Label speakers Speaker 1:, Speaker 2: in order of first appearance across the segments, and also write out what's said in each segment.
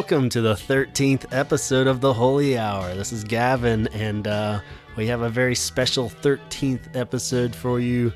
Speaker 1: Welcome to the 13th episode of The Holy Hour. This is Gavin, and we have a very special 13th episode for you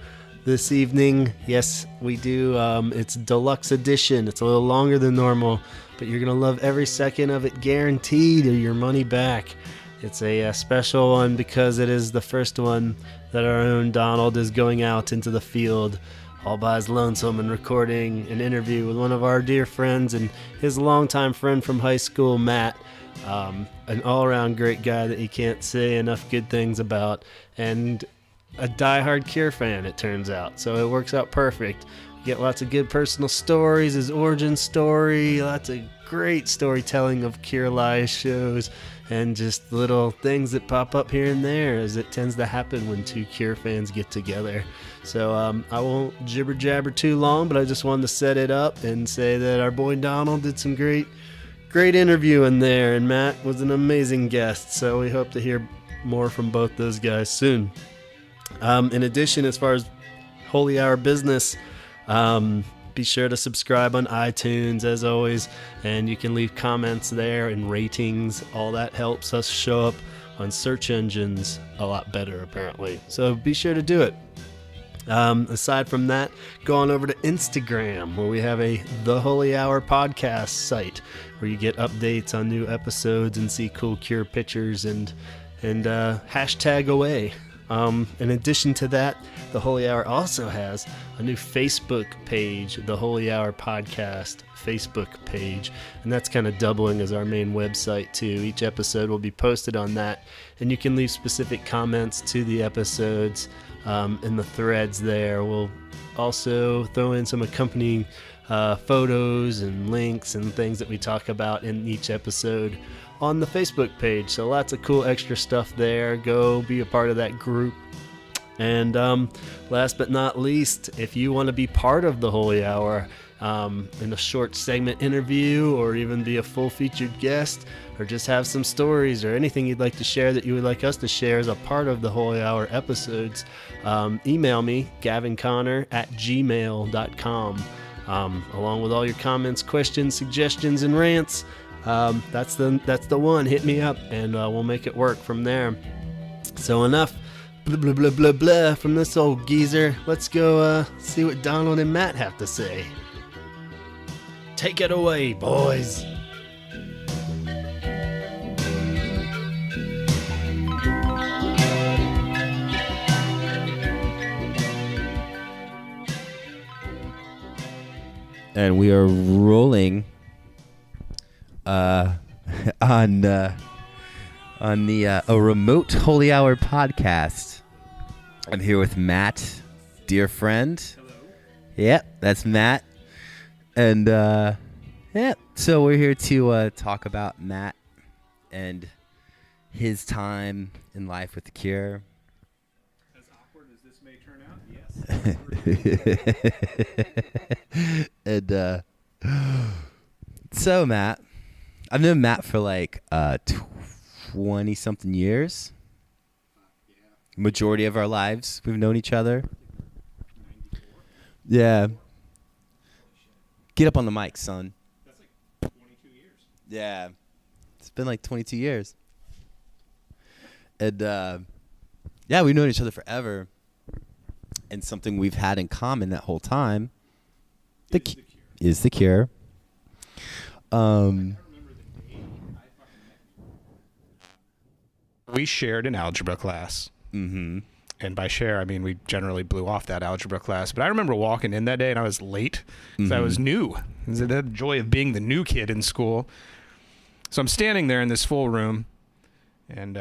Speaker 1: this evening. Yes, we do. It's deluxe edition. It's a little longer than normal, but you're going to love every second of it, guaranteed, or your money back. It's a special one because it is the first one that our own Donald is going out into the field all by his lonesome and recording an interview with one of our dear friends and his longtime friend from high school, Matt. An all-around great guy that you can't say enough good things about, and a diehard Cure fan, it turns out. So it works out perfect. You get lots of good personal stories, his origin story, lots of great storytelling of Cure live shows, and just little things that pop up here and there, as it tends to happen when two Cure fans get together. So I won't jibber jabber too long, but I just wanted to set it up and say that our boy Donald did some great interviewing there, and Matt was an amazing guest. So we hope to hear more from both those guys soon. In addition, as far as Holy Hour business, be sure to subscribe on iTunes as always, and you can leave comments there and ratings. All that helps us show up on search engines a lot better, apparently. So be sure to do it. Aside from that, go on over to Instagram, where we have a The Holy Hour podcast site where you get updates on new episodes and see cool Cure pictures and hashtag away. In addition to that, The Holy Hour also has a new Facebook page, The Holy Hour Podcast Facebook page, and that's kind of doubling as our main website too. Each episode will be posted on that, and you can leave specific comments to the episodes in the threads there. We'll also throw in some accompanying photos and links and things that we talk about in each episode on the Facebook page. So lots of cool extra stuff there. Go be a part of that group. And last but not least, if you want to be part of the Holy Hour in a short segment interview, or even be a full featured guest, or just have some stories or anything you'd like to share that you would like us to share as a part of the Holy Hour episodes, email me, gavinconner@gmail.com, along with all your comments, questions, suggestions, and rants. That's the one. Hit me up, and we'll make it work from there. So enough blah blah blah blah blah from this old geezer. Let's go see what Donald and Matt have to say. Take it away, boys.
Speaker 2: And we are rolling on the a remote Holy Hour podcast. I'm here with Matt, dear friend.
Speaker 3: Hello.
Speaker 2: Yep, that's Matt. And so we're here to talk about Matt and his time in life with the Cure.
Speaker 3: As awkward as this may turn out, yes.
Speaker 2: And so Matt, I've known Matt for like 20 something years.
Speaker 3: Yeah.
Speaker 2: Majority of our lives we've known each other.
Speaker 3: 94.
Speaker 2: Yeah. Get up on the mic, son.
Speaker 3: That's like 22 years.
Speaker 2: Yeah. It's been like 22 years. And yeah, we've known each other forever. And something we've had in common that whole time is the Cure.
Speaker 3: I remember the day I fucking met you. We shared an algebra class.
Speaker 2: Mm-hmm.
Speaker 3: And by share, I mean we generally blew off that algebra class. But I remember walking in that day, and I was late because I was new. It was the joy of being the new kid in school. So I'm standing there in this full room, and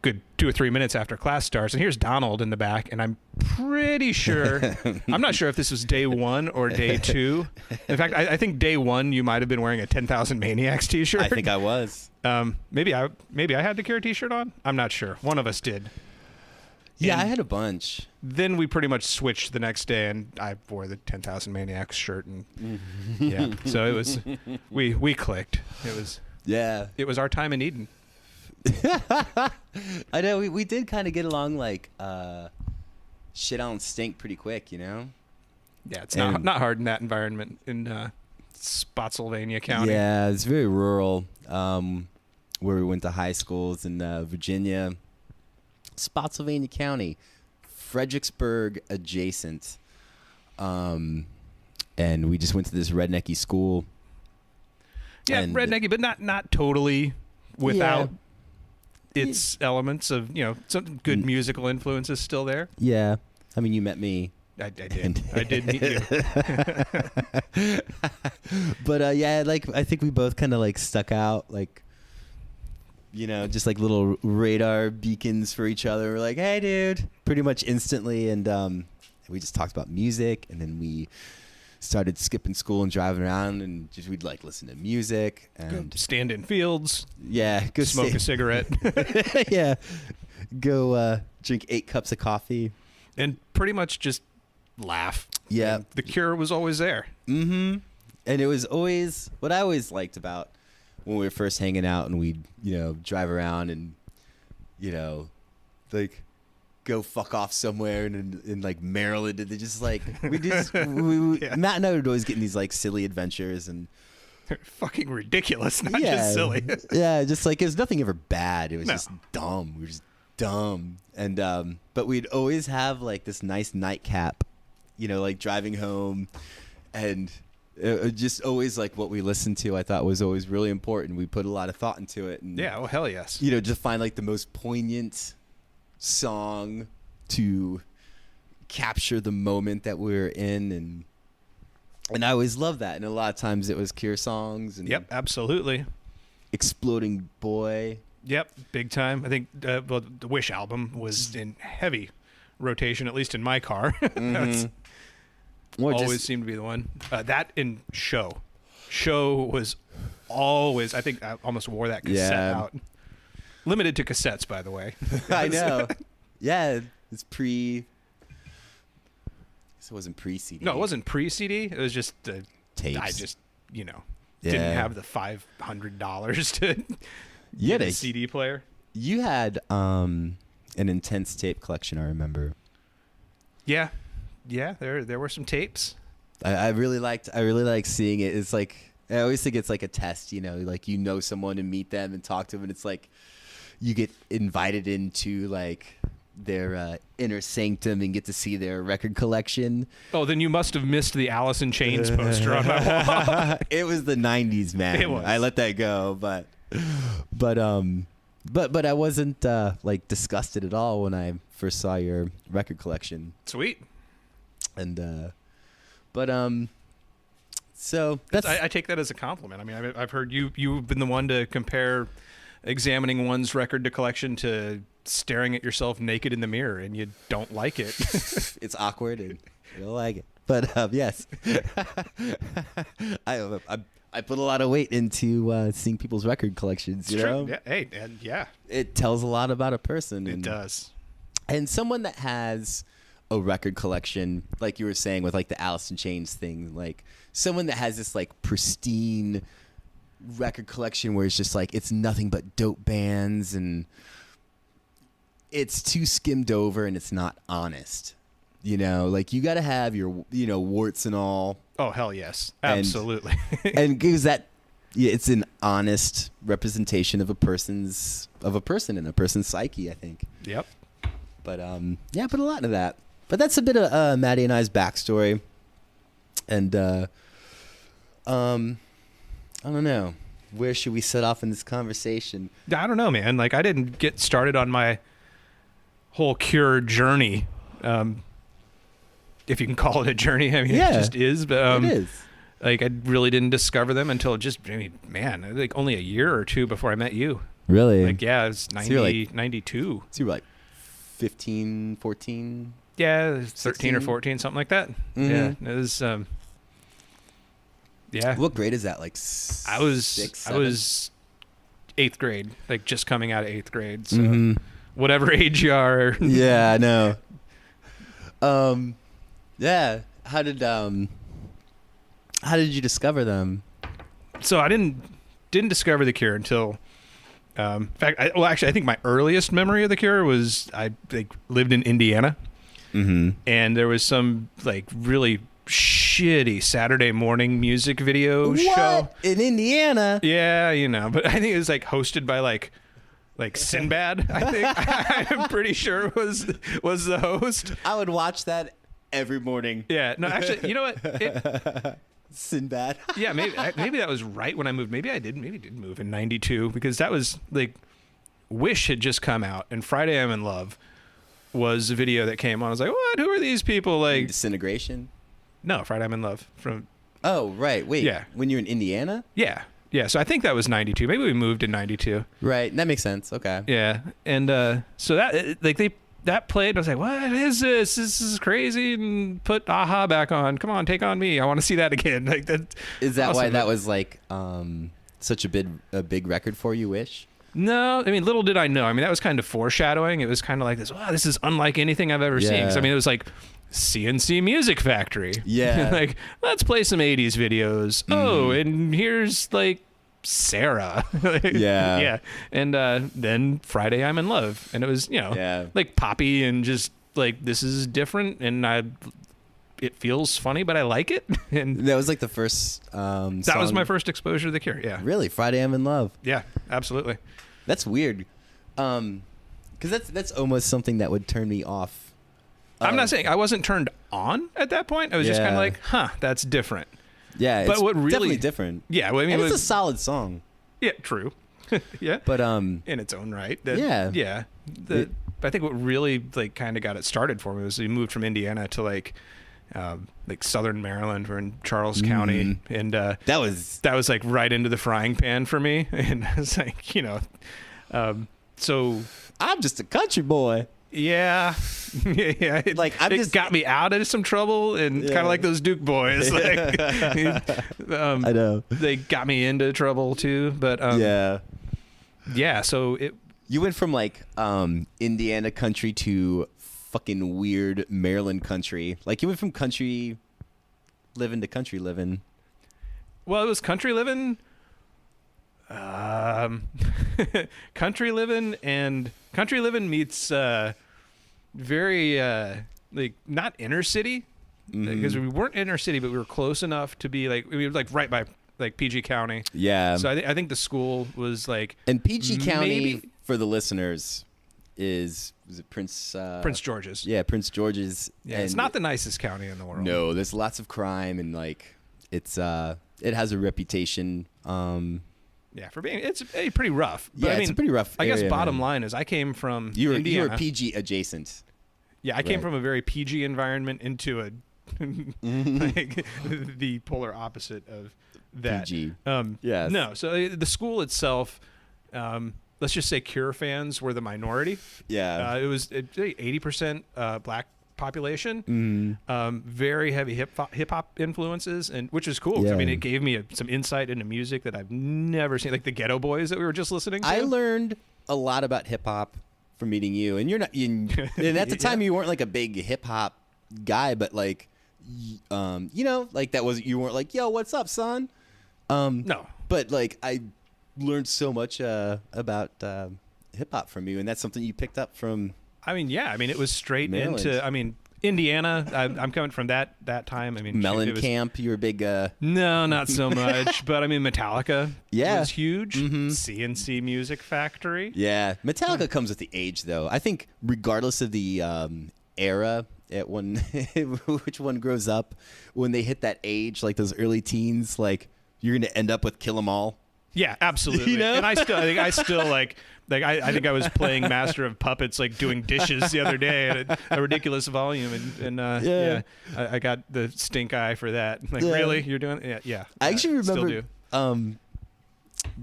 Speaker 3: good 2 or 3 minutes after class starts, and here's Donald in the back, and I'm pretty sure, I'm not sure if this was day one or day two. In fact, I think day one you might have been wearing a 10,000 Maniacs t-shirt.
Speaker 2: I think I was.
Speaker 3: Maybe I had the Cure t-shirt on. I'm not sure. One of us did.
Speaker 2: Yeah,
Speaker 3: And
Speaker 2: I had a bunch.
Speaker 3: Then we pretty much switched the next day, and I wore the 10,000 Maniacs shirt, and yeah, so it was we clicked. It was our time in Eden.
Speaker 2: I know we did kind of get along like shit on stink pretty quick, you know?
Speaker 3: Yeah, it's not hard in that environment in Spotsylvania County.
Speaker 2: Yeah, it's very rural. Where we went to high schools in Virginia, Spotsylvania County, Fredericksburg adjacent. And we just went to this rednecky school.
Speaker 3: Yeah,
Speaker 2: and
Speaker 3: rednecky, but not totally without its elements of, some good musical influences still there.
Speaker 2: Yeah. I mean, you met me.
Speaker 3: I did. I did meet you.
Speaker 2: But yeah, like I think we both kind of like stuck out, like, just like little radar beacons for each other. We're like, hey, dude, pretty much instantly. And we just talked about music, and then we started skipping school and driving around, and we'd like listen to music and
Speaker 3: go stand in fields.
Speaker 2: Yeah, go
Speaker 3: smoke a cigarette.
Speaker 2: Yeah, go drink 8 cups of coffee,
Speaker 3: and pretty much just laugh.
Speaker 2: Yeah,
Speaker 3: and the Cure was always there.
Speaker 2: Mm-hmm. And it was always what I always liked about when we were first hanging out, and we'd drive around and like go fuck off somewhere in like Maryland, and they just like yeah. Matt and I would always get in these like silly adventures, and
Speaker 3: they're fucking ridiculous, not just silly.
Speaker 2: Yeah, just like it was nothing ever bad. It was just dumb. We were just dumb, and but we'd always have like this nice nightcap, like driving home, and it just always like what we listened to. I thought was always really important. We put a lot of thought into it, and
Speaker 3: yeah, oh hell yes.
Speaker 2: Just find like the most poignant song to capture the moment that we were in, and I always loved that. And a lot of times it was Cure songs. And
Speaker 3: yep, absolutely.
Speaker 2: Exploding Boy.
Speaker 3: Yep, big time. I think the Wish album was in heavy rotation, at least in my car.
Speaker 2: Mm-hmm.
Speaker 3: Always seemed to be the one. That in Show. Show was always, I think I almost wore that cassette out. Limited to cassettes, by the way.
Speaker 2: I know. Yeah, it's pre. So it wasn't pre-CD.
Speaker 3: No, it wasn't pre-CD. It was just
Speaker 2: tapes.
Speaker 3: I just, didn't have the $500 to get a CD player.
Speaker 2: You had an intense tape collection, I remember.
Speaker 3: Yeah, there were some tapes.
Speaker 2: I really liked seeing it. It's like I always think it's like a test, like someone and meet them and talk to them, and it's like you get invited into like their inner sanctum and get to see their record collection.
Speaker 3: Oh, then you must have missed the Alice in Chains poster on my wall.
Speaker 2: It was the 90s, man.
Speaker 3: It was.
Speaker 2: I let that go, but I wasn't like disgusted at all when I first saw your record collection.
Speaker 3: Sweet.
Speaker 2: And so that's
Speaker 3: I take that as a compliment. I mean, I've heard you've been the one to compare examining one's record collection to staring at yourself naked in the mirror, and you don't like it.
Speaker 2: It's awkward, and you don't like it. But yes, I put a lot of weight into seeing people's record collections.
Speaker 3: It's true. Yeah. Hey, and yeah,
Speaker 2: it tells a lot about a person.
Speaker 3: It does.
Speaker 2: And someone that has a record collection, like you were saying with like the Alice in Chains thing, like someone that has this like pristine record collection where it's just like it's nothing but dope bands and it's too skimmed over and it's not honest. Like you got to have your warts and all.
Speaker 3: Oh hell yes, absolutely.
Speaker 2: And gives that it's an honest representation of a person and a person's psyche, I think.
Speaker 3: Yep.
Speaker 2: But yeah, put a lot into that. But that's a bit of Maddie and I's backstory. And I don't know. Where should we set off in this conversation?
Speaker 3: I don't know, man. Like I didn't get started on my whole Cure journey. If you can call it a journey. I mean,
Speaker 2: yeah,
Speaker 3: it just is. But
Speaker 2: it is.
Speaker 3: Like I really didn't discover them until like only a year or two before I met you.
Speaker 2: Really?
Speaker 3: Like, yeah, it was 92.
Speaker 2: So you were like 15, 14?
Speaker 3: Yeah, 13 16? Or 14, something like that.
Speaker 2: Mm-hmm.
Speaker 3: Yeah, it was, yeah.
Speaker 2: What grade is that? Like
Speaker 3: I was 8th grade, like just coming out of 8th grade. So whatever age you are.
Speaker 2: Yeah, I know. Yeah. How did you discover them?
Speaker 3: So I didn't discover the Cure until, in fact, I think my earliest memory of the Cure was I lived in Indiana,
Speaker 2: and
Speaker 3: there was some like really shitty Saturday morning music video show
Speaker 2: in Indiana.
Speaker 3: Yeah, but I think it was like hosted by like Sinbad. I think I'm pretty sure was the host.
Speaker 2: I would watch that every morning.
Speaker 3: Yeah, no, actually, you know what?
Speaker 2: Sinbad.
Speaker 3: Yeah, maybe that was right when I moved. Maybe did move in '92 because that was like Wish had just come out and Friday I'm in Love was a video that came on. I was like, what? Who are these people? Like
Speaker 2: Disintegration?
Speaker 3: No, Friday I'm in Love from.
Speaker 2: Oh right, wait.
Speaker 3: Yeah,
Speaker 2: when you're in Indiana.
Speaker 3: Yeah. So I think that was '92. Maybe we moved in '92.
Speaker 2: Right, that makes sense. Okay.
Speaker 3: Yeah, and so that played. And I was like, what is this? This is crazy. And put Aha back on. Come on, Take On Me. I want to see that again. Like that.
Speaker 2: Is that
Speaker 3: awesome.
Speaker 2: why that was like such a big record for you, Wish?
Speaker 3: No, I mean, little did I know. I mean, that was kind of foreshadowing. It was kind of like this. Wow, this is unlike anything I've ever seen. 'Cause, I mean, it was like CNC Music Factory.
Speaker 2: Yeah.
Speaker 3: Like, let's play some 80s videos. Oh, and here's like Sarah.
Speaker 2: Yeah.
Speaker 3: Yeah. And then Friday I'm in Love. And it was, like poppy and just like, this is different. And it feels funny, but I like it. And
Speaker 2: that was like the first
Speaker 3: that was my first exposure to The Cure. Yeah.
Speaker 2: Really? Friday I'm in Love.
Speaker 3: Yeah, absolutely.
Speaker 2: That's weird. Because that's almost something that would turn me off.
Speaker 3: I'm not saying I wasn't turned on at that point. I was just kind of like, that's different.
Speaker 2: Yeah,
Speaker 3: but what really
Speaker 2: definitely different.
Speaker 3: Yeah, well, I mean,
Speaker 2: it's a solid song.
Speaker 3: Yeah, true. Yeah,
Speaker 2: but
Speaker 3: in its own right.
Speaker 2: Yeah.
Speaker 3: I think what really like kind of got it started for me was we moved from Indiana to like Southern Maryland. We're in Charles County, and that was like right into the frying pan for me. And I was like, so
Speaker 2: I'm just a country boy.
Speaker 3: Yeah. Yeah. It got me out of some trouble and kind of like those Duke boys. Like,
Speaker 2: I know.
Speaker 3: They got me into trouble too. But yeah. So
Speaker 2: you went from like Indiana country to fucking weird Maryland country. Like you went from country living to country living.
Speaker 3: Well, it was country living. Country living meets very like not inner city, because we weren't inner city, but we were close enough to be like we were like right by like PG County.
Speaker 2: Yeah.
Speaker 3: So I think the school was like,
Speaker 2: and PG County for the listeners was it Prince
Speaker 3: George's?
Speaker 2: Yeah, Prince George's.
Speaker 3: Yeah, and it's not the nicest county in the world.
Speaker 2: No, there's lots of crime and like it has a reputation.
Speaker 3: Yeah, for being it's pretty rough. But
Speaker 2: yeah,
Speaker 3: I mean,
Speaker 2: it's a pretty rough area,
Speaker 3: I guess bottom line is I came from Indiana.
Speaker 2: You were PG adjacent.
Speaker 3: Yeah, I came from a very PG environment into a like the polar opposite of that.
Speaker 2: PG.
Speaker 3: Yeah. No, so the school itself, let's just say Cure fans were the minority.
Speaker 2: Yeah.
Speaker 3: It was 80% black population, very heavy hip hop influences, and which is cool. I mean, it gave me some insight into music that I've never seen, like the Ghetto Boys that we were just listening to.
Speaker 2: I learned a lot about hip hop from meeting you, and you're not. And at the time, you weren't like a big hip hop guy, but like, like that was you weren't like, yo, what's up, son?
Speaker 3: No,
Speaker 2: but like I learned so much about hip hop from you, and that's something you picked up from.
Speaker 3: I mean, yeah. I mean, it was straight
Speaker 2: Maryland.
Speaker 3: into. I mean, Indiana. I'm coming from that time. I mean,
Speaker 2: Mellencamp. You were a big.
Speaker 3: No, not so much. But I mean, Metallica.
Speaker 2: Yeah.
Speaker 3: Was huge. CNC Music Factory.
Speaker 2: Yeah, Metallica comes with the age, though. I think regardless of the era, which one grows up, when they hit that age, like those early teens, like you're gonna end up with Kill 'Em All.
Speaker 3: Yeah, absolutely. You know? And I think I was playing Master of Puppets, like doing dishes the other day at a ridiculous volume, and I got the stink eye for that. Like, really, you're doing? Yeah.
Speaker 2: I actually remember.
Speaker 3: Still do.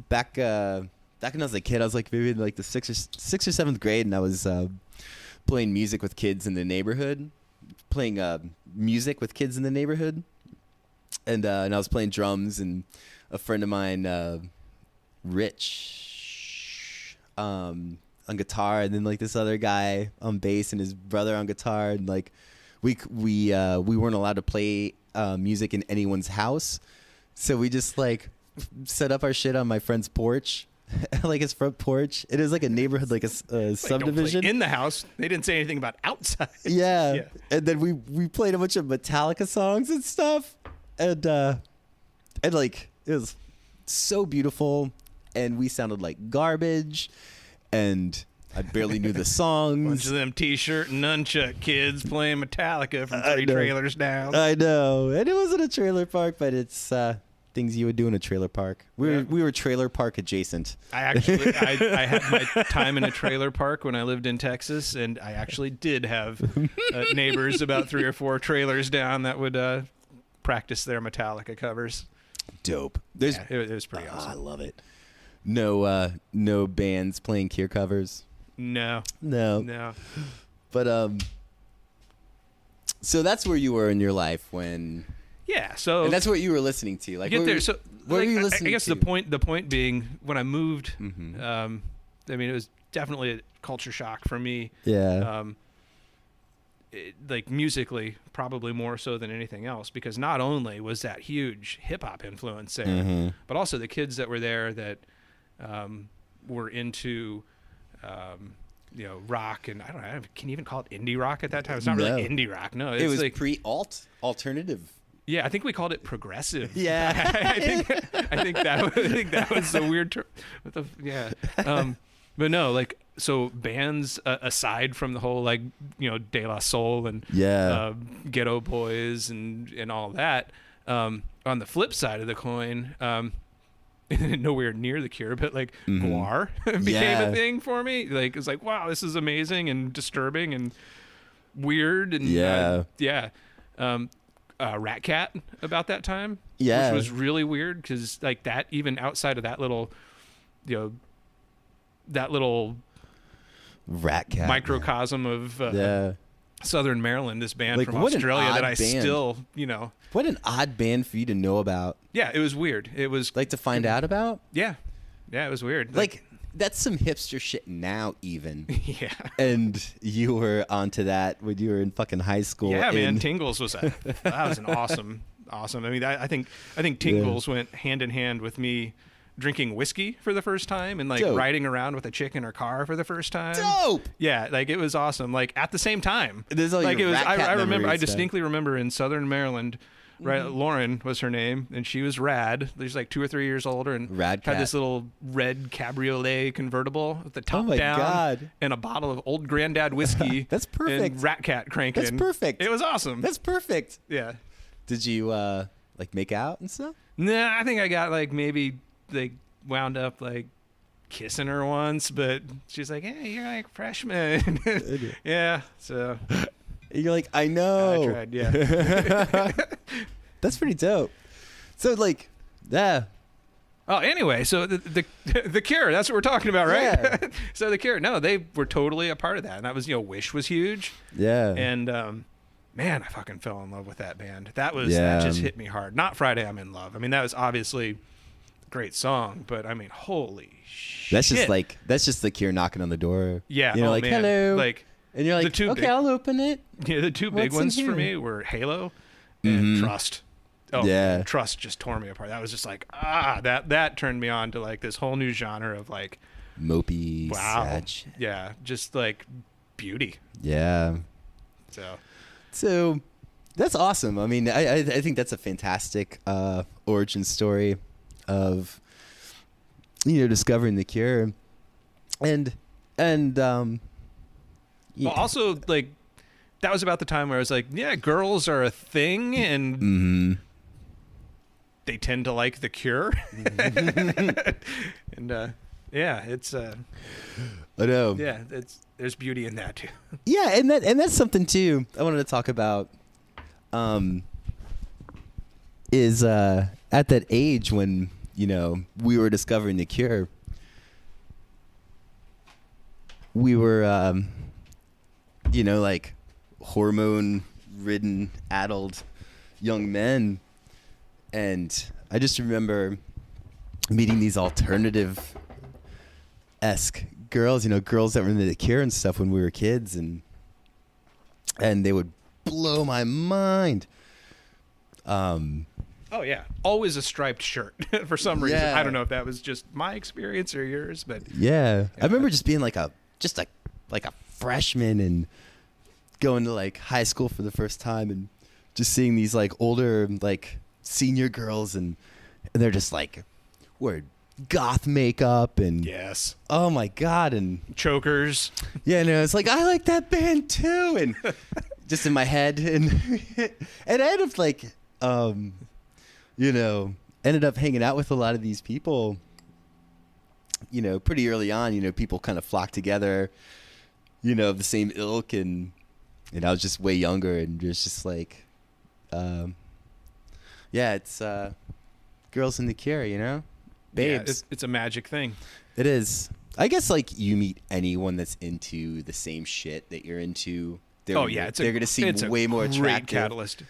Speaker 2: Back when I was a kid, I was like maybe in like the sixth or seventh grade, and I was playing music with kids in the neighborhood, and I was playing drums, and a friend of mine. Rich on guitar, and then like this other guy on bass and his brother on guitar, and like we weren't allowed to play music in anyone's house, so we just like set up our shit on my friend's porch. Like his front porch. It is like a neighborhood, like a subdivision.
Speaker 3: Don't play in the house. They didn't say anything about outside.
Speaker 2: Yeah. And then we played a bunch of Metallica songs and stuff. and like it was so beautiful, and we sounded like garbage, and I barely knew the songs.
Speaker 3: Bunch of them t-shirt and nunchuck kids playing Metallica from three trailers down.
Speaker 2: I know, and it wasn't a trailer park, but it's things you would do in a trailer park. We were trailer park adjacent.
Speaker 3: I actually I had my time in a trailer park when I lived in Texas, and I actually did have neighbors about 3 or 4 trailers down that would practice their Metallica covers.
Speaker 2: Dope.
Speaker 3: It was pretty awesome.
Speaker 2: I love it. No bands playing Cure covers.
Speaker 3: No.
Speaker 2: But so that's where you were in your life when.
Speaker 3: Yeah. So.
Speaker 2: And that's what you were listening to. Like,
Speaker 3: get there. So.
Speaker 2: What were you listening to?
Speaker 3: I guess the point being when I moved.
Speaker 2: Mm-hmm.
Speaker 3: I mean, it was definitely a culture shock for me.
Speaker 2: Yeah.
Speaker 3: Like musically, probably more so than anything else, because not only was that huge hip hop influence there,
Speaker 2: Mm-hmm.
Speaker 3: but also the kids that were there that were into, rock, and I don't know, can you even call it indie rock at that time? It's not really indie rock. No,
Speaker 2: it was
Speaker 3: like
Speaker 2: alternative.
Speaker 3: Yeah, I think we called it progressive.
Speaker 2: Yeah,
Speaker 3: I think that was the weird term. But no, like, so bands aside from the whole, like, De La Soul and Ghetto Boys and all that, on the flip side of the coin, nowhere near the Cure, but like Guar became a thing for me. Like, it's like, wow, this is amazing and disturbing and weird and Rat Cat about that time, which was really weird because like that, even outside of that little,
Speaker 2: Rat Cat
Speaker 3: microcosm of Southern Maryland, this band from Australia that I still,
Speaker 2: What an odd band for you to know about.
Speaker 3: Yeah, it was weird. It was
Speaker 2: like to find out about.
Speaker 3: Yeah, it was weird.
Speaker 2: Like that's some hipster shit now, even.
Speaker 3: Yeah.
Speaker 2: And you were onto that when you were in fucking high school.
Speaker 3: Yeah, man. Tingles was that was an awesome. I mean, I think Tingles went hand in hand with me drinking whiskey for the first time and like riding around with a chick in her car for the first time.
Speaker 2: Dope.
Speaker 3: Yeah, like it was awesome. Like at the same time.
Speaker 2: There's all
Speaker 3: like
Speaker 2: your
Speaker 3: it was. I remember. I
Speaker 2: stuff.
Speaker 3: distinctly remember in Southern Maryland. Right, Lauren was her name, and she was rad. She's like 2 or 3 years older, and
Speaker 2: rad
Speaker 3: had this little red cabriolet convertible with the top down,
Speaker 2: God.
Speaker 3: and a bottle of Old Granddad whiskey.
Speaker 2: That's perfect.
Speaker 3: And Rat Cat cranking.
Speaker 2: That's perfect.
Speaker 3: It was awesome.
Speaker 2: That's perfect.
Speaker 3: Yeah.
Speaker 2: Did you like make out and stuff?
Speaker 3: Nah, I think I got like maybe like wound up like kissing her once, but she's like, "Hey, you're like freshman." Yeah. So.
Speaker 2: You're like, I know.
Speaker 3: I tried, yeah.
Speaker 2: That's pretty dope. So, like, yeah.
Speaker 3: Oh, anyway, so the Cure, that's what we're talking about, right?
Speaker 2: Yeah.
Speaker 3: So the Cure, no, they were totally a part of that. And that was, Wish was huge.
Speaker 2: Yeah.
Speaker 3: And, man, I fucking fell in love with that band. That just hit me hard. Not Friday I'm in Love. I mean, that was obviously a great song, but I mean, holy shit.
Speaker 2: That's just the Cure knocking on the door.
Speaker 3: Yeah.
Speaker 2: You're like,
Speaker 3: man.
Speaker 2: hello.
Speaker 3: Like,
Speaker 2: and you're like, okay, I'll open it.
Speaker 3: Yeah, the two big ones for me were Halo and Trust. Oh, yeah. Trust just tore me apart. That was just like, that turned me on to like this whole new genre of like
Speaker 2: mopey,
Speaker 3: wow.
Speaker 2: sad shit.
Speaker 3: Yeah, just like beauty.
Speaker 2: Yeah. So that's awesome. I mean, I think that's a fantastic origin story of discovering the Cure. And
Speaker 3: well, also, like, that was about the time where I was like, yeah, girls are a thing, and they tend to like the Cure. And, yeah, it's... I
Speaker 2: know.
Speaker 3: Yeah, there's beauty in that, too.
Speaker 2: Yeah, and that's something, too, I wanted to talk about, is at that age when, we were discovering the Cure, we were... like hormone-ridden, addled young men. And I just remember meeting these alternative-esque girls, girls that were into the Cure and stuff when we were kids. And they would blow my mind.
Speaker 3: Oh, yeah. Always a striped shirt for some reason. Yeah. I don't know if that was just my experience or yours, but...
Speaker 2: Yeah. I remember just being like a freshman and going to like high school for the first time and just seeing these like older like senior girls, and they're just like wearing goth makeup and
Speaker 3: Yes.
Speaker 2: oh my God, and
Speaker 3: Chokers.
Speaker 2: yeah, no, it's like I like that band too, and just in my head, and and I ended up like, ended up hanging out with a lot of these people. Pretty early on, people kind of flocked together, of the same ilk, and I was just way younger, and just like, it's girls in the Cure, babes.
Speaker 3: Yeah, it's a magic thing.
Speaker 2: It is. I guess like you meet anyone that's into the same shit that you're into. They're going to seem way more attractive.
Speaker 3: Great catalyst.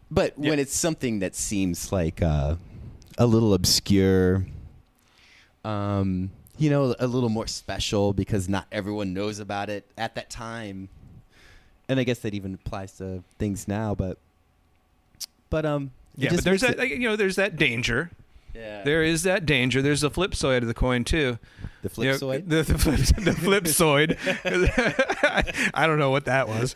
Speaker 2: But when it's something that seems like a little obscure, a little more special because not everyone knows about it at that time, and I guess that even applies to things now. But
Speaker 3: there's that there's that danger.
Speaker 2: Yeah.
Speaker 3: There is that danger. There's the flip side of the coin too.
Speaker 2: The flip side?
Speaker 3: The flip side. I don't know what that was.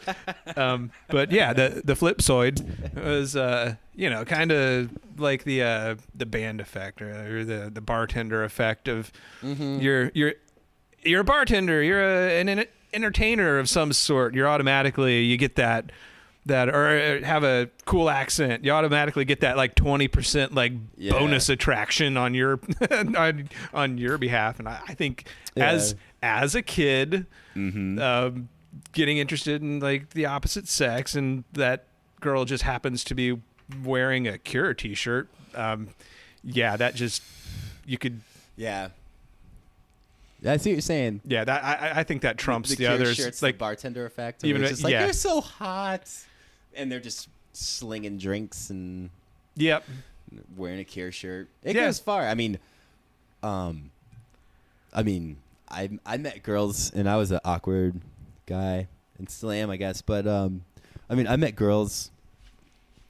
Speaker 3: But yeah, the flip side was kind of like the band effect or the bartender effect of you're a bartender, you're an entertainer of some sort. You get that or have a cool accent, you automatically get that like 20% like bonus attraction on your on your behalf. And I think as a kid, getting interested in like the opposite sex, and that girl just happens to be wearing a Cure t-shirt, that just you could
Speaker 2: I see what you're saying.
Speaker 3: Yeah, that I think that trumps the
Speaker 2: Cure
Speaker 3: others.
Speaker 2: Shirts,
Speaker 3: like
Speaker 2: the bartender effect.
Speaker 3: Even
Speaker 2: just like they're so hot, and they're just slinging drinks and wearing a Cure shirt. It goes far. I met girls, and I was an awkward guy, and still am, I guess. But I met girls.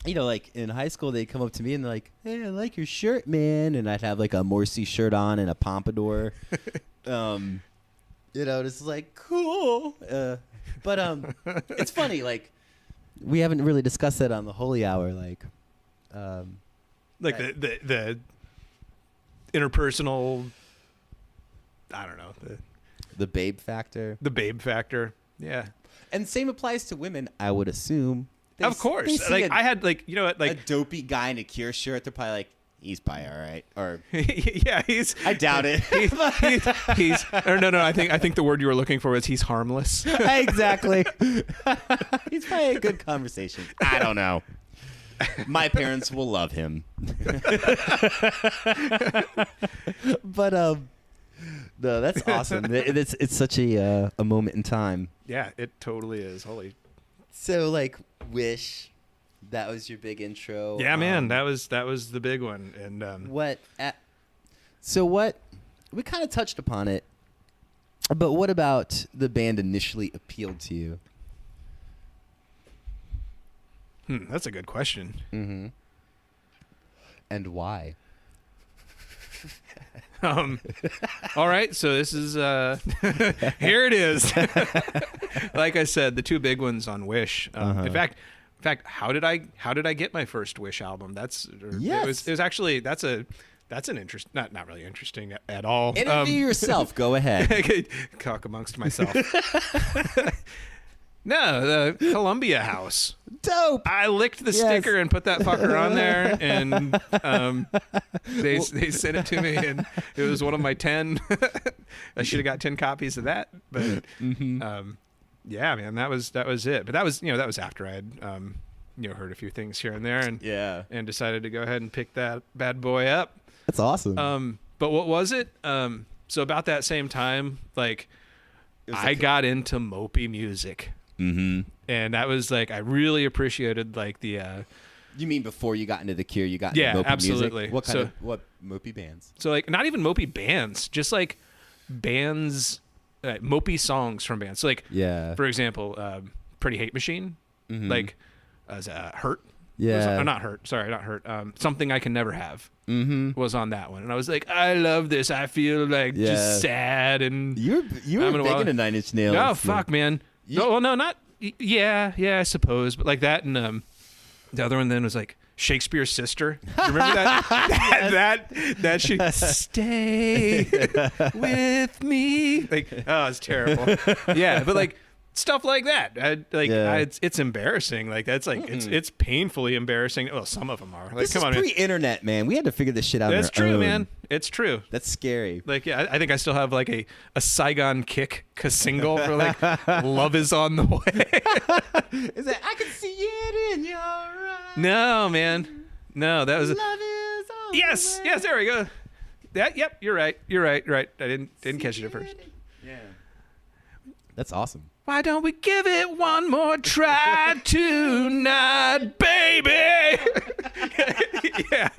Speaker 2: Like in high school, they'd come up to me and they're like, "Hey, I like your shirt, man," and I'd have like a Morrissey shirt on and a pompadour. Just like cool. But it's funny, like we haven't really discussed that on the Holy Hour, like
Speaker 3: the interpersonal. I don't know
Speaker 2: the babe factor.
Speaker 3: The babe factor, yeah.
Speaker 2: And same applies to women, I would assume.
Speaker 3: Of course, like I had like
Speaker 2: a dopey guy in a Cure shirt. They're probably like, he's probably all right, or
Speaker 3: he's.
Speaker 2: I doubt it.
Speaker 3: he's or no. I think the word you were looking for was he's harmless.
Speaker 2: Exactly. He's probably a good conversation. I don't know. My parents will love him. But no, that's awesome. It's such a moment in time.
Speaker 3: Yeah, it totally is. Holy.
Speaker 2: So like, Wish. That was your big intro.
Speaker 3: Yeah, man, that was the big one. And
Speaker 2: what we kind of touched upon it, but what about the band initially appealed to you?
Speaker 3: That's a good question.
Speaker 2: Mm-hmm. And why?
Speaker 3: All right, so this is here it is. Like I said, the two big ones on Wish. In fact, how did I get my first Wish album? It was actually that's an interest, not really interesting at all.
Speaker 2: Interview yourself. Go ahead.
Speaker 3: Talk amongst myself. No, the Columbia House.
Speaker 2: Dope.
Speaker 3: I licked the sticker and put that fucker on there, and they sent it to me, and it was one of my 10. I should have got 10 copies of that, but yeah, man, that was it. But that was after I had heard a few things here and there, and decided to go ahead and pick that bad boy up.
Speaker 2: That's awesome.
Speaker 3: But what was it? So about that same time, like I got into mopey music.
Speaker 2: Mm-hmm.
Speaker 3: And that was like, I really appreciated like the.
Speaker 2: You mean before you got into the Cure, you got into mopey
Speaker 3: absolutely.
Speaker 2: Music? What mopey bands?
Speaker 3: So like, not even mopey bands, just like bands, mopey songs from bands. So like, for example, Pretty Hate Machine, like, Hurt.
Speaker 2: Yeah.
Speaker 3: Not Hurt. Sorry, not Hurt. Something I Can Never Have was on that one, and I was like, I love this. I feel like just sad, and
Speaker 2: you were big into Nine Inch Nails.
Speaker 3: Oh fuck, man. I suppose, but like that, and The other one then was like Shakespeare's Sister. You remember that? that should stay with me. Like, oh, it's terrible. Yeah, but like stuff like that. It's embarrassing. Like that's like it's painfully embarrassing. Well, some of them are. Like,
Speaker 2: This
Speaker 3: come
Speaker 2: is
Speaker 3: on, man.
Speaker 2: pre-internet, man. We had to figure this shit out.
Speaker 3: That's
Speaker 2: on our
Speaker 3: true,
Speaker 2: own.
Speaker 3: man. It's true.
Speaker 2: That's scary.
Speaker 3: Like, yeah, I think I still have like a Saigon Kick single for like "Love Is on the Way."
Speaker 2: Is it? I can see it in your eyes.
Speaker 3: No, man. No, that was.
Speaker 2: Love is on
Speaker 3: Yes,
Speaker 2: the way.
Speaker 3: yes. There we go. Yep. You're right. You're right. I didn't catch it at first.
Speaker 2: Yeah. That's awesome.
Speaker 3: Why don't we give it one more try tonight, baby? Yeah.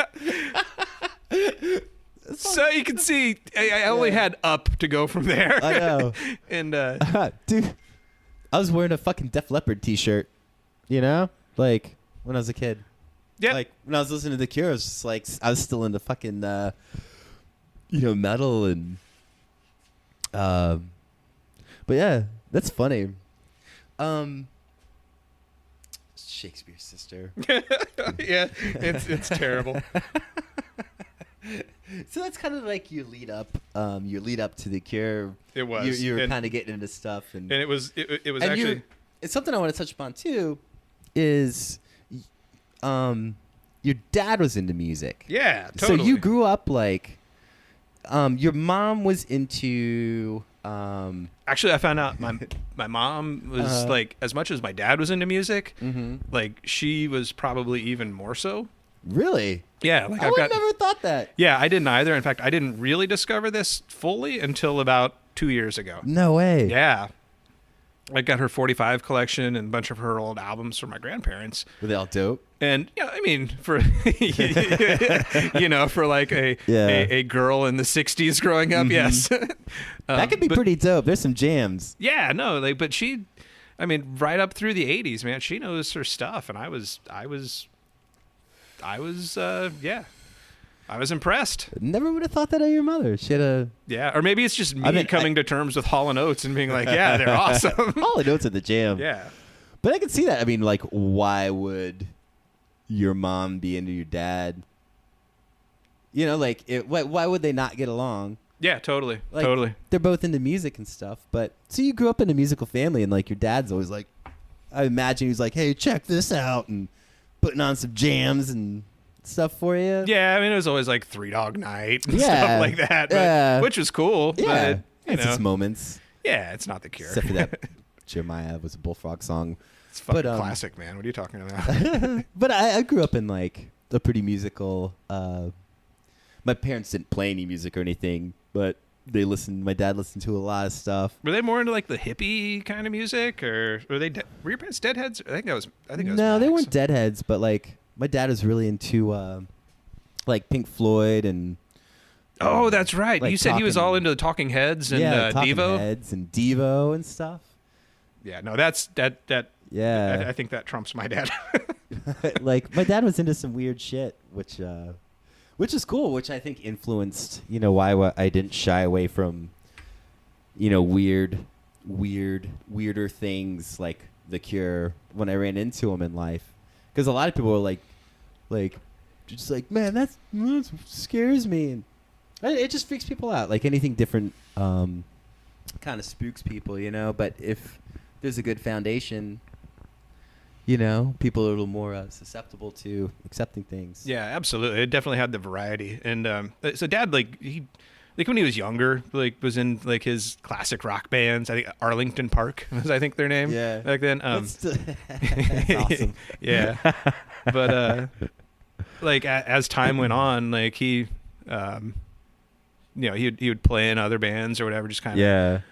Speaker 3: So you can see, I only had up to go from there.
Speaker 2: I know.
Speaker 3: And
Speaker 2: dude, I was wearing a fucking Def Leppard t-shirt, you know? Like, when I was a kid.
Speaker 3: yeah,
Speaker 2: Like, when I was listening to The Cure, I was just like, I was still into fucking, metal and, but yeah, that's funny. Shakespeare's Sister.
Speaker 3: yeah, it's terrible.
Speaker 2: So that's kind of like your lead up to The Cure.
Speaker 3: It was.
Speaker 2: You were
Speaker 3: And-
Speaker 2: kind of getting into stuff, and
Speaker 3: And it was
Speaker 2: and
Speaker 3: actually.
Speaker 2: it's something I want to touch upon too. Is, your dad was into music.
Speaker 3: Yeah, totally.
Speaker 2: So you grew up like, your mom was into.
Speaker 3: Actually, I found out my mom was like, as much as my dad was into music, like she was probably even more so.
Speaker 2: Really?
Speaker 3: Yeah, like
Speaker 2: I would have never thought that.
Speaker 3: Yeah, I didn't either. In fact, I didn't really discover this fully until about 2 years ago.
Speaker 2: No way.
Speaker 3: Yeah. I got her 45 collection and a bunch of her old albums from my grandparents.
Speaker 2: Were they all dope?
Speaker 3: And yeah, I mean, for for like a girl in the 60s growing up, yes.
Speaker 2: That could be pretty dope. There's some jams.
Speaker 3: Yeah, no, like, but right up through the 80s, man, she knows her stuff, and I was impressed.
Speaker 2: Never would have thought that of your mother. She had a
Speaker 3: Yeah, or maybe it's just me coming to terms with Hall & Oates and being like, yeah, they're awesome.
Speaker 2: all the notes at the jam.
Speaker 3: Yeah.
Speaker 2: But I can see that. I mean, like, why would your mom be into your dad? You know, like, why would they not get along?
Speaker 3: Yeah, totally.
Speaker 2: Like,
Speaker 3: Totally.
Speaker 2: They're both into music and stuff. But so you grew up in a musical family, and like your dad's always like, I imagine he's like, hey, check this out, and putting on some jams and stuff for you.
Speaker 3: Yeah, I mean, it was always like Three Dog Night and
Speaker 2: Yeah.
Speaker 3: stuff like that,
Speaker 2: Yeah.
Speaker 3: which was cool.
Speaker 2: Yeah.
Speaker 3: But, you
Speaker 2: It's
Speaker 3: know,
Speaker 2: just moments.
Speaker 3: yeah, it's not the Cure.
Speaker 2: Except for that Jeremiah was a Bullfrog song.
Speaker 3: It's fucking
Speaker 2: but,
Speaker 3: classic, man. What are you talking about?
Speaker 2: But I grew up in like a pretty musical. My parents didn't play any music or anything, but they listened. My dad listened to a lot of stuff.
Speaker 3: Were they more into like the hippie kind of music, or were were your parents Deadheads? I think it was.
Speaker 2: No, they
Speaker 3: Max.
Speaker 2: weren't Deadheads, but like my dad was really into like Pink Floyd and.
Speaker 3: Oh, that's right.
Speaker 2: Like
Speaker 3: You said he was
Speaker 2: Talking-
Speaker 3: all into the Talking Heads and
Speaker 2: Talking
Speaker 3: Devo.
Speaker 2: Heads and Devo and stuff.
Speaker 3: Yeah, no, that.
Speaker 2: Yeah,
Speaker 3: I think that trumps my dad.
Speaker 2: like my dad was into some weird shit, which is cool, which I think influenced, why I didn't shy away from, weirder things like The Cure when I ran into them in life, because a lot of people were like, just like, man, that scares me, and it just freaks people out. Like anything different, kind of spooks people, But if there's a good foundation. People are a little more susceptible to accepting things.
Speaker 3: Yeah, absolutely. It definitely had the variety. And so Dad, when he was younger, was in like his classic rock bands. I think Arlington Park was, I think, their name.
Speaker 2: Yeah.
Speaker 3: Back then.
Speaker 2: That's awesome.
Speaker 3: Yeah. But as time went on, like he would play in other bands or whatever, just kind of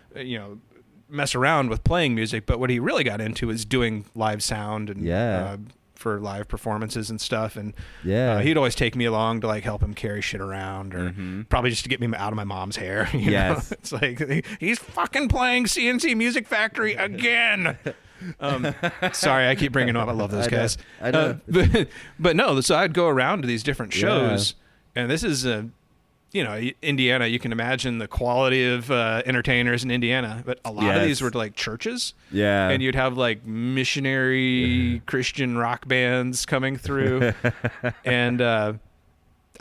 Speaker 3: mess around with playing music, but what he really got into is doing live sound and for live performances and stuff. And he'd always take me along to like help him carry shit around, or probably just to get me out of my mom's hair. You know? It's like he's fucking playing CNC Music Factory again. Sorry, I keep bringing him up. I love those guys.
Speaker 2: I know.
Speaker 3: But no, so I'd go around to these different shows, and this is Indiana, you can imagine the quality of entertainers in Indiana, but a lot of these were like churches.
Speaker 2: Yeah.
Speaker 3: And you'd have like missionary Christian rock bands coming through. And I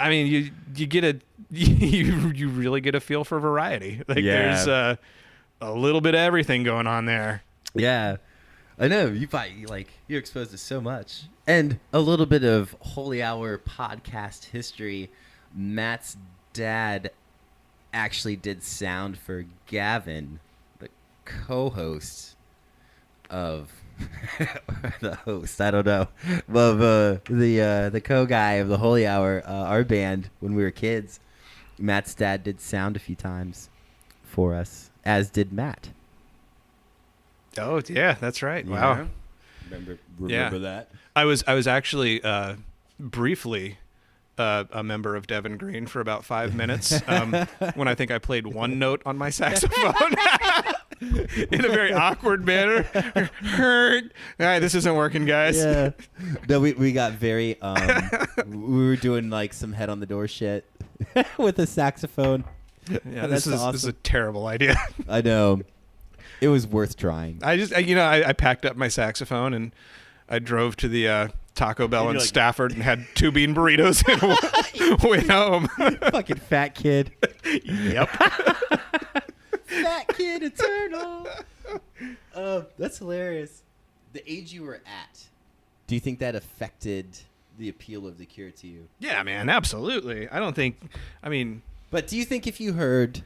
Speaker 3: mean, you get you really get a feel for variety. Like there's a little bit of everything going on there.
Speaker 2: Yeah. I know you're exposed to so much. And a little bit of Holy Hour podcast history. Matt's dad actually did sound for Gavin, the co-host of the host, I don't know, of the co-guy of the Holy Hour, our band when we were kids. Matt's dad did sound a few times for us, as did Matt.
Speaker 3: Oh yeah, that's right. Wow.
Speaker 2: Remember that?
Speaker 3: I was actually briefly a member of Devin Green for about 5 minutes when I think I played one note on my saxophone in a very awkward manner. All right, this isn't working, guys.
Speaker 2: Yeah. No, we got very we were doing like some head on the door shit with a saxophone.
Speaker 3: Yeah, this is a terrible idea.
Speaker 2: I know. It was worth trying.
Speaker 3: I packed up my saxophone and I drove to the Taco Bell in Stafford and had 2 bean burritos and went home.
Speaker 2: Fucking fat kid.
Speaker 3: Yep.
Speaker 2: Fat kid eternal. That's hilarious. The age you were at, do you think that affected the appeal of The Cure to you?
Speaker 3: Yeah, man, absolutely.
Speaker 2: But do you think if you heard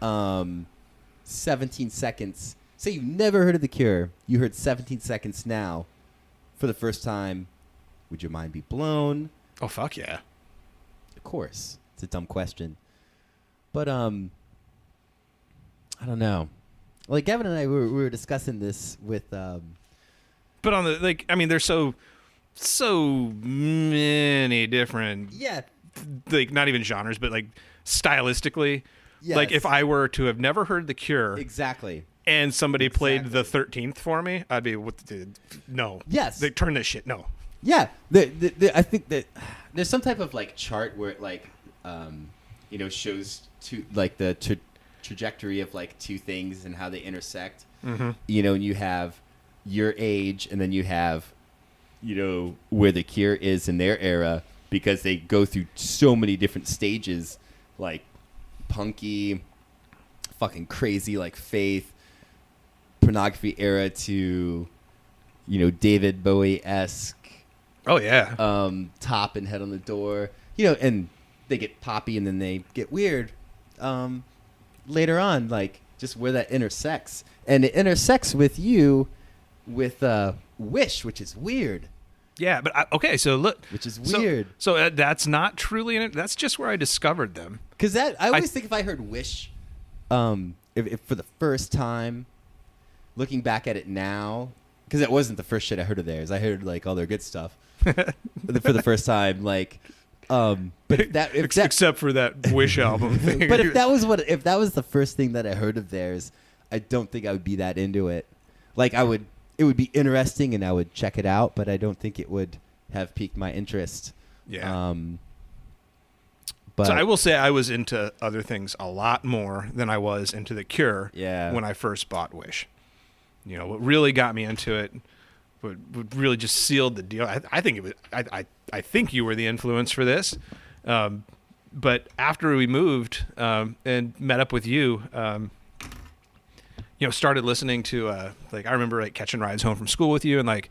Speaker 2: 17 Seconds, say you've never heard of The Cure, you heard 17 Seconds now for the first time, would your mind be blown?
Speaker 3: Oh, fuck yeah.
Speaker 2: Of course. It's a dumb question. But, I don't know. Like, Gavin and I, we were discussing this with...
Speaker 3: But on the, there's so many different...
Speaker 2: Yeah.
Speaker 3: Like, not even genres, but, like, stylistically...
Speaker 2: Yes.
Speaker 3: Like, if I were to have never heard The Cure...
Speaker 2: Exactly.
Speaker 3: And somebody played the 13th for me, I'd be, no.
Speaker 2: Yes.
Speaker 3: They turn this shit, no.
Speaker 2: Yeah. I think that there's some type of, like, chart where it, like, shows the trajectory of, like, two things and how they intersect.
Speaker 3: Mm-hmm.
Speaker 2: And you have your age and then you have, where The Cure is in their era because they go through so many different stages, like, punky, fucking crazy, like Faith, pornography era to, David Bowie-esque.
Speaker 3: Oh yeah.
Speaker 2: Top and Head on the Door, and they get poppy and then they get weird. Later on, like just where that intersects, and it intersects with you, with Wish, which is weird.
Speaker 3: Yeah, but okay, so look,
Speaker 2: which is weird.
Speaker 3: So that's not truly that's just where I discovered them.
Speaker 2: Because I always think if I heard Wish, if for the first time, looking back at it now, because it wasn't the first shit I heard of theirs. I heard like all their good stuff for the first time, like. But
Speaker 3: except for that Wish album thing.
Speaker 2: But if that was the first thing that I heard of theirs, I don't think I would be that into it. Like it would be interesting and I would check it out, but I don't think it would have piqued my interest.
Speaker 3: Yeah.
Speaker 2: But
Speaker 3: so I will say I was into other things a lot more than I was into The Cure.
Speaker 2: Yeah.
Speaker 3: When I first bought Wish, what really got me into it, what really just sealed the deal. I think it was. I think you were the influence for this. But after we moved and met up with you, started listening to I remember like catching rides home from school with you and like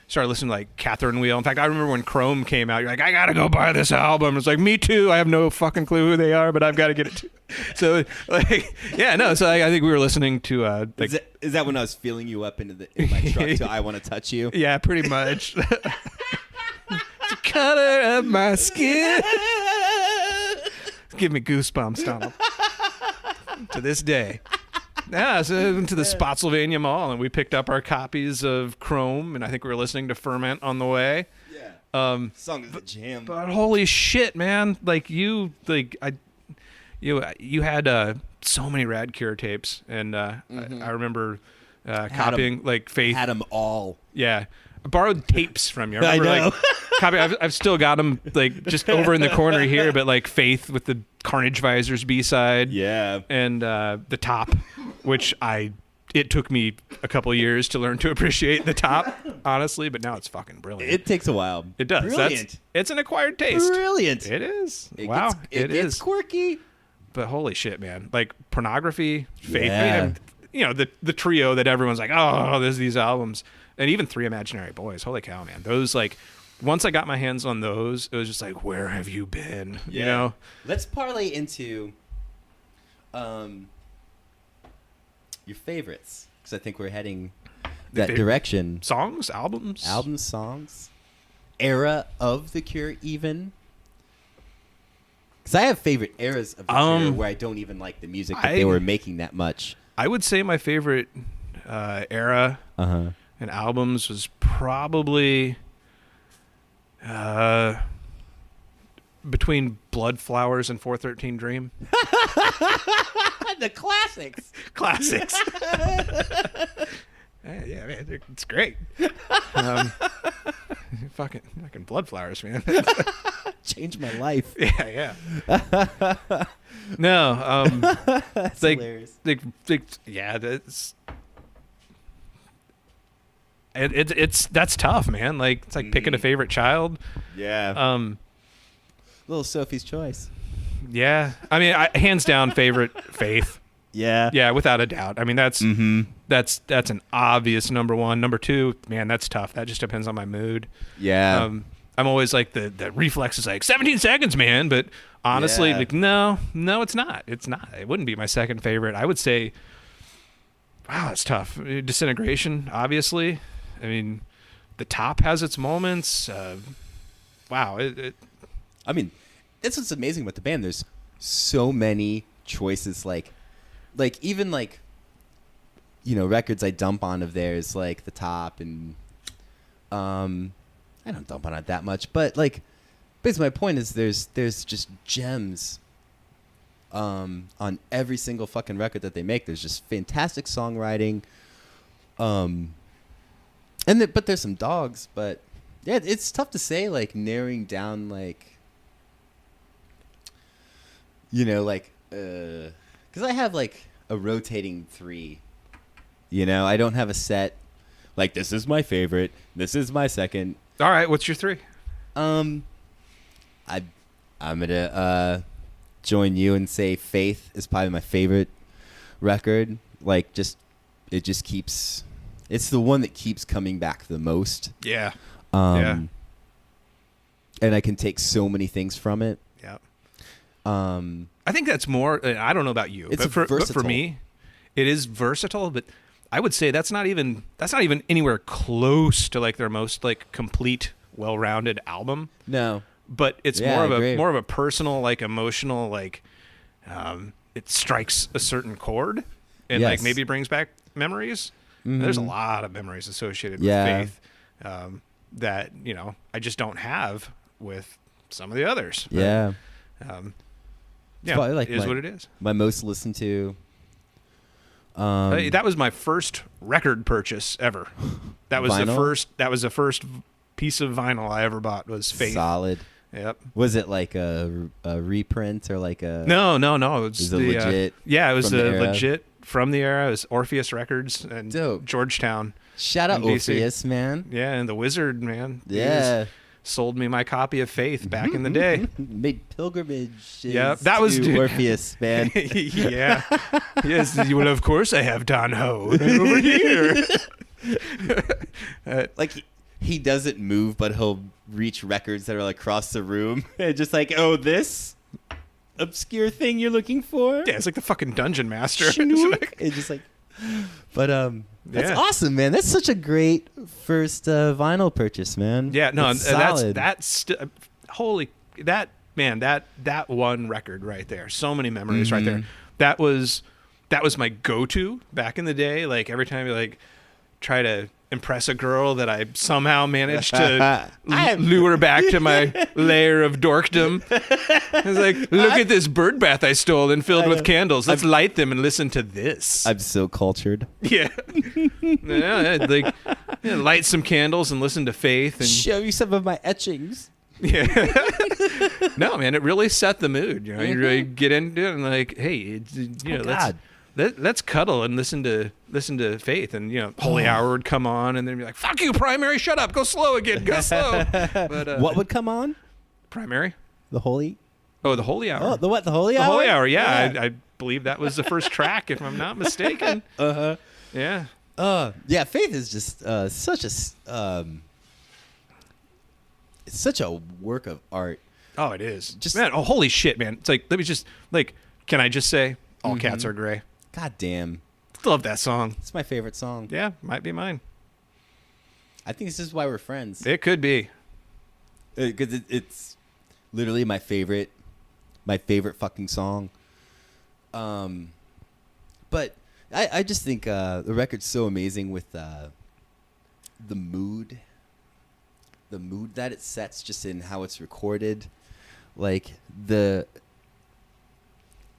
Speaker 3: started listening to like Catherine Wheel. In fact, I remember when Chrome came out, you're like, I gotta go buy this album. It's like, me too. I have no fucking clue who they are, but I've got to get it too. So like, yeah, no. So I think we were listening to
Speaker 2: is that when I was feeling you up in my truck till I Want to Touch You?
Speaker 3: Yeah, pretty much. The color of my skin. Give me goosebumps, Donald. To this day. Yeah, so I went to the Spotsylvania Mall and we picked up our copies of Chrome, and I think we were listening to Ferment on the way.
Speaker 2: Yeah. Song is a jam.
Speaker 3: But holy shit, man! Like you had so many Rad Cure tapes, and I remember copying like Faith.
Speaker 2: Had them all.
Speaker 3: Yeah. I borrowed tapes from you. I remember,
Speaker 2: I know.
Speaker 3: like copy. I've still got them like just over in the corner here, but like Faith with the Carnage Visors B-side.
Speaker 2: Yeah.
Speaker 3: And the Top, which it took me a couple of years to learn to appreciate the Top, honestly, but now it's fucking brilliant.
Speaker 2: It takes a while.
Speaker 3: It does.
Speaker 2: Brilliant.
Speaker 3: It's an acquired taste.
Speaker 2: Brilliant.
Speaker 3: It is.
Speaker 2: It
Speaker 3: Wow.
Speaker 2: It's quirky.
Speaker 3: But holy shit, man. Like Pornography, Faith.
Speaker 2: Yeah.
Speaker 3: The trio that everyone's like, oh, there's these albums. And even Three Imaginary Boys. Holy cow, man. Those, like, once I got my hands on those, it was just like, where have you been?
Speaker 2: Yeah.
Speaker 3: You know?
Speaker 2: Let's parlay into your favorites, because I think we're heading that direction.
Speaker 3: Songs? Albums?
Speaker 2: Albums, songs, era of The Cure, even. Because I have favorite eras of The Cure where I don't even like the music, but they were making that much.
Speaker 3: I would say my favorite era and albums was probably between Blood Flowers and 413 Dream.
Speaker 2: The classics.
Speaker 3: Classics. Yeah, man, it's great. Fucking Blood Flowers, man.
Speaker 2: Changed my life.
Speaker 3: Yeah. No,
Speaker 2: That's hilarious.
Speaker 3: Yeah, that's tough, man. Like it's like picking a favorite child.
Speaker 2: Yeah. Little Sophie's Choice.
Speaker 3: Yeah. I mean, hands down favorite Faith.
Speaker 2: Yeah.
Speaker 3: Yeah, without a doubt. I mean, that's an obvious number one. Number two, man, that's tough. That just depends on my mood.
Speaker 2: Yeah.
Speaker 3: I'm always like the reflex is like 17 seconds, man. But honestly, like no, it's not. It's not. It wouldn't be my second favorite. I would say, wow, it's tough. Disintegration, obviously. I mean, the Top has its moments. Wow.
Speaker 2: I mean, that's what's amazing about the band. There's so many choices, like even like, records I dump on of theirs, like the Top, and I don't dump on it that much, but like, basically my point is there's just gems on every single fucking record that they make. There's just fantastic songwriting, but there's some dogs, but yeah, it's tough to say, like, narrowing down, like, because I have like a rotating 3. I don't have a set. Like, this is my favorite. This is my second.
Speaker 3: All right, what's your 3?
Speaker 2: I'm gonna join you and say Faith is probably my favorite record. Like, it just keeps. It's the one that keeps coming back the most.
Speaker 3: Yeah.
Speaker 2: And I can take so many things from it.
Speaker 3: Yeah. I think that's more. I don't know about you, but for me, it is versatile. But I would say that's not even anywhere close to like their most like complete, well-rounded album.
Speaker 2: No,
Speaker 3: but it's more of a personal, like emotional, like it strikes a certain chord and like maybe brings back memories. Mm-hmm. There's a lot of memories associated with Faith that I just don't have with some of the others. But,
Speaker 2: yeah.
Speaker 3: Yeah, like it is what it is.
Speaker 2: My most listened to.
Speaker 3: That was my first record purchase ever. That was
Speaker 2: vinyl?
Speaker 3: the first piece of vinyl I ever bought was Faith.
Speaker 2: Solid.
Speaker 3: Yep.
Speaker 2: Was it like a reprint or like a?
Speaker 3: No. It was
Speaker 2: legit.
Speaker 3: It was legit from the era. It was Orpheus Records and
Speaker 2: Dope.
Speaker 3: Georgetown.
Speaker 2: Shout out Orpheus, man.
Speaker 3: Yeah, and the Wizard, man.
Speaker 2: Yeah.
Speaker 3: Sold me my copy of Faith back in the day.
Speaker 2: Made pilgrimages.
Speaker 3: Yeah, that was
Speaker 2: to Orpheus, man.
Speaker 3: Yeah. Yes. Well, of course I have Don Ho over here.
Speaker 2: Like he doesn't move, but he'll reach records that are like across the room, and just like, oh, this obscure thing you're looking for.
Speaker 3: Yeah, it's like the fucking dungeon master.
Speaker 2: It's just like, but that's awesome, man. That's such a great first vinyl purchase, man.
Speaker 3: Yeah, no,
Speaker 2: that's solid.
Speaker 3: Holy, that one record right there. So many memories right there. That was my go-to back in the day. Like every time you like try to impress a girl that I somehow managed to lure back to my layer of dorkdom. I was like, look at this bird bath I stole and filled with candles. Let's light them and listen to this.
Speaker 2: I'm so cultured.
Speaker 3: Yeah. Light some candles and listen to Faith. And
Speaker 2: show you some of my etchings.
Speaker 3: Yeah. No, man, it really set the mood. You know, you really get into it and like, hey, let's cuddle and listen to Faith, and Holy Hour would come on, and then be like, fuck you, Primary, shut up, go slow again, go slow. But
Speaker 2: what would come on?
Speaker 3: Primary.
Speaker 2: The Holy.
Speaker 3: Oh, the Holy Hour.
Speaker 2: Oh, the what? The Holy Hour.
Speaker 3: The Holy Hour. Yeah, I believe that was the first track, if I'm not mistaken. Yeah.
Speaker 2: Yeah. Faith is just it's such a work of art.
Speaker 3: Oh, it is. Just man. Oh, holy shit, man. It's like, let me just can I just say, all cats are gray.
Speaker 2: God damn.
Speaker 3: Love that song.
Speaker 2: It's my favorite song.
Speaker 3: Yeah, might be mine.
Speaker 2: I think this is why we're friends.
Speaker 3: It could be.
Speaker 2: Because it's literally my favorite fucking song. But I just think the record's so amazing with the mood that it sets, just in how it's recorded. Like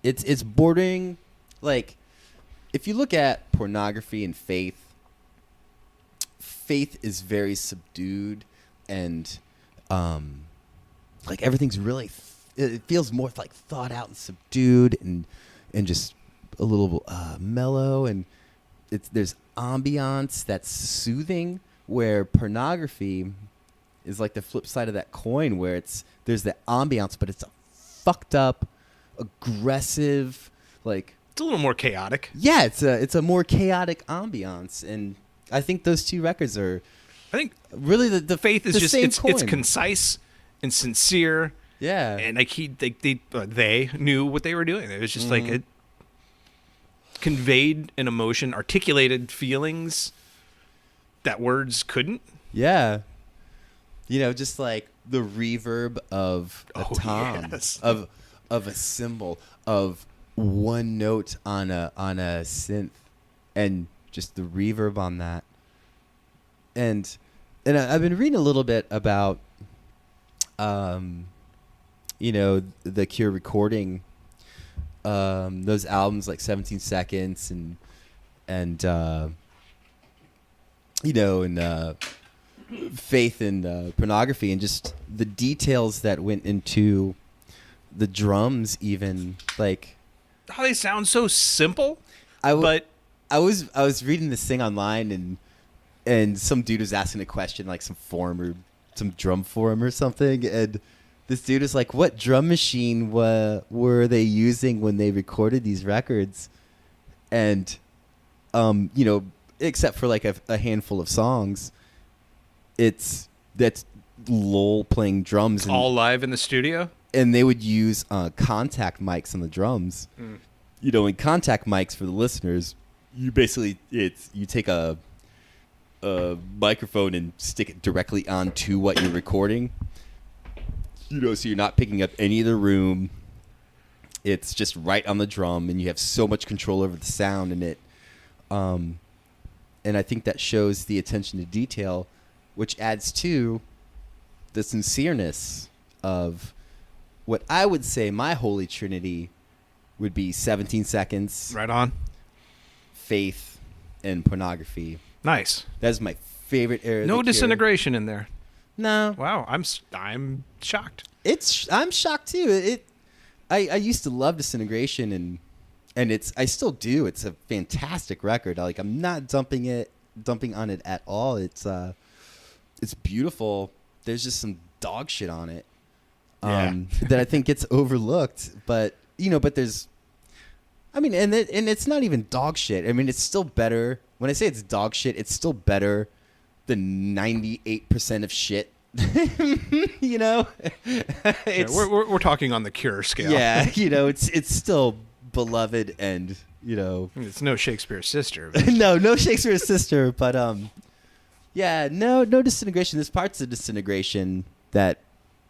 Speaker 2: it's bordering, like, if you look at Pornography and Faith is very subdued, and like everything's really it feels more like thought out and subdued, and just a little mellow, and there's ambiance that's soothing, where Pornography is like the flip side of that coin, where there's the ambiance, but it's a fucked up, aggressive, like,
Speaker 3: it's a little more chaotic.
Speaker 2: Yeah, it's a more chaotic ambiance, and I think those two records are. I think really the
Speaker 3: Faith is
Speaker 2: the
Speaker 3: just
Speaker 2: same
Speaker 3: it's
Speaker 2: coin.
Speaker 3: Concise and sincere.
Speaker 2: Yeah,
Speaker 3: and like they knew what they were doing. It was just like it conveyed an emotion, articulated feelings that words couldn't.
Speaker 2: Yeah, just like the reverb of a tom,
Speaker 3: yes.
Speaker 2: of a cymbal, of one note on a synth, and just the reverb on that. And I've been reading a little bit about the Cure recording those albums like 17 Seconds and Faith and Pornography, and just the details that went into the drums, even like
Speaker 3: how they sound so simple.
Speaker 2: I was reading this thing online, and some dude was asking a question, like some forum or some drum forum or something, and this dude was like, what drum machine were they using when they recorded these records? And except for like a handful of songs, that's Lowell playing drums,
Speaker 3: it's all live in the studio.
Speaker 2: And they would use contact mics on the drums. And contact mics, for the listeners, you basically you take a microphone and stick it directly onto what you're recording. So you're not picking up any of the room. It's just right on the drum, and you have so much control over the sound in it. And I think that shows the attention to detail, which adds to the sincereness of what I would say my holy trinity would be: 17 Seconds,
Speaker 3: right on,
Speaker 2: Faith, and Pornography.
Speaker 3: Nice.
Speaker 2: That's my favorite era.
Speaker 3: No Disintegration in there.
Speaker 2: No.
Speaker 3: Wow, I'm shocked.
Speaker 2: I'm shocked too. I used to love Disintegration, and I still do. It's a fantastic record. Like, I'm not dumping on it at all. It's beautiful. There's just some dog shit on it that I think gets overlooked. But there's, and it's not even dog shit. I mean, it's still better. When I say it's dog shit, it's still better than 98% of shit.
Speaker 3: We're talking on the Cure scale.
Speaker 2: Yeah, it's still beloved, and
Speaker 3: it's no Shakespeare's Sister.
Speaker 2: no Shakespeare's Sister, but no Disintegration. There's parts of Disintegration that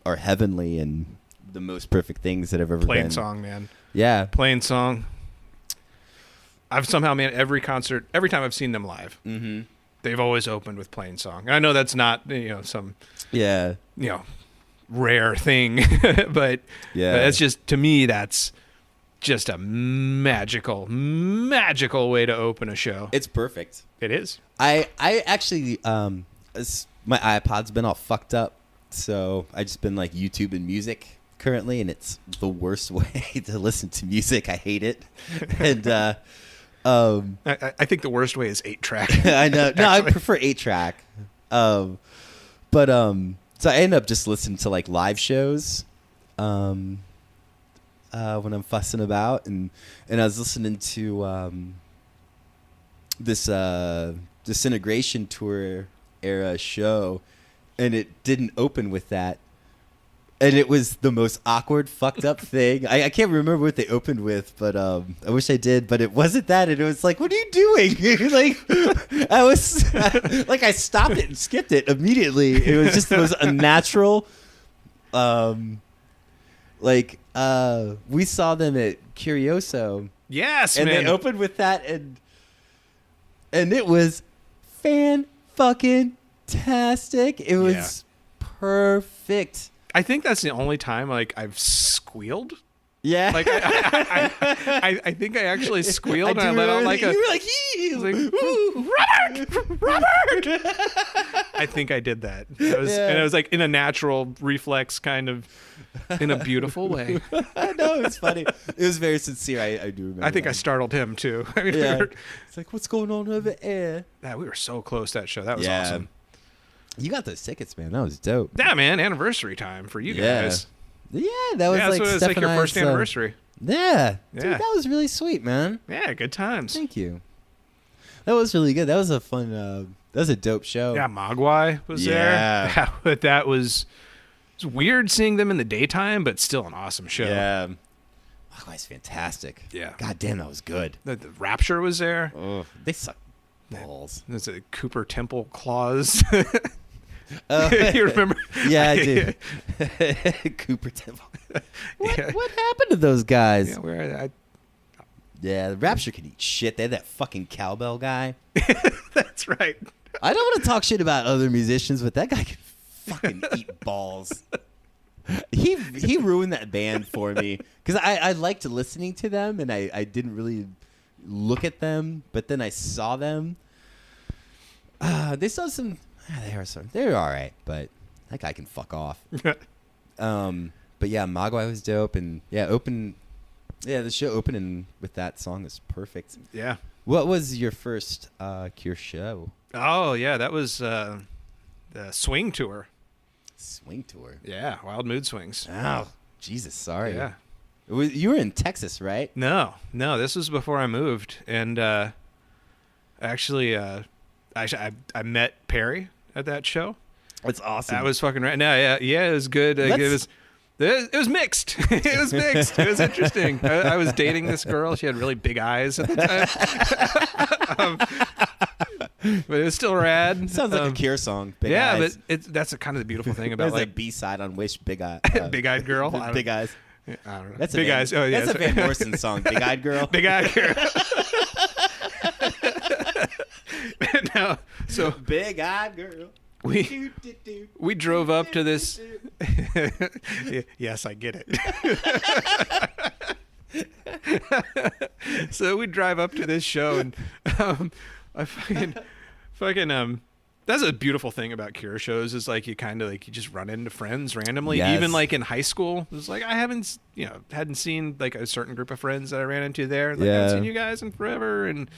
Speaker 2: are heavenly and the most perfect things that have ever been.
Speaker 3: Plain song, man.
Speaker 2: Yeah,
Speaker 3: Plain song. I've somehow, man, every time I've seen them live, they've always opened with Plainsong. And I know that's not some rare thing, but it's just, to me, that's just a magical way to open a show.
Speaker 2: It's perfect.
Speaker 3: It is.
Speaker 2: I actually my iPod's been all fucked up, so I just been like YouTubing music currently, and it's the worst way to listen to music. I hate it. And
Speaker 3: I think the worst way is 8-track.
Speaker 2: I know. No, I prefer 8-track. So I end up just listening to like live shows when I'm fussing about, and I was listening to this Disintegration Tour era show, and it didn't open with that. And it was the most awkward, fucked up thing. I can't remember what they opened with, but I wish I did. But it wasn't that, and it was like, "What are you doing?" Like, I stopped it and skipped it immediately. It was just the most unnatural. We saw them at Curioso.
Speaker 3: Yes,
Speaker 2: and
Speaker 3: man.
Speaker 2: they opened with that, and it was fan-fucking-tastic. It was perfect.
Speaker 3: I think that's the only time I've squealed.
Speaker 2: Yeah.
Speaker 3: I think I actually squealed and I let out like
Speaker 2: you were like, "Hee!"
Speaker 3: Ooh, Robert! I think I did that. And it was like in a natural reflex, kind of in a beautiful way.
Speaker 2: No, it was funny. It was very sincere. I do remember.
Speaker 3: I think
Speaker 2: that.
Speaker 3: I startled him too. I mean,
Speaker 2: It's like, what's going on over there?
Speaker 3: Yeah, we were so close that show. That was awesome.
Speaker 2: You got those tickets, man. That was dope.
Speaker 3: Yeah, man. Anniversary time for you guys.
Speaker 2: Yeah, that was
Speaker 3: so it was like your first anniversary.
Speaker 2: Yeah. Dude, that was really sweet, man.
Speaker 3: Yeah, good times.
Speaker 2: Thank you. That was really good. That was a fun, that was a dope show.
Speaker 3: Yeah, Mogwai was there. But that was weird seeing them in the daytime, but still an awesome show.
Speaker 2: Yeah. Mogwai's fantastic.
Speaker 3: Yeah.
Speaker 2: God damn, that was good.
Speaker 3: The Rapture was there.
Speaker 2: Oh, they suck balls.
Speaker 3: There's a Cooper Temple Claus. You remember?
Speaker 2: Yeah, I do. Cooper Temple. What happened to those guys?
Speaker 3: Yeah,
Speaker 2: the Rapture could eat shit. They had that fucking cowbell guy.
Speaker 3: That's right.
Speaker 2: I don't want to talk shit about other musicians, but that guy could fucking eat balls. He ruined that band for me because I liked listening to them, and I didn't really look at them, but then I saw them. They saw some. They're all right, but that guy can fuck off. But yeah, Mogwai was dope, and the show opening with that song is perfect.
Speaker 3: Yeah.
Speaker 2: What was your first Cure show?
Speaker 3: Oh yeah, that was the Swing Tour.
Speaker 2: Swing Tour.
Speaker 3: Yeah, Wild Mood Swings.
Speaker 2: Oh, Jesus, sorry.
Speaker 3: Yeah.
Speaker 2: You were in Texas, right?
Speaker 3: No, this was before I moved, and actually, I met Perry at that show.
Speaker 2: That's awesome.
Speaker 3: That was fucking right. No, yeah, it was good. It was mixed. It was mixed. It was interesting. I was dating this girl. She had really big eyes at the time. But it was still rad.
Speaker 2: Sounds like a Cure song. Big eyes.
Speaker 3: But that's kind of the beautiful thing about
Speaker 2: like a B-side on Wish. Big Eye.
Speaker 3: Big-eyed girl.
Speaker 2: Big eyes.
Speaker 3: I don't know.
Speaker 2: That's
Speaker 3: Big Eyes. Oh yeah,
Speaker 2: that's a Van Morrison song. Big-eyed girl.
Speaker 3: Big-eyed girl. No, so
Speaker 2: Big-eyed girl.
Speaker 3: We drove up to this. Yes, I get it. So we drive up to this show, and I fucking that's a beautiful thing about Cure shows is like you kind of like you just run into friends randomly.
Speaker 2: Yes.
Speaker 3: Even like in high school, it was like I hadn't seen like a certain group of friends that I ran into there. Like I haven't seen you guys in forever, and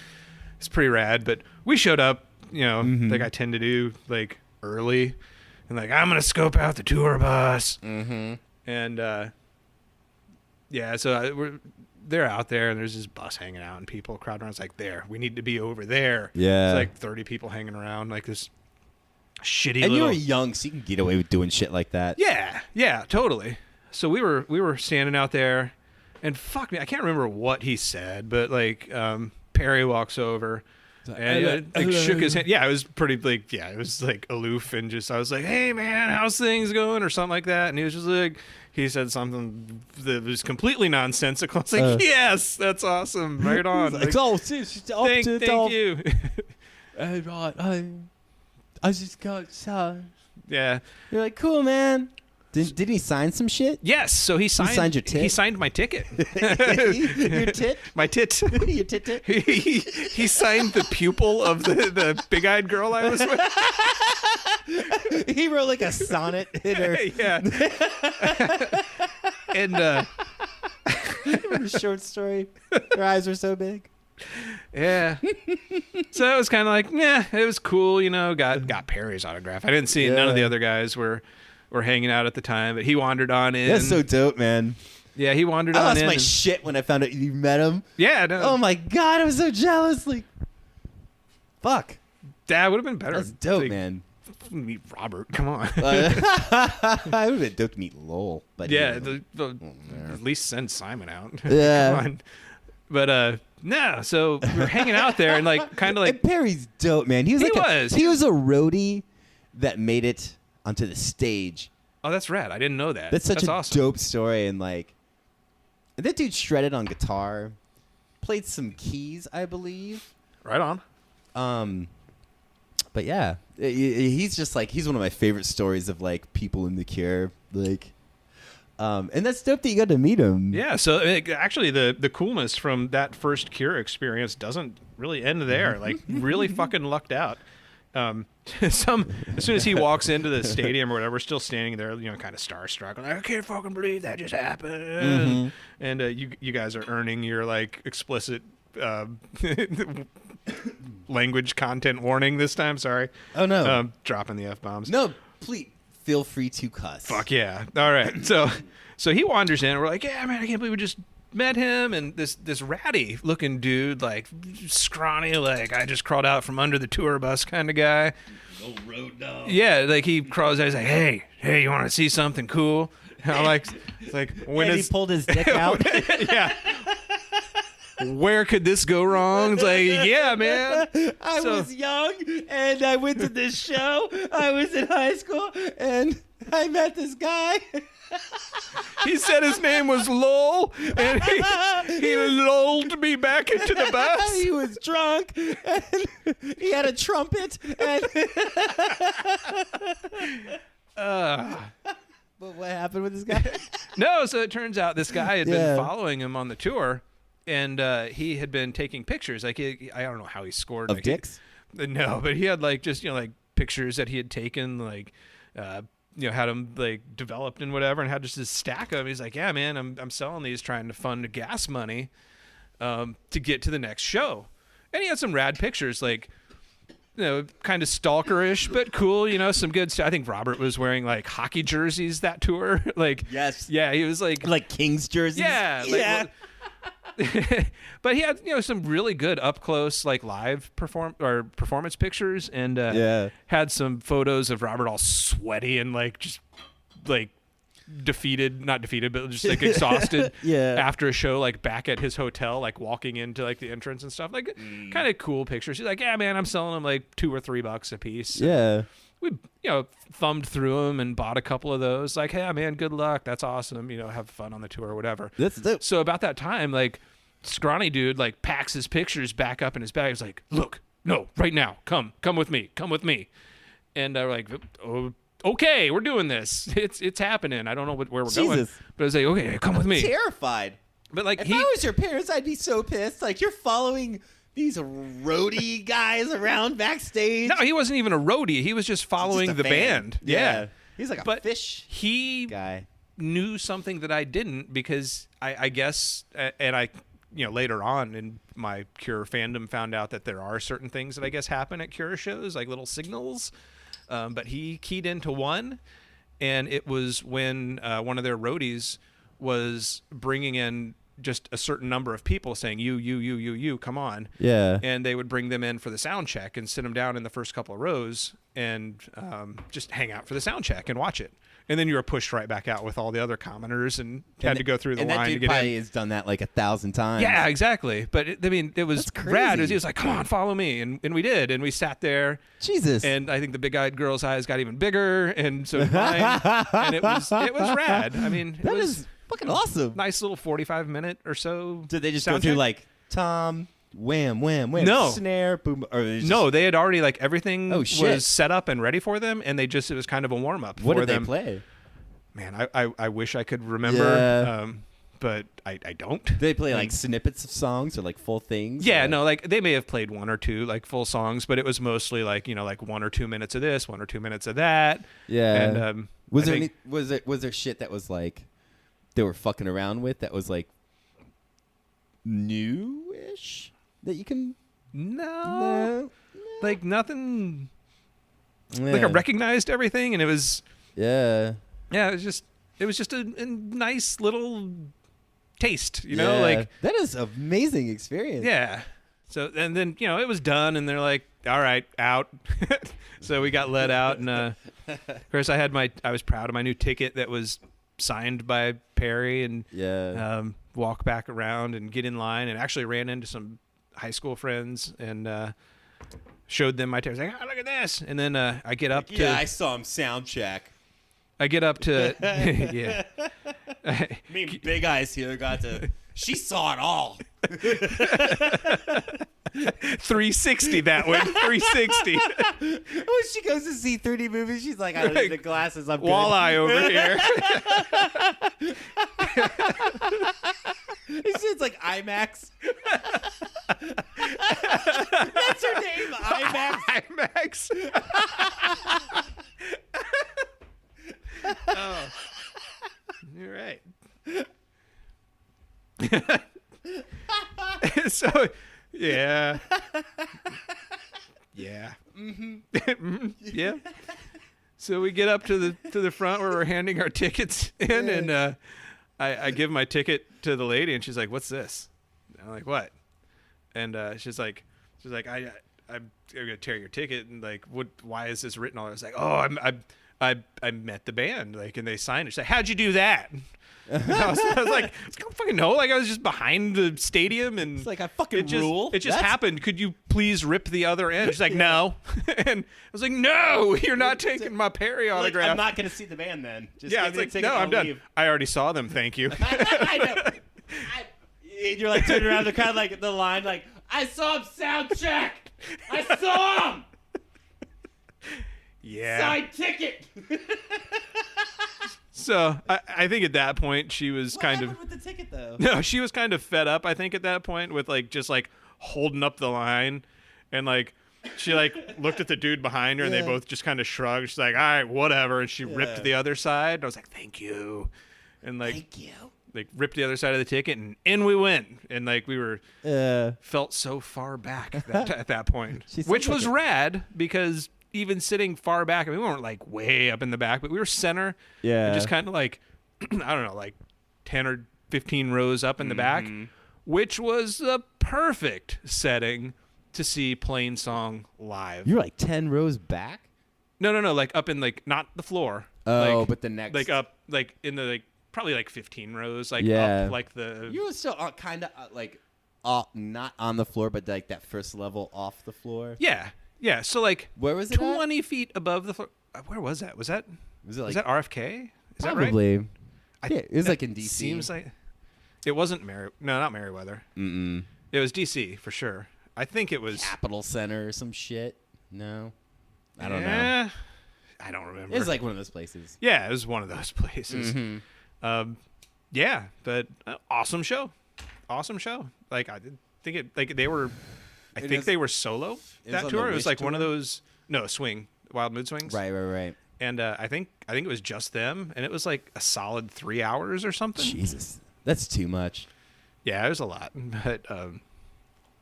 Speaker 3: it's pretty rad. But we showed up, like I tend to do, like early, and like I'm gonna scope out the tour bus, and so they're out there, and there's this bus hanging out, and people crowding around. It's like, we need to be over there.
Speaker 2: Yeah,
Speaker 3: it's like 30 people hanging around, like this shitty.
Speaker 2: And
Speaker 3: little...
Speaker 2: you were young, so you can get away with doing shit like that.
Speaker 3: Yeah, totally. So we were standing out there, and fuck me, I can't remember what he said, but like Perry walks over. And like shook his hand. Yeah, it was pretty like it was like aloof, and just I was like, "Hey man, how's things going?" or something like that. And he was just like, he said something that was completely nonsensical. It's like, yes, that's awesome, right on.
Speaker 2: Like, oh,
Speaker 3: thank you.
Speaker 2: Hey, Rod, I just got shot.
Speaker 3: Yeah.
Speaker 2: You're like, cool, man. Didn't he sign some shit?
Speaker 3: Yes. So he signed
Speaker 2: your tit?
Speaker 3: He signed my ticket.
Speaker 2: Your tit?
Speaker 3: My tit.
Speaker 2: Your tit?
Speaker 3: He signed the pupil of the big-eyed girl I was with.
Speaker 2: He wrote like a sonnet in her.
Speaker 3: Yeah. And
Speaker 2: A short story. Her eyes were so big.
Speaker 3: yeah. So it was kind of like, yeah, it was cool, you know. Got Perry's autograph. I didn't see it. None of the other guys were hanging out at the time, but he wandered on in.
Speaker 2: That's so dope, man.
Speaker 3: Yeah, he wandered
Speaker 2: I
Speaker 3: on
Speaker 2: lost
Speaker 3: in.
Speaker 2: my shit when I found out you met him.
Speaker 3: Yeah, no.
Speaker 2: Oh my god, I was so jealous. Like, fuck.
Speaker 3: That would have been better.
Speaker 2: That's dope,
Speaker 3: Like,
Speaker 2: man.
Speaker 3: Meet Robert. Come on.
Speaker 2: I would have been dope to meet Lowell. But
Speaker 3: Yeah,
Speaker 2: you know.
Speaker 3: at least send Simon out.
Speaker 2: Yeah.
Speaker 3: Come on. But no, so we were hanging out there and like kind of like
Speaker 2: And Perry's dope, man. He was
Speaker 3: He
Speaker 2: was a roadie that made it onto the stage.
Speaker 3: oh, that's rad. I didn't know that.
Speaker 2: That's such a
Speaker 3: awesome.
Speaker 2: dope story, and like that dude shredded on guitar, played some keys, I believe.
Speaker 3: Right on.
Speaker 2: But yeah, he's just like he's one of my favorite stories of like people in the Cure, like. And that's dope that you got to meet him.
Speaker 3: Yeah, so actually the coolness from that first Cure experience doesn't really end there. Like really fucking lucked out. As soon as he walks into the stadium or whatever, we're still standing there, you know, kind of starstruck. Like, I can't fucking believe that just happened. And you guys are earning your like explicit language content warning this time. Sorry.
Speaker 2: Oh no.
Speaker 3: Dropping the F-bombs.
Speaker 2: No, please feel free to cuss.
Speaker 3: Fuck yeah. All right. So he wanders in and we're like, yeah, man, I can't believe we just met him. And this ratty looking dude, like scrawny, like I just crawled out from under the tour bus kind of guy.
Speaker 2: Old road dog.
Speaker 3: Yeah. Like he crawls out. He's like, hey, you want to see something cool? And I'm like, it's like, when
Speaker 2: And he pulled his dick out.
Speaker 3: Yeah. Where could this go wrong? It's like, yeah, man.
Speaker 2: I was young and I went to this show. I was in high school and I met this guy.
Speaker 3: He said his name was Lowell, and he lulled me back into the bus.
Speaker 2: He was drunk and he had a trumpet. And but what happened with this guy?
Speaker 3: No, so it turns out this guy had
Speaker 2: Yeah.
Speaker 3: been following him on the tour, and he had been taking pictures. Like I don't know how he scored.
Speaker 2: Of
Speaker 3: like,
Speaker 2: dicks?
Speaker 3: No, but he had like just like pictures that he had taken, like had them like developed and whatever, and had just this stack of them. He's like, yeah, man, I'm selling these, trying to fund gas money to get to the next show. And he had some rad pictures, like, you know, kind of stalkerish, but cool, you know, some good stuff. I think Robert was wearing like hockey jerseys that tour. Like,
Speaker 2: Yes.
Speaker 3: yeah, he was like
Speaker 2: King's jerseys?
Speaker 3: yeah. Like, but he had, you know, some really good up close like live performance pictures, and had some photos of Robert all sweaty and like just like not defeated, but just like exhausted after a show, like back at his hotel, like walking into like the entrance and stuff, like kind of cool pictures. He's like, yeah, man, I'm selling them like $2 or $3 a piece.
Speaker 2: Yeah.
Speaker 3: We, you know, thumbed through them and bought a couple of those. Like, hey, man, good luck. That's awesome. You know, have fun on the tour or whatever.
Speaker 2: That's dope.
Speaker 3: So about that time, like, scrawny dude, like, packs his pictures back up in his bag. He's like, look, no, right now. Come with me. And we're like, oh, okay, we're doing this. It's happening. I don't know where we're going. But I was like, okay, come with me.
Speaker 2: Terrified.
Speaker 3: But, like,
Speaker 2: If I was your parents, I'd be so pissed. Like, you're following these roadie guys around backstage.
Speaker 3: No, he wasn't even a roadie. He was just following
Speaker 2: Just a
Speaker 3: the
Speaker 2: fan.
Speaker 3: band.
Speaker 2: Yeah. He's like a
Speaker 3: But
Speaker 2: fish
Speaker 3: he
Speaker 2: guy.
Speaker 3: knew something that I didn't, because I guess, and I, you know, later on in my Cure fandom found out that there are certain things that I guess happen at Cure shows, like little signals. But he keyed into one, and it was when one of their roadies was bringing in just a certain number of people saying, you, come on.
Speaker 2: Yeah.
Speaker 3: And they would bring them in for the sound check and sit them down in the first couple of rows and just hang out for the sound check and watch it. And then you were pushed right back out with all the other commoners and had to go through the
Speaker 2: and
Speaker 3: line
Speaker 2: that
Speaker 3: to
Speaker 2: dude
Speaker 3: get
Speaker 2: probably
Speaker 3: in.
Speaker 2: has done that like 1,000 times.
Speaker 3: Yeah, exactly. But it was
Speaker 2: That's crazy.
Speaker 3: rad. He was like, come on, follow me. And we did. And we sat there.
Speaker 2: Jesus.
Speaker 3: And I think the big-eyed girl's eyes got even bigger, and so did mine. And it was rad. I mean,
Speaker 2: that
Speaker 3: it was
Speaker 2: is fucking awesome.
Speaker 3: nice little 45-minute or so.
Speaker 2: Did they just
Speaker 3: sound
Speaker 2: go through
Speaker 3: check.
Speaker 2: like, Tom, wham, wham, wham,
Speaker 3: No.
Speaker 2: snare, boom. Or it was just,
Speaker 3: No, they had already like everything
Speaker 2: shit.
Speaker 3: was set up and ready for them, and it was kind of a warm up.
Speaker 2: What
Speaker 3: for
Speaker 2: did
Speaker 3: them.
Speaker 2: they play?
Speaker 3: Man, I wish I could remember,
Speaker 2: Yeah.
Speaker 3: but I don't.
Speaker 2: Did they play like snippets of songs or like full things?
Speaker 3: Yeah,
Speaker 2: or,
Speaker 3: no, like they may have played one or two like full songs, but it was mostly like like 1 or 2 minutes of this, 1 or 2 minutes of that.
Speaker 2: Yeah.
Speaker 3: And
Speaker 2: was
Speaker 3: I
Speaker 2: there
Speaker 3: think-
Speaker 2: was there shit that was like they were fucking around with that was like newish that you can
Speaker 3: no, like nothing.
Speaker 2: Yeah.
Speaker 3: Like I recognized everything, and it was
Speaker 2: Yeah.
Speaker 3: it was just a nice little taste,
Speaker 2: Yeah.
Speaker 3: like
Speaker 2: that is an amazing experience.
Speaker 3: yeah. So and then it was done, and they're like, all right, out. So we got let out, and of course I was proud of my new ticket that was signed by Perry, and
Speaker 2: Yeah.
Speaker 3: walk back around and get in line, and actually ran into some high school friends and showed them my ticket. I was like, oh, look at this, and then I get up to
Speaker 2: I saw him sound check.
Speaker 3: I get up to yeah.
Speaker 2: Me and Big Eyes here got to. She saw it all.
Speaker 3: 360 that one. 360.
Speaker 2: When she goes to see 3D movies, she's like, I don't need the glasses. I'm good.
Speaker 3: Walleye over here.
Speaker 2: It's like IMAX. That's her name, IMAX.
Speaker 3: IMAX. Oh. You're right. So, yeah. Yeah. Mm-hmm. Yeah. So we get up to the front where we're handing our tickets in, and I give my ticket to the lady, and she's like, "What's this?" And I'm like, "What?" And she's like, I'm gonna tear your ticket, and like, what? Why is this written on it? I was like, "Oh, I met the band, like, and they signed it." She's like, "How'd you do that?" I was like, I don't fucking know. Like, I was just behind the stadium, and
Speaker 2: It's like, I fucking rule.
Speaker 3: It just
Speaker 2: That's-
Speaker 3: happened. Could you please rip the other end? She's like, no. And I was like, no, you're not taking my Perry
Speaker 2: Like,
Speaker 3: autograph.
Speaker 2: I'm not going to see the band then. Just
Speaker 3: Yeah,
Speaker 2: give
Speaker 3: it's
Speaker 2: me the
Speaker 3: like,
Speaker 2: ticket
Speaker 3: no,
Speaker 2: and
Speaker 3: I'm
Speaker 2: I'll
Speaker 3: done.
Speaker 2: leave.
Speaker 3: I already saw them. Thank you.
Speaker 2: I know. You're like turning around the crowd, like the line, like, I saw him sound check. I saw him.
Speaker 3: Yeah.
Speaker 2: Signed ticket.
Speaker 3: So I think at that point she was
Speaker 2: What
Speaker 3: kind
Speaker 2: happened
Speaker 3: of
Speaker 2: with the ticket though?
Speaker 3: no, she was kind of fed up. I think at that point with like just like holding up the line, and like she like looked at the dude behind her, and they
Speaker 2: Yeah.
Speaker 3: both just kind of shrugged. She's like, all right, whatever, and she
Speaker 2: Yeah.
Speaker 3: ripped the other side. And I was like, thank you, and like
Speaker 2: Thank you.
Speaker 3: like ripped the other side of the ticket, and in we went, and like we were
Speaker 2: Yeah.
Speaker 3: felt so far back at that point,
Speaker 2: She sounds
Speaker 3: which
Speaker 2: like
Speaker 3: was
Speaker 2: it.
Speaker 3: rad because even sitting far back, I mean, we weren't like way up in the back, but we were center,
Speaker 2: Yeah.
Speaker 3: and just kind of like I don't know, like 10 or 15 rows up in the back, which was the perfect setting to see Plain Song live.
Speaker 2: You're like 10 rows back?
Speaker 3: No, like up in like not the floor.
Speaker 2: Oh,
Speaker 3: like,
Speaker 2: but the next.
Speaker 3: like up like in the like probably like 15 rows, like
Speaker 2: Yeah.
Speaker 3: up like the
Speaker 2: You were still kind of like not on the floor, but like that first level off the floor.
Speaker 3: yeah. So like
Speaker 2: Where was it at?
Speaker 3: 20 feet above the floor. Where was that? Was that
Speaker 2: Was it like
Speaker 3: was that RFK? Is that right?
Speaker 2: probably? Yeah, it was like in DC.
Speaker 3: Seems like it wasn't not Merriweather.
Speaker 2: Mm-mm.
Speaker 3: It was DC for sure. I think it was.
Speaker 2: Capitol Center or some shit. No, I don't know.
Speaker 3: Eh, I don't remember.
Speaker 2: It was like one of those places.
Speaker 3: yeah, it was one of those places. Yeah, but awesome show. Like I did think it. Like they were. I
Speaker 2: It
Speaker 3: think
Speaker 2: is-
Speaker 3: they were solo
Speaker 2: it was
Speaker 3: that
Speaker 2: on
Speaker 3: tour.
Speaker 2: the
Speaker 3: It was
Speaker 2: Wish
Speaker 3: like one of
Speaker 2: tour?
Speaker 3: those. No, swing. Wild Mood Swings.
Speaker 2: Right.
Speaker 3: And I think it was just them, and it was like a solid 3 hours or something.
Speaker 2: Jesus, that's too much.
Speaker 3: Yeah, it was a lot, but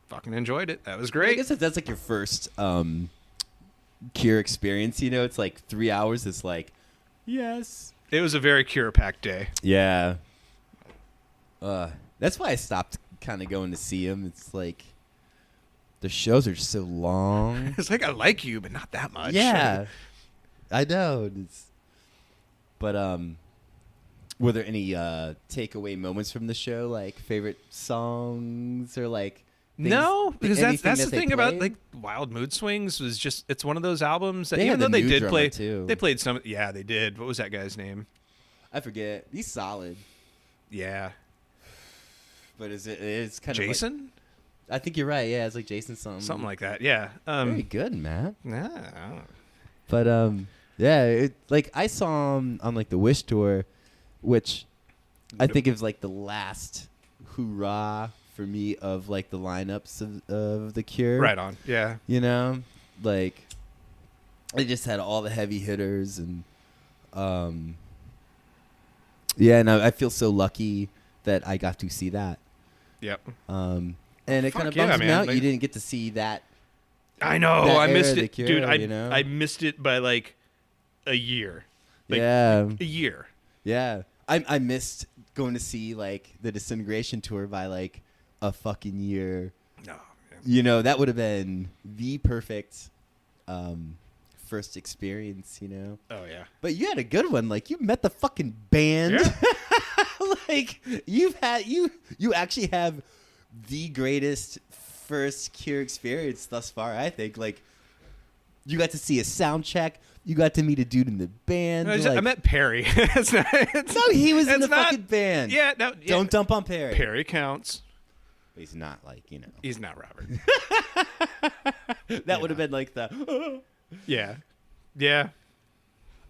Speaker 3: fucking enjoyed it. That was
Speaker 2: I
Speaker 3: great.
Speaker 2: guess if that's like your first Cure experience, you know, it's like 3 hours. It's like, yes.
Speaker 3: It was a very Cure-packed day.
Speaker 2: Yeah. That's why I stopped kind of going to see him. It's like the shows are so long.
Speaker 3: It's like I like you, but not that much.
Speaker 2: Yeah, I know. But were there any takeaway moments from the show, like favorite songs or like? Things,
Speaker 3: No, because that's
Speaker 2: anything
Speaker 3: the
Speaker 2: that they
Speaker 3: thing about
Speaker 2: played?
Speaker 3: like Wild Mood Swings was just it's one of those albums that
Speaker 2: They
Speaker 3: even
Speaker 2: had
Speaker 3: though
Speaker 2: the
Speaker 3: they
Speaker 2: new
Speaker 3: did
Speaker 2: drummer,
Speaker 3: play
Speaker 2: too.
Speaker 3: they played some yeah they did. What was that guy's name?
Speaker 2: I forget. He's solid,
Speaker 3: Yeah,
Speaker 2: but it's kind of
Speaker 3: Jason.
Speaker 2: I think you're right. Yeah, it's like Jason something.
Speaker 3: Something like that. Yeah.
Speaker 2: Very good, man.
Speaker 3: Yeah. I don't know.
Speaker 2: But yeah, like I saw him on like the Wish tour, which I think is like the last hoorah for me of like the lineups of the Cure.
Speaker 3: Right on. Yeah.
Speaker 2: You know, like they just had all the heavy hitters and yeah, and I feel so lucky that I got to see that.
Speaker 3: Yep.
Speaker 2: And it kind of
Speaker 3: yeah,
Speaker 2: bums me
Speaker 3: man.
Speaker 2: out
Speaker 3: Like-
Speaker 2: you didn't get to see that.
Speaker 3: I know.
Speaker 2: That
Speaker 3: I
Speaker 2: era
Speaker 3: missed
Speaker 2: of The
Speaker 3: it,
Speaker 2: Cure,
Speaker 3: dude.
Speaker 2: you know?
Speaker 3: I missed it by like a year. Like,
Speaker 2: Yeah.
Speaker 3: A year.
Speaker 2: Yeah. I missed going to see like the Disintegration tour by like a fucking year.
Speaker 3: No. Man.
Speaker 2: You know, that would have been the perfect first experience, you know.
Speaker 3: Oh yeah.
Speaker 2: But you had a good one. Like you met the fucking band.
Speaker 3: Yeah.
Speaker 2: Like you actually have the greatest first Cure experience thus far, I think. Like you got to see a sound check. You got to meet a dude in the band.
Speaker 3: I met Perry. It's not,
Speaker 2: No, he was in the
Speaker 3: not-
Speaker 2: fucking band.
Speaker 3: Yeah. No. Yeah.
Speaker 2: Don't dump on Perry.
Speaker 3: Perry counts.
Speaker 2: He's not like, you know.
Speaker 3: He's not Robert.
Speaker 2: That would have been like the
Speaker 3: Yeah. Yeah.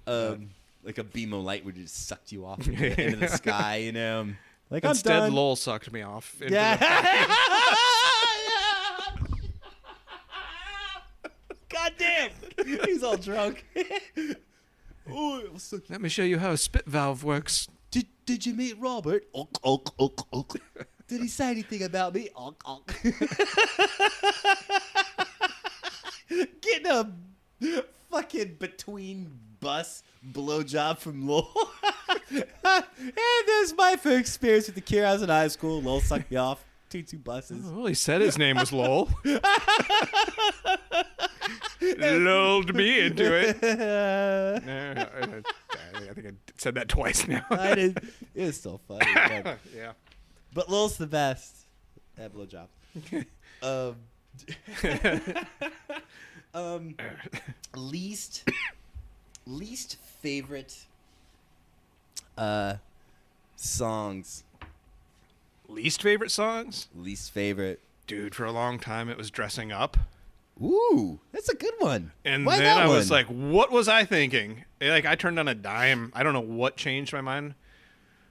Speaker 2: like a beam of light would have just sucked you off into the sky, you know. Like
Speaker 3: Instead,
Speaker 2: I'm done.
Speaker 3: Lowell sucked me off. Into
Speaker 2: Yeah.
Speaker 3: the-
Speaker 2: God damn. He's all drunk. Oh,
Speaker 3: Let me show you how a spit valve works.
Speaker 2: did you meet Robert? Ok. Did he say anything about me? Ok. Getting a fucking between bus blowjob from Lowell. And there's my first experience with the Cure. I was in high school. Lowell sucked me off. Two buses.
Speaker 3: Well, he said his name was Lowell. Lulled me into it. No, I think I said that twice now.
Speaker 2: I did. It was still funny. But,
Speaker 3: Yeah.
Speaker 2: but Lowell's the best at blowjob. Least favorite songs.
Speaker 3: Least favorite songs?
Speaker 2: Least favorite.
Speaker 3: Dude, for a long time it was Dressing Up.
Speaker 2: Ooh, that's a good one.
Speaker 3: And
Speaker 2: Why
Speaker 3: then
Speaker 2: that
Speaker 3: I was
Speaker 2: one?
Speaker 3: like, what was I thinking? Like, I turned on a dime. I don't know what changed my mind.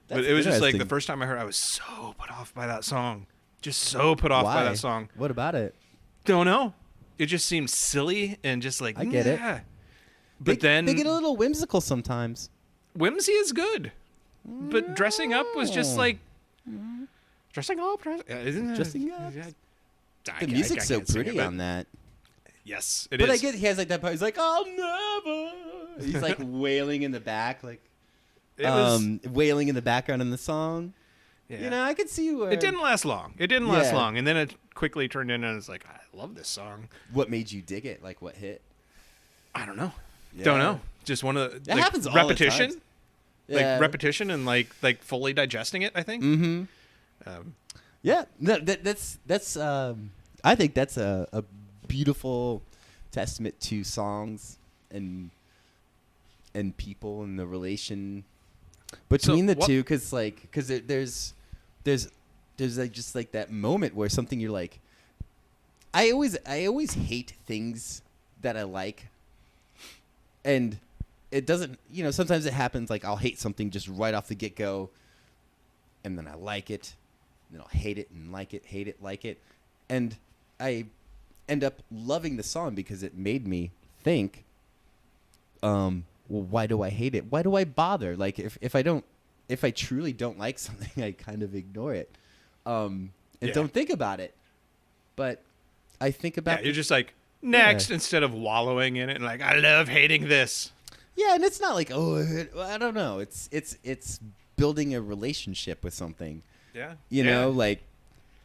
Speaker 3: But
Speaker 2: That's
Speaker 3: it was just like the
Speaker 2: interesting.
Speaker 3: first time I heard, I was so put off by that song. Just so put off by
Speaker 2: Why?
Speaker 3: that song.
Speaker 2: What about it?
Speaker 3: Don't know. It just seemed silly and just like,
Speaker 2: I get it.
Speaker 3: nah. But then
Speaker 2: they get a little whimsical sometimes.
Speaker 3: Whimsy is good. But Dressing Up was just like, Dressing Up?
Speaker 2: Dressing Up.
Speaker 3: Yeah.
Speaker 2: The music's so
Speaker 3: can't sing it,
Speaker 2: pretty
Speaker 3: but
Speaker 2: on that.
Speaker 3: Yes, it
Speaker 2: But
Speaker 3: is.
Speaker 2: I get he has like that part. He's like, I'll never. He's like wailing in the back, like
Speaker 3: It was,
Speaker 2: wailing in the background in the song.
Speaker 3: yeah.
Speaker 2: You know, I could see where.
Speaker 3: It didn't last long. It didn't last
Speaker 2: Yeah.
Speaker 3: long. And then it quickly turned into, and it's like, I love this song.
Speaker 2: What made you dig it? Like what hit?
Speaker 3: I don't know.
Speaker 2: Yeah.
Speaker 3: Don't know. Just one of the
Speaker 2: That
Speaker 3: like,
Speaker 2: happens all the
Speaker 3: repetition.
Speaker 2: time.
Speaker 3: Like
Speaker 2: Yeah.
Speaker 3: repetition and like fully digesting it, I think.
Speaker 2: Mm-hmm.
Speaker 3: Um,
Speaker 2: Yeah, no, that's I think that's a beautiful testament to songs and people and the relation between the
Speaker 3: what-
Speaker 2: two, because there's like just like that moment where something you're like, I always hate things that I like, and it doesn't, you know, sometimes it happens like I'll hate something just right off the get go, and then I like it. Then I'll hate it and like it, hate it, like it. And I end up loving the song because it made me think, well, why do I hate it? Why do I bother? Like if I truly don't like something, I kind of ignore it. And
Speaker 3: Yeah.
Speaker 2: don't think about it. But I think about
Speaker 3: yeah, you're just like next instead of wallowing in it and like, I love hating this.
Speaker 2: yeah, and it's not like, I don't know. It's building a relationship with something.
Speaker 3: Yeah.
Speaker 2: You know, like,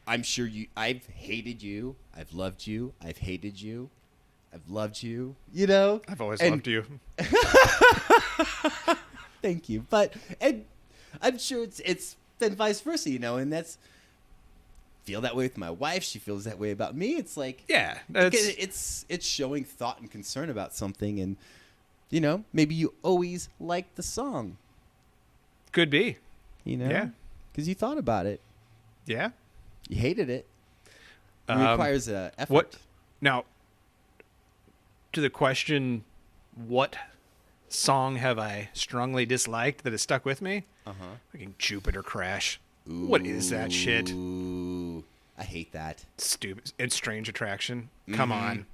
Speaker 2: I'm sure I've hated you. I've loved you. I've hated you. I've loved you. You know?
Speaker 3: I've always
Speaker 2: And-
Speaker 3: loved you.
Speaker 2: Thank you. And I'm sure it's then vice versa, you know, and feel that way with my wife. She feels that way about me. It's like,
Speaker 3: Yeah.
Speaker 2: it's showing thought and concern about something, and, you know, maybe you always liked the song,
Speaker 3: Could be.
Speaker 2: you know?
Speaker 3: Yeah.
Speaker 2: Because you thought about it.
Speaker 3: Yeah.
Speaker 2: You hated it. It requires effort.
Speaker 3: What now? To the question, what song have I strongly disliked that has stuck with me? Fucking Jupiter Crash. What is that shit?
Speaker 2: Ooh, I hate that.
Speaker 3: Stupid. And Strange Attraction. Come on.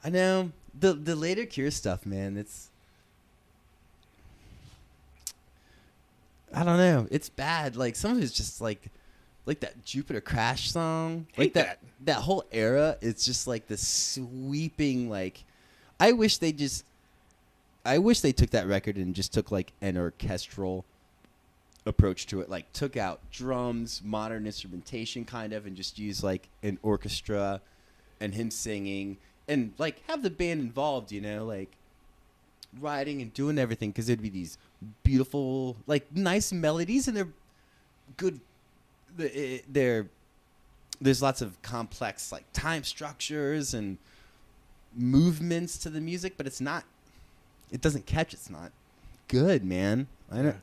Speaker 2: I know the later Cure stuff, man. It's I don't know. It's bad. Like some of it's just like that Jupiter Crash song.
Speaker 3: Hate
Speaker 2: Like that whole era. It's just like the sweeping. Like I wish they took that record and just took like an orchestral approach to it. Like took out drums, modern instrumentation, kind of, and just use like an orchestra and him singing. And, like, have the band involved, you know, like, writing and doing everything. Because there'd be these beautiful, like, nice melodies. And they're good. There's lots of complex, like, time structures and movements to the music. But it's not, it doesn't catch. It's not good, man. I know.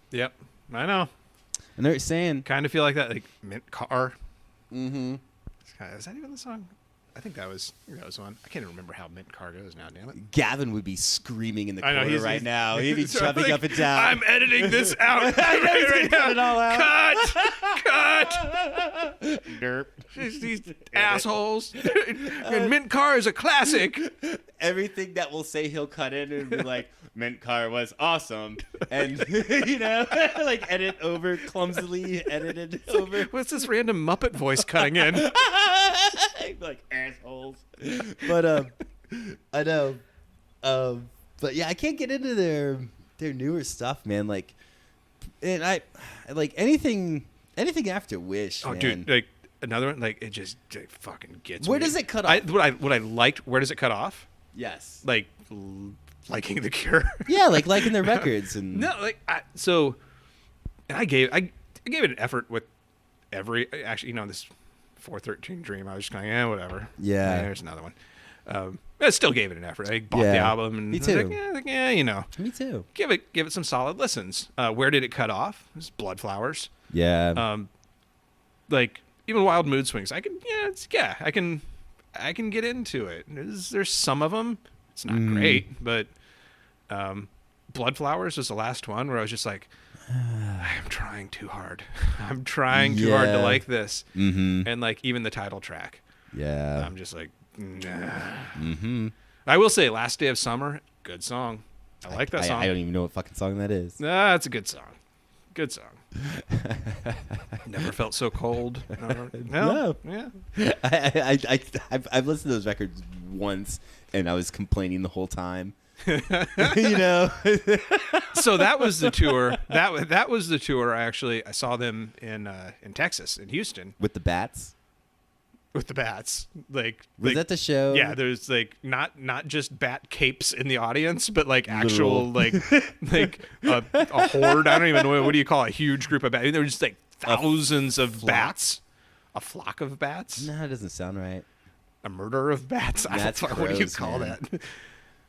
Speaker 3: Yep. I know.
Speaker 2: I know what you're saying.
Speaker 3: Kind of feel like that. Like Mint Car.
Speaker 2: Mm-hmm.
Speaker 3: Is that even the song? I think that was one. I can't even remember how Mint Car goes now, damn it.
Speaker 2: Gavin would be screaming in the corner
Speaker 3: he's
Speaker 2: right now. He'd be jumping
Speaker 3: like,
Speaker 2: up and down.
Speaker 3: I'm editing this out right now.
Speaker 2: It all out.
Speaker 3: Cut! Derp. These assholes. And Mint Car is a classic.
Speaker 2: Everything that will say he'll cut in and be like, Mint Car was awesome. And, you know, like edit over, clumsily edited over.
Speaker 3: What's this random Muppet voice cutting in?
Speaker 2: Like assholes. But I know. But yeah, I can't get into their newer stuff, man. Like, and I like anything after Wish.
Speaker 3: Oh,
Speaker 2: man.
Speaker 3: dude, like another one, like it just fucking gets.
Speaker 2: Where
Speaker 3: me.
Speaker 2: does it cut off?
Speaker 3: What I liked. Where does it cut off?
Speaker 2: Yes.
Speaker 3: Like liking the Cure.
Speaker 2: Yeah, like liking their records and
Speaker 3: No, like and I gave it an effort with every actually, you know, this 413 Dream. I was just going, whatever.
Speaker 2: Yeah.
Speaker 3: There's another one. I still gave it an effort. I bought the album and
Speaker 2: Me
Speaker 3: I was
Speaker 2: too.
Speaker 3: like, yeah, you know.
Speaker 2: Me too.
Speaker 3: Give it some solid listens. Where did it cut off? It was Bloodflowers.
Speaker 2: Yeah.
Speaker 3: Like even Wild Mood Swings. I can get into it. There's some of them. It's not great, but Bloodflowers was the last one where I was just like, I'm trying too hard. I'm trying too hard to like this.
Speaker 2: Mm-hmm.
Speaker 3: And like even the title track.
Speaker 2: Yeah.
Speaker 3: I'm just like, nah.
Speaker 2: Mm-hmm.
Speaker 3: I will say Last Day of Summer, good song. I like that song.
Speaker 2: I don't even know what fucking song that is.
Speaker 3: Nah, it's a good song. Good song. Never felt so cold. No. Yeah.
Speaker 2: I've listened to those records once and I was complaining the whole time. You know.
Speaker 3: So that was the tour. That was the tour. Actually, I saw them in Texas, in Houston,
Speaker 2: With the Bats.
Speaker 3: with the Bats. Like,
Speaker 2: Was that the show?
Speaker 3: Yeah, there's like not just bat capes in the audience, but like actual like a horde. I don't even know what do you call a huge group of bats. There were just like thousands of bats, a flock of bats,
Speaker 2: No, it doesn't sound right.
Speaker 3: a murder of bats.
Speaker 2: That's
Speaker 3: what do you
Speaker 2: gross,
Speaker 3: call
Speaker 2: man.
Speaker 3: that?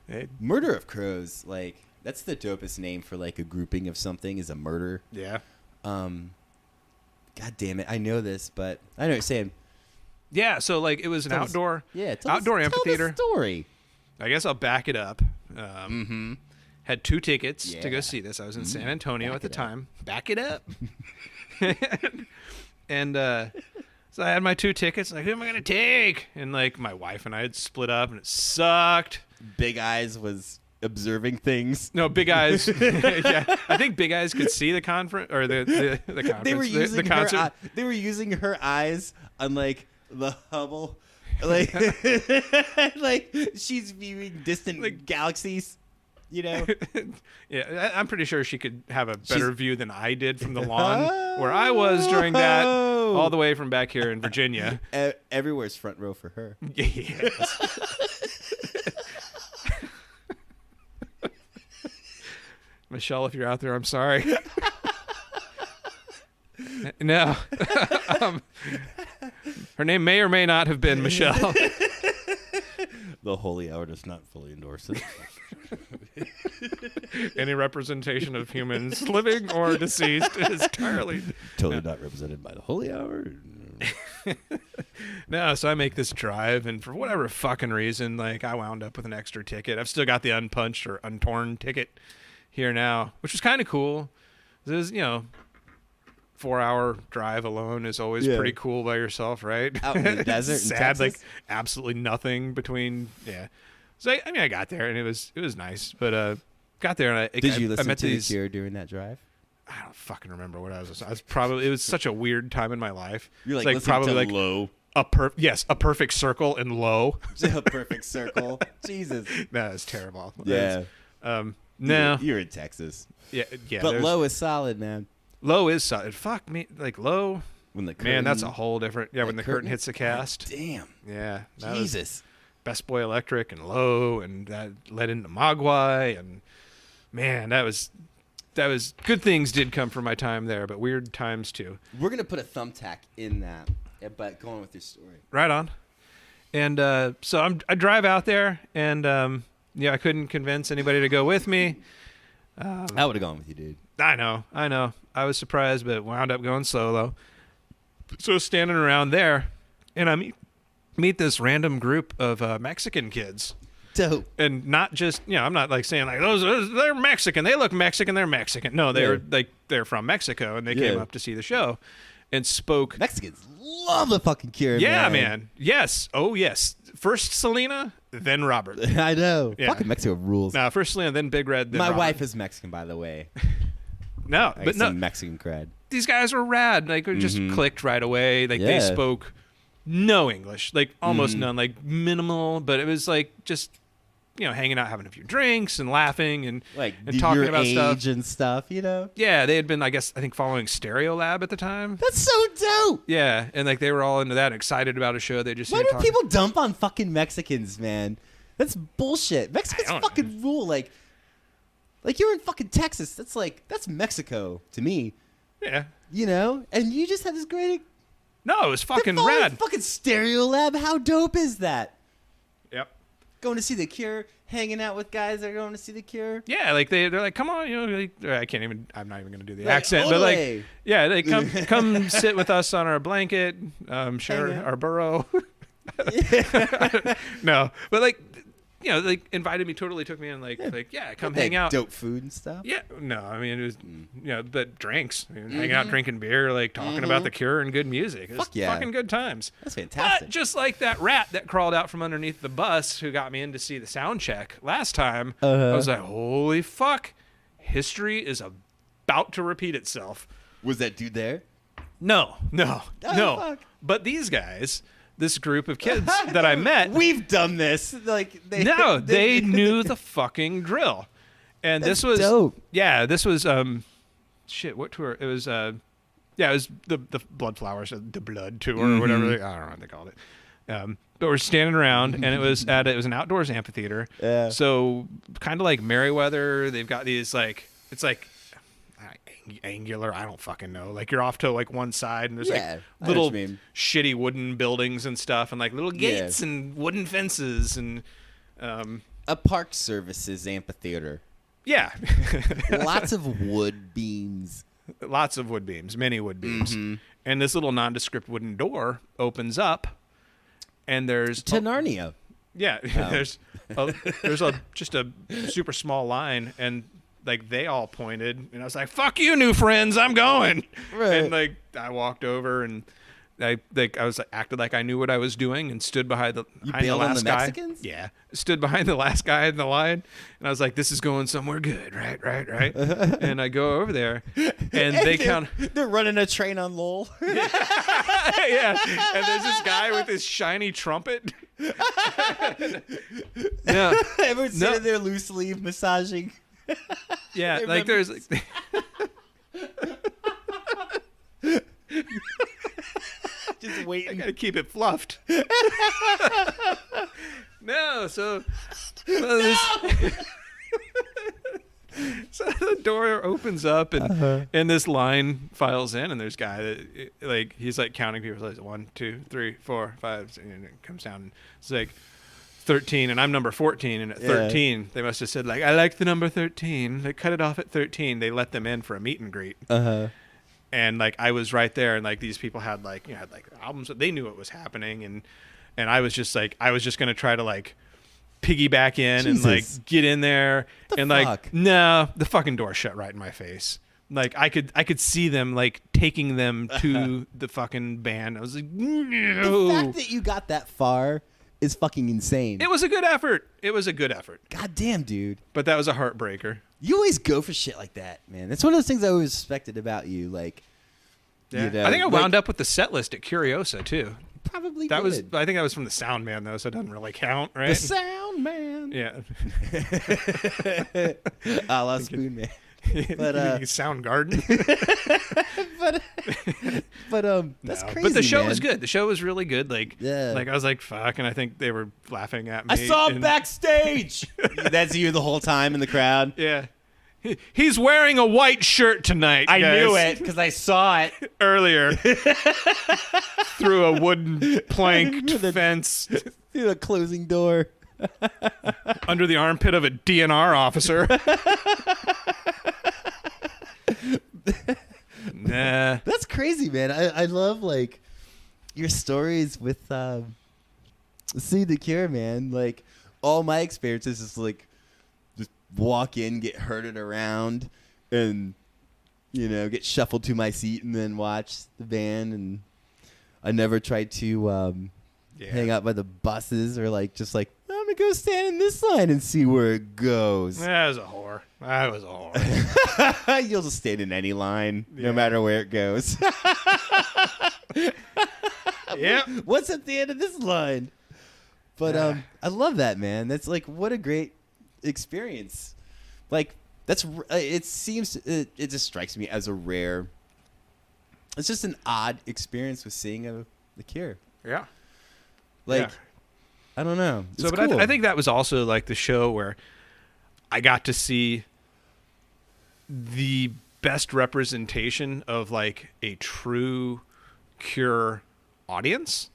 Speaker 3: Hey,
Speaker 2: Murder of Crows, like that's the dopest name for like a grouping of something is a murder.
Speaker 3: yeah.
Speaker 2: God damn it, I know this, but I know what you're saying.
Speaker 3: Yeah, so like it was an outdoor
Speaker 2: Tell
Speaker 3: amphitheater.
Speaker 2: the story.
Speaker 3: I guess I'll back it up. Had 2 tickets to go
Speaker 2: Yeah.
Speaker 3: see this. I was in San Antonio
Speaker 2: Back
Speaker 3: at the
Speaker 2: it up.
Speaker 3: time. Back it up. And so I had my 2 tickets. Like, who am I going to take? And like my wife and I had split up and it sucked.
Speaker 2: Big Eyes was observing things.
Speaker 3: No, Big Eyes. Yeah, I think Big Eyes could see the conference or the conference.
Speaker 2: They were using
Speaker 3: the concert.
Speaker 2: they were using her eyes on like the Hubble, like like she's viewing distant galaxies. You know.
Speaker 3: Yeah, I'm pretty sure she could have a better view than I did from the lawn where I was during that, all the way from back here in Virginia.
Speaker 2: Everywhere's front row for her.
Speaker 3: Yes. Michelle, if you're out there, I'm sorry. No. Her name may or may not have been Michelle.
Speaker 2: The Holy Hour does not fully endorse it.
Speaker 3: Any representation of humans, living or deceased, is entirely
Speaker 2: Totally not represented by the Holy Hour.
Speaker 3: No, so I make this drive, and for whatever fucking reason, like I wound up with an extra ticket. I've still got the unpunched or untorn ticket here now, which was kind of cool. This is, 4-hour drive alone is always pretty cool by yourself, right?
Speaker 2: Out in the desert,
Speaker 3: sad,
Speaker 2: in Texas?
Speaker 3: like absolutely nothing between. Yeah, so I got there and it was nice, but got there and
Speaker 2: Did you
Speaker 3: I
Speaker 2: listen
Speaker 3: met
Speaker 2: to
Speaker 3: these.
Speaker 2: The Cure during that drive?
Speaker 3: I don't fucking remember what I was. It was such a weird time in my life.
Speaker 2: You're like,
Speaker 3: It's
Speaker 2: listening
Speaker 3: probably
Speaker 2: to
Speaker 3: like
Speaker 2: Low.
Speaker 3: a perfect circle and low.
Speaker 2: A perfect circle. Jesus.
Speaker 3: That is terrible.
Speaker 2: Yeah.
Speaker 3: No.
Speaker 2: You're in Texas.
Speaker 3: Yeah.
Speaker 2: But Low is solid, man.
Speaker 3: Low is solid. Fuck me. Like low.
Speaker 2: When the curtain,
Speaker 3: Man, that's a whole different. Yeah, when the curtain
Speaker 2: curtain?
Speaker 3: hits the cast.
Speaker 2: Damn.
Speaker 3: Yeah. That was
Speaker 2: Jesus.
Speaker 3: Best Boy Electric and Low, and that led into Mogwai, and man, that was good things did come from my time there, but weird times too.
Speaker 2: We're going to put a thumbtack in that, but go on with your story.
Speaker 3: Right on. And so I drive out there, and I couldn't convince anybody to go with me.
Speaker 2: I would have gone with you, dude.
Speaker 3: I know. I was surprised, but wound up going solo. So standing around there, and I meet this random group of Mexican kids.
Speaker 2: Dope.
Speaker 3: And not just, I'm not like saying like those they're Mexican. They look Mexican. They're Mexican. No, they're from Mexico, and they came up to see the show, and spoke.
Speaker 2: Mexicans love the fucking Cure.
Speaker 3: Yeah, man. Yes. Oh, yes. First Selena, then Robert.
Speaker 2: I know.
Speaker 3: Yeah.
Speaker 2: Fucking Mexico rules.
Speaker 3: No, first Selena, then Big Red. Then
Speaker 2: My
Speaker 3: Robert.
Speaker 2: wife is Mexican, by the way.
Speaker 3: No,
Speaker 2: I
Speaker 3: but
Speaker 2: got
Speaker 3: no.
Speaker 2: some Mexican cred.
Speaker 3: These guys were rad. Like, we just clicked right away. Like, they
Speaker 2: Yeah.
Speaker 3: spoke no English, like almost none, like minimal. But it was like just, hanging out, having a few drinks and laughing and talking
Speaker 2: your
Speaker 3: about
Speaker 2: age
Speaker 3: stuff.
Speaker 2: and stuff,
Speaker 3: Yeah, they had been, I think, following Stereolab at the time.
Speaker 2: That's so dope.
Speaker 3: Yeah, and like they were all into that, and excited about a show. They just
Speaker 2: Why do people dump on fucking Mexicans, man? That's bullshit. Mexicans
Speaker 3: I don't
Speaker 2: fucking rule. Like you're in fucking Texas. That's Mexico to me.
Speaker 3: Yeah.
Speaker 2: And you just had this great.
Speaker 3: No, it was fucking
Speaker 2: They're following
Speaker 3: rad.
Speaker 2: Fucking Stereolab. How dope is that?
Speaker 3: Yep.
Speaker 2: Going to see The Cure, hanging out with guys that are going to see The Cure.
Speaker 3: Yeah, like they're like, come on, I'm not even gonna do the
Speaker 2: Like,
Speaker 3: accent, but
Speaker 2: "Ole."
Speaker 3: yeah, they come sit with us on our blanket, share
Speaker 2: Hang out.
Speaker 3: our burrow. No, but they invited me, totally took me in, come
Speaker 2: They
Speaker 3: hang
Speaker 2: had
Speaker 3: out.
Speaker 2: Dope food and stuff.
Speaker 3: Yeah, no, I mean it was, but drinks, hanging out, drinking beer, talking about The Cure and good music. It was
Speaker 2: Fuck yeah.
Speaker 3: fucking good times.
Speaker 2: That's fantastic.
Speaker 3: But just like that rat that crawled out from underneath the bus who got me in to see the sound check last time, I was like, holy fuck, history is about to repeat itself.
Speaker 2: Was that dude there?
Speaker 3: No.
Speaker 2: fuck.
Speaker 3: But these guys, this group of kids that I met,
Speaker 2: We've done this.
Speaker 3: they knew the fucking drill. And
Speaker 2: That's
Speaker 3: this was
Speaker 2: dope.
Speaker 3: Yeah, this was what tour? It was it was the Blood Flowers, the Blood tour or whatever I don't know what they called it. But we're standing around, and it was an outdoors amphitheater.
Speaker 2: Yeah.
Speaker 3: So kind of like Merriweather, they've got these it's like angular. I don't fucking know. Like you're off to one side, and there's
Speaker 2: I know
Speaker 3: little
Speaker 2: what you mean.
Speaker 3: shitty wooden buildings and stuff, and little gates and wooden fences and
Speaker 2: A park services amphitheater.
Speaker 3: yeah,
Speaker 2: Lots of wood beams.
Speaker 3: lots of wood beams, many wood beams, and this little nondescript wooden door opens up, and there's
Speaker 2: To Narnia.
Speaker 3: yeah, there's just a super small line, and they all pointed, and I was like, "Fuck you, new friends, I'm going."
Speaker 2: Right.
Speaker 3: And I walked over, and I was acted like I knew what I was doing, and stood behind the
Speaker 2: bailed on
Speaker 3: last
Speaker 2: the
Speaker 3: guy.
Speaker 2: Mexicans?
Speaker 3: Yeah, stood behind the last guy in the line, and I was like, "This is going somewhere good, right?" And I go over there, and they count.
Speaker 2: They're running a train on Lowell.
Speaker 3: Yeah, and there's this guy with his shiny trumpet. Yeah,
Speaker 2: Everyone's sitting there loose leaf massaging.
Speaker 3: yeah,
Speaker 2: They
Speaker 3: there's
Speaker 2: Just
Speaker 3: I
Speaker 2: waiting.
Speaker 3: gotta keep it fluffed. No, so so the door opens up, and this line files in, and there's a guy that he's counting people. He's like 1, 2, 3, 4, 5, and it comes down. And it's 13, and I'm number 14, and at 13 they must have said I like the number 13. They cut it off at 13. They let them in for a meet and greet. and like I was right there, and like these people had like had like albums. They knew what was happening, and I was just gonna try to like piggyback in
Speaker 2: Jesus.
Speaker 3: and like get in there, and
Speaker 2: fuck?
Speaker 3: like no, the fucking door shut right in my face. Like I could see them like taking them to the fucking band. I was like, no.
Speaker 2: The fact that you got that far is fucking insane.
Speaker 3: It was a good effort.
Speaker 2: God damn, dude.
Speaker 3: But that was a heartbreaker.
Speaker 2: You always go for shit like that, man. That's one of those things I always respected about you. Like,
Speaker 3: Yeah.
Speaker 2: you know,
Speaker 3: I think I wound up with the set list at Curiosa too.
Speaker 2: probably
Speaker 3: That was,
Speaker 2: did.
Speaker 3: I think that was from the Sound Man though, so it doesn't really count, right?
Speaker 2: The Sound Man.
Speaker 3: Yeah.
Speaker 2: A la Spoon Man. But
Speaker 3: Sound Garden.
Speaker 2: but that's
Speaker 3: No.
Speaker 2: crazy.
Speaker 3: But the show
Speaker 2: man.
Speaker 3: was good. The show was really good. Like,
Speaker 2: Yeah.
Speaker 3: like I was like, fuck, and I think they were laughing at me.
Speaker 2: I saw him
Speaker 3: and-
Speaker 2: backstage. That's you the whole time in the crowd.
Speaker 3: Yeah. He's wearing a white shirt tonight.
Speaker 2: I
Speaker 3: guys.
Speaker 2: knew it because I saw it.
Speaker 3: Earlier through a wooden plank fence
Speaker 2: Through the closing door.
Speaker 3: under the armpit of a DNR officer. Nah.
Speaker 2: That's crazy, man. I love like your stories with See the Cure, man. Like all my experiences is like just walk in, get herded around, and get shuffled to my seat, and then watch the band. And I never tried to hang out by the buses or like just like I'm gonna go stand in this line and see where it goes.
Speaker 3: That was a whore. I was a whore.
Speaker 2: You'll just stand in any line,
Speaker 3: Yeah.
Speaker 2: no matter where it goes.
Speaker 3: Yeah.
Speaker 2: What's at the end of this line? But I love that, man. That's like what a great experience. Like that's it just strikes me as a rare. It's just an odd experience with seeing the Cure.
Speaker 3: Yeah.
Speaker 2: Like
Speaker 3: Yeah.
Speaker 2: I don't know.
Speaker 3: So,
Speaker 2: It's
Speaker 3: but
Speaker 2: cool.
Speaker 3: I think that was also like the show where I got to see the best representation of like a true Cure audience,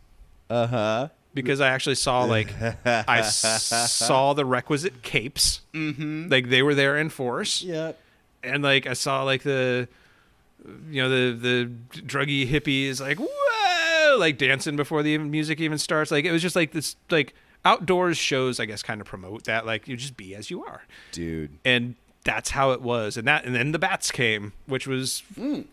Speaker 3: because I actually saw like saw the requisite capes, like they were there in force,
Speaker 2: Yeah.
Speaker 3: and like I saw like the the druggy hippies like whoa, like dancing before the music even starts. Like it was just like this like outdoors shows, I guess, kind of promote that like you just be as you are,
Speaker 2: Dude.
Speaker 3: and that's how it was. And then the bats came, which was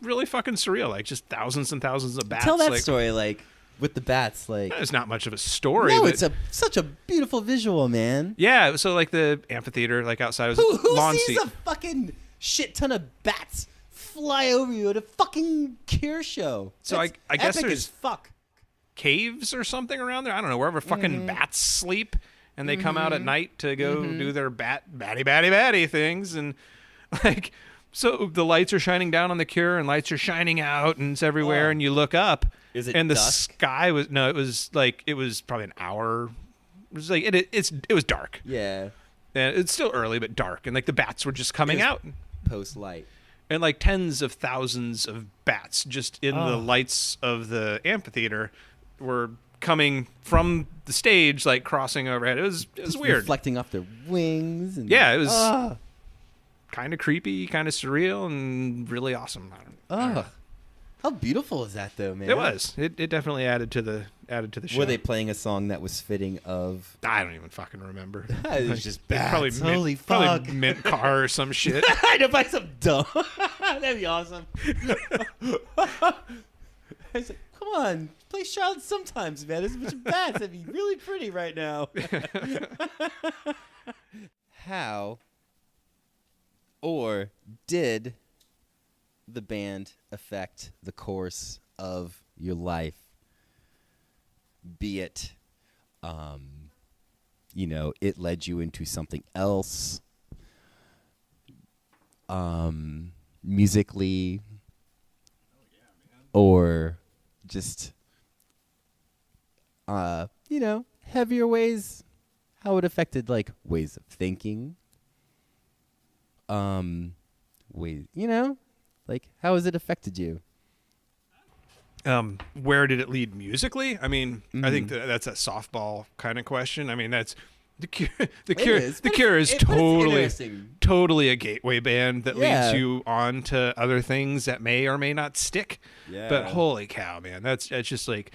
Speaker 3: really fucking surreal. Like just thousands and thousands of bats.
Speaker 2: Tell that
Speaker 3: like,
Speaker 2: story, like with the bats, like.
Speaker 3: It's not much of a story.
Speaker 2: No,
Speaker 3: but
Speaker 2: it's such a beautiful visual, man.
Speaker 3: yeah. So like the amphitheater, like outside was
Speaker 2: Who
Speaker 3: lawn
Speaker 2: sees
Speaker 3: seat.
Speaker 2: a fucking shit ton of bats fly over you at a fucking Cure show?
Speaker 3: So
Speaker 2: That's
Speaker 3: I guess
Speaker 2: epic
Speaker 3: there's
Speaker 2: as fuck.
Speaker 3: caves or something around there. I don't know, wherever fucking bats sleep, and they come out at night to go do their batty things, and like so the lights are shining down on the Cure, and lights are shining out, and it's everywhere,
Speaker 2: Oh.
Speaker 3: and you look up,
Speaker 2: Is it
Speaker 3: and the
Speaker 2: dusk?
Speaker 3: sky was it was probably an hour. It was like it was dark,
Speaker 2: Yeah,
Speaker 3: and it's still early but dark, and like the bats were just coming
Speaker 2: It was-
Speaker 3: out.
Speaker 2: post light.
Speaker 3: And like tens of thousands of bats just in the lights of the amphitheater were coming from the stage, like crossing overhead. It was weird.
Speaker 2: Reflecting off their wings. And,
Speaker 3: Yeah, it was
Speaker 2: Ah,
Speaker 3: kind of creepy, kind of surreal, and really awesome. I don't know.
Speaker 2: How beautiful is that, though, man?
Speaker 3: It was. It definitely added to the show.
Speaker 2: Were they playing a song that was fitting of?
Speaker 3: I don't even fucking remember.
Speaker 2: It was just
Speaker 3: They
Speaker 2: bats.
Speaker 3: probably
Speaker 2: Holy
Speaker 3: probably
Speaker 2: fuck!
Speaker 3: mint car or some shit.
Speaker 2: I had to buy some dumb. That'd be awesome. I was like, come on, play Charlotte sometimes, man. There's a bunch of bats. That'd be really pretty right now. How or did the band affect the course of your life? Be it, it led you into something else. Musically, or just, heavier ways, how it affected like ways of thinking. Ways, like how has it affected you?
Speaker 3: Where did it lead musically? I mean, I think that's a softball kind of question. I mean, that's The Cure,
Speaker 2: is,
Speaker 3: the
Speaker 2: but
Speaker 3: Cure is
Speaker 2: but it's interesting.
Speaker 3: totally a gateway band that
Speaker 2: Yeah.
Speaker 3: leads you on to other things that may or may not stick.
Speaker 2: Yeah.
Speaker 3: But holy cow, man, that's just like,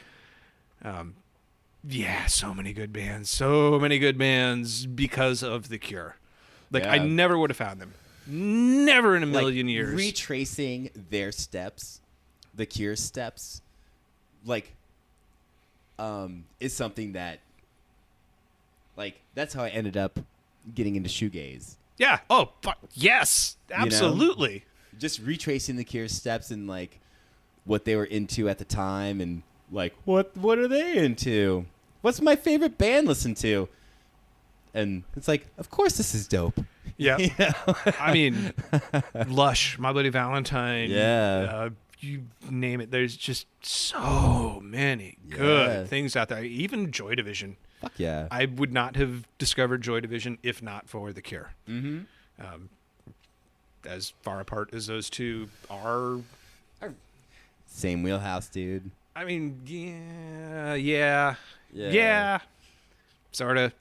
Speaker 3: yeah, so many good bands because of the Cure. Like I
Speaker 2: Yeah.
Speaker 3: never would have found them, never in a million years.
Speaker 2: Retracing their steps, the Cure steps, like, is something that, like, that's how I ended up getting into shoegaze.
Speaker 3: Yeah. Oh, fuck. Yes. Absolutely.
Speaker 2: Just retracing the Cure steps and like what they were into at the time, and like what are they into? What's my favorite band listen to? And it's like, of course this is dope.
Speaker 3: Yeah.
Speaker 2: You know?
Speaker 3: I mean, Lush, My Bloody Valentine.
Speaker 2: Yeah.
Speaker 3: You name it. There's just so many good
Speaker 2: Yeah.
Speaker 3: things out there. Even Joy Division.
Speaker 2: Fuck yeah.
Speaker 3: I would not have discovered Joy Division if not for the Cure.
Speaker 2: Mm-hmm.
Speaker 3: As far apart as those two are,
Speaker 2: Same wheelhouse, dude.
Speaker 3: I mean, yeah, sort of.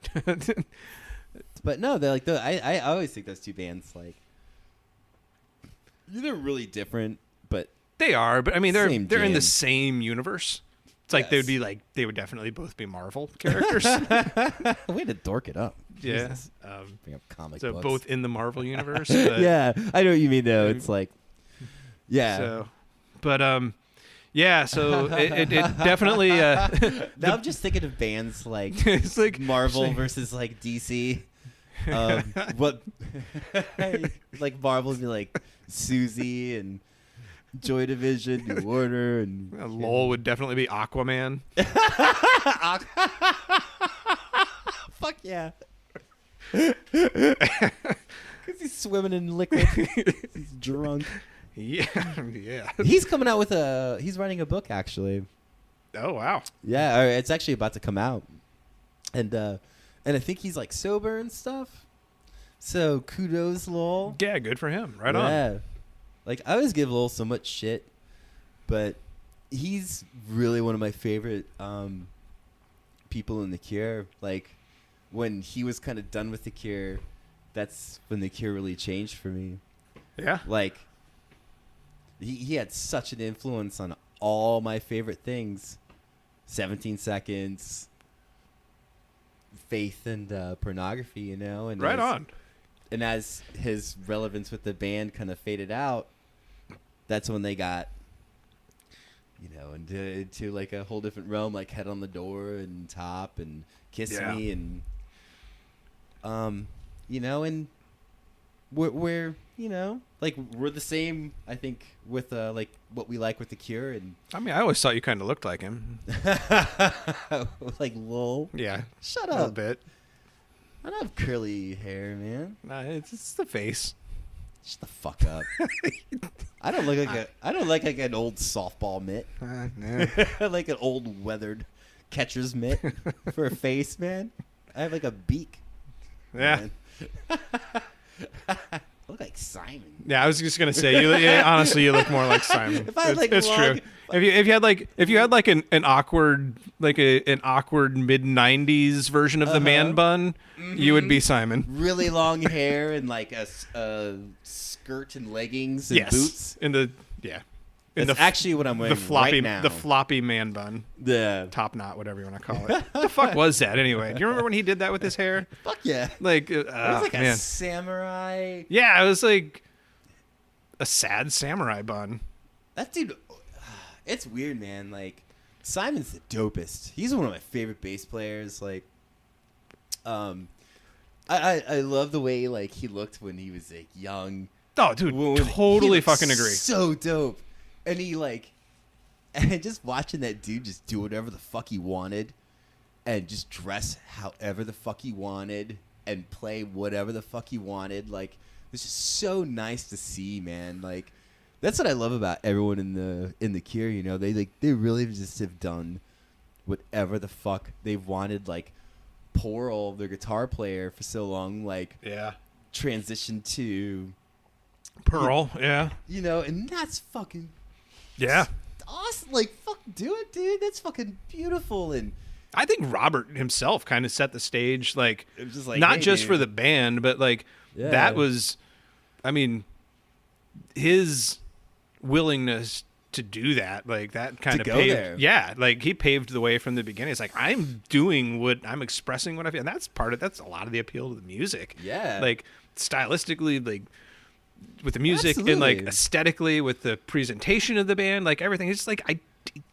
Speaker 2: But no, they're like, I always think those two bands, like, they're really different, but
Speaker 3: They are, but I mean, they're
Speaker 2: Same
Speaker 3: in the
Speaker 2: jam.
Speaker 3: same universe. It's like
Speaker 2: Yes.
Speaker 3: they would definitely both be Marvel characters.
Speaker 2: way to dork it up.
Speaker 3: Yeah.
Speaker 2: Jesus. Bring up comic
Speaker 3: So
Speaker 2: books.
Speaker 3: both in the Marvel universe. But,
Speaker 2: Yeah, I know what you mean, though. It's like, yeah.
Speaker 3: So, but yeah. So it definitely.
Speaker 2: Now I'm just thinking of bands like
Speaker 3: It's like
Speaker 2: Marvel versus like DC. What like Marvel would be like Susie and Joy Division, New Order, and
Speaker 3: Lowell would definitely be Aquaman.
Speaker 2: fuck yeah. Because he's swimming in liquid. He's drunk.
Speaker 3: Yeah, yeah.
Speaker 2: He's coming out with he's writing a book, actually.
Speaker 3: Oh wow.
Speaker 2: Yeah, or it's actually about to come out. And I think he's like sober and stuff. So kudos, Lowell.
Speaker 3: Yeah, good for him. Right on.
Speaker 2: Yeah. Like, I always give Lowell so much shit, but he's really one of my favorite people in The Cure. Like, when he was kind of done with The Cure, that's when The Cure really changed for me.
Speaker 3: Yeah.
Speaker 2: Like, he had such an influence on all my favorite things. 17 Seconds, Faith, and Pornography, you know? And
Speaker 3: Right on.
Speaker 2: And as his relevance with the band kind of faded out, that's when they got, you know, into like a whole different realm, like Head on the Door and Top and Kiss
Speaker 3: Yeah.
Speaker 2: Me, and you know, and we're you know, like, we're the same, I think, with like what we like with The Cure, and
Speaker 3: I mean, I always thought you kind of looked like him.
Speaker 2: like, lol,
Speaker 3: Yeah.
Speaker 2: shut
Speaker 3: A little
Speaker 2: up.
Speaker 3: bit.
Speaker 2: I don't have curly hair, man.
Speaker 3: Nah, it's the face.
Speaker 2: Shut the fuck up. I don't look like an old softball mitt.
Speaker 3: Nah.
Speaker 2: Like an old weathered catcher's mitt for a face, man. I have like a beak.
Speaker 3: Yeah.
Speaker 2: Man. I look like Simon.
Speaker 3: Yeah, I was just gonna say, honestly, you look more like Simon.
Speaker 2: If I had, like,
Speaker 3: it's
Speaker 2: long-
Speaker 3: true. If you had like an awkward an awkward mid '90s version of the man bun, you would be Simon.
Speaker 2: Really long hair and like a skirt and leggings and boots. That's actually what I'm wearing right now.
Speaker 3: The floppy man bun,
Speaker 2: The
Speaker 3: top knot, whatever you want to call it. What the fuck was that anyway? Do you remember when he did that with his hair?
Speaker 2: fuck yeah.
Speaker 3: Like,
Speaker 2: It was like
Speaker 3: man.
Speaker 2: a samurai.
Speaker 3: Yeah, it was like a sad samurai bun.
Speaker 2: That dude, it's weird, man. Like, Simon's the dopest. He's one of my favorite bass players. Like, I love the way like he looked when he was like young.
Speaker 3: Oh, dude,
Speaker 2: When
Speaker 3: totally
Speaker 2: he looked
Speaker 3: fucking agree.
Speaker 2: So dope, and he like, and just watching that dude just do whatever the fuck he wanted, and just dress however the fuck he wanted, and play whatever the fuck he wanted. Like, it's just so nice to see, man. Like, that's what I love about everyone in the Cure. You know, they really just have done whatever the fuck they've wanted. Like, poor old their guitar player for so long, like,
Speaker 3: Yeah.
Speaker 2: transitioned to,
Speaker 3: Pearl, yeah.
Speaker 2: you know, and that's fucking
Speaker 3: Yeah.
Speaker 2: awesome. Like, fuck, do it, dude. That's fucking beautiful. And
Speaker 3: I think Robert himself kind of set the stage, like,
Speaker 2: It was just like,
Speaker 3: not
Speaker 2: hey,
Speaker 3: just
Speaker 2: dude.
Speaker 3: for the band, but like
Speaker 2: Yeah.
Speaker 3: that was, I mean, his willingness to do that, like that kind of
Speaker 2: go
Speaker 3: paved,
Speaker 2: there.
Speaker 3: yeah, like he paved the way from the beginning. It's like I'm expressing what I feel, and that's a lot of the appeal to the music.
Speaker 2: Yeah.
Speaker 3: like stylistically, like with the music and like
Speaker 2: Absolutely.
Speaker 3: aesthetically with the presentation of the band, like everything. It's just like I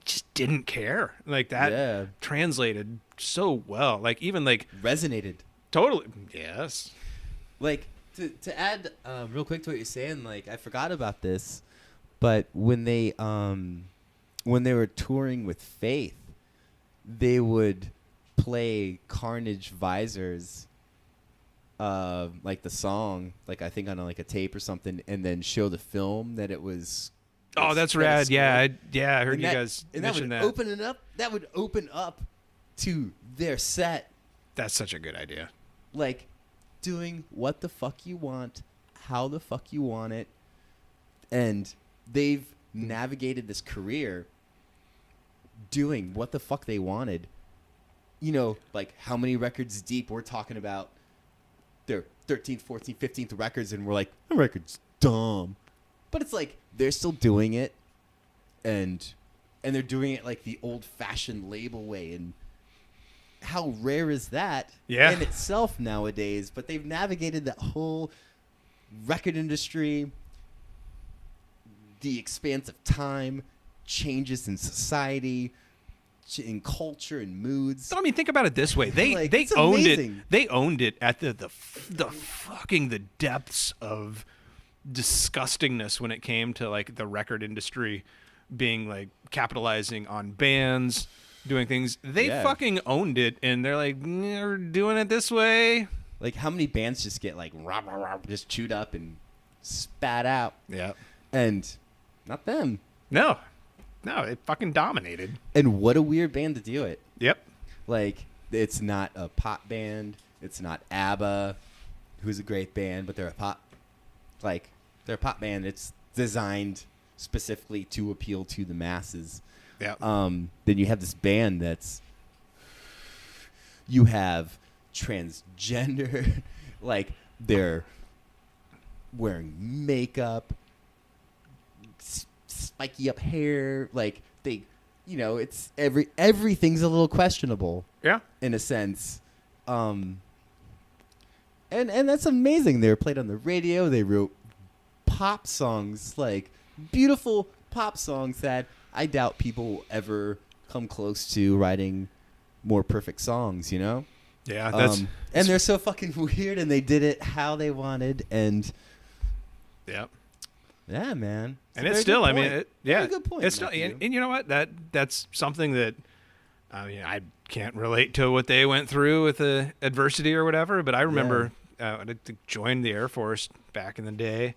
Speaker 3: just didn't care. Like that
Speaker 2: Yeah.
Speaker 3: translated so well. Like even like
Speaker 2: resonated.
Speaker 3: totally, yes.
Speaker 2: Like to add real quick to what you're saying, like I forgot about this, but when they were touring with Faith, they would play Carnage Visors, like the song, like I think on like a tape or something, and then show the film that it was.
Speaker 3: Oh, that's
Speaker 2: that it's
Speaker 3: rad. Yeah,
Speaker 2: scored.
Speaker 3: I heard
Speaker 2: And
Speaker 3: you
Speaker 2: that-
Speaker 3: guys
Speaker 2: and that
Speaker 3: mention
Speaker 2: would
Speaker 3: that.
Speaker 2: open it up. That would open up to their set,
Speaker 3: That's such a good idea.
Speaker 2: like doing what the fuck you want, how the fuck you want it, and they've navigated this career doing what the fuck they wanted. You know, like how many records deep we're talking about their 13th, 14th, 15th records, and we're like, the record's dumb. But it's like they're still doing it, and they're doing it like the old-fashioned label way. And how rare is that
Speaker 3: Yeah.
Speaker 2: in itself nowadays? But they've navigated that whole record industry, the expanse of time, changes in society, in culture and moods.
Speaker 3: So, I mean, think about it this way: they
Speaker 2: Like,
Speaker 3: they
Speaker 2: it's
Speaker 3: owned
Speaker 2: amazing.
Speaker 3: it. They owned it at the fucking the depths of disgustingness when it came to like the record industry being like capitalizing on bands doing things. They
Speaker 2: Yeah.
Speaker 3: fucking owned it, and they're like, we're doing it this way.
Speaker 2: Like, how many bands just get like rah, rah, rah, just chewed up and spat out,
Speaker 3: Yeah.
Speaker 2: and not them.
Speaker 3: No, it fucking dominated.
Speaker 2: And what a weird band to do it.
Speaker 3: Yep.
Speaker 2: Like, it's not a pop band. It's not ABBA, who's a great band, but they're a pop band. It's designed specifically to appeal to the masses.
Speaker 3: Yeah.
Speaker 2: Then you have this band you have transgender, like they're wearing makeup, spiky up hair, like they, it's everything's a little questionable
Speaker 3: Yeah.
Speaker 2: in a sense. And that's amazing. They were played on the radio. They wrote pop songs, like beautiful pop songs that I doubt people will ever come close to writing more perfect songs,
Speaker 3: Yeah. That's
Speaker 2: and they're so fucking weird, and they did it how they wanted, and
Speaker 3: yeah.
Speaker 2: yeah, man.
Speaker 3: And it's still, I mean,
Speaker 2: Very good point,
Speaker 3: It's still,
Speaker 2: Matthew.
Speaker 3: and you know what? That's something that, I mean, I can't relate to what they went through with the adversity or whatever. But I remember I joined the Air Force back in the day.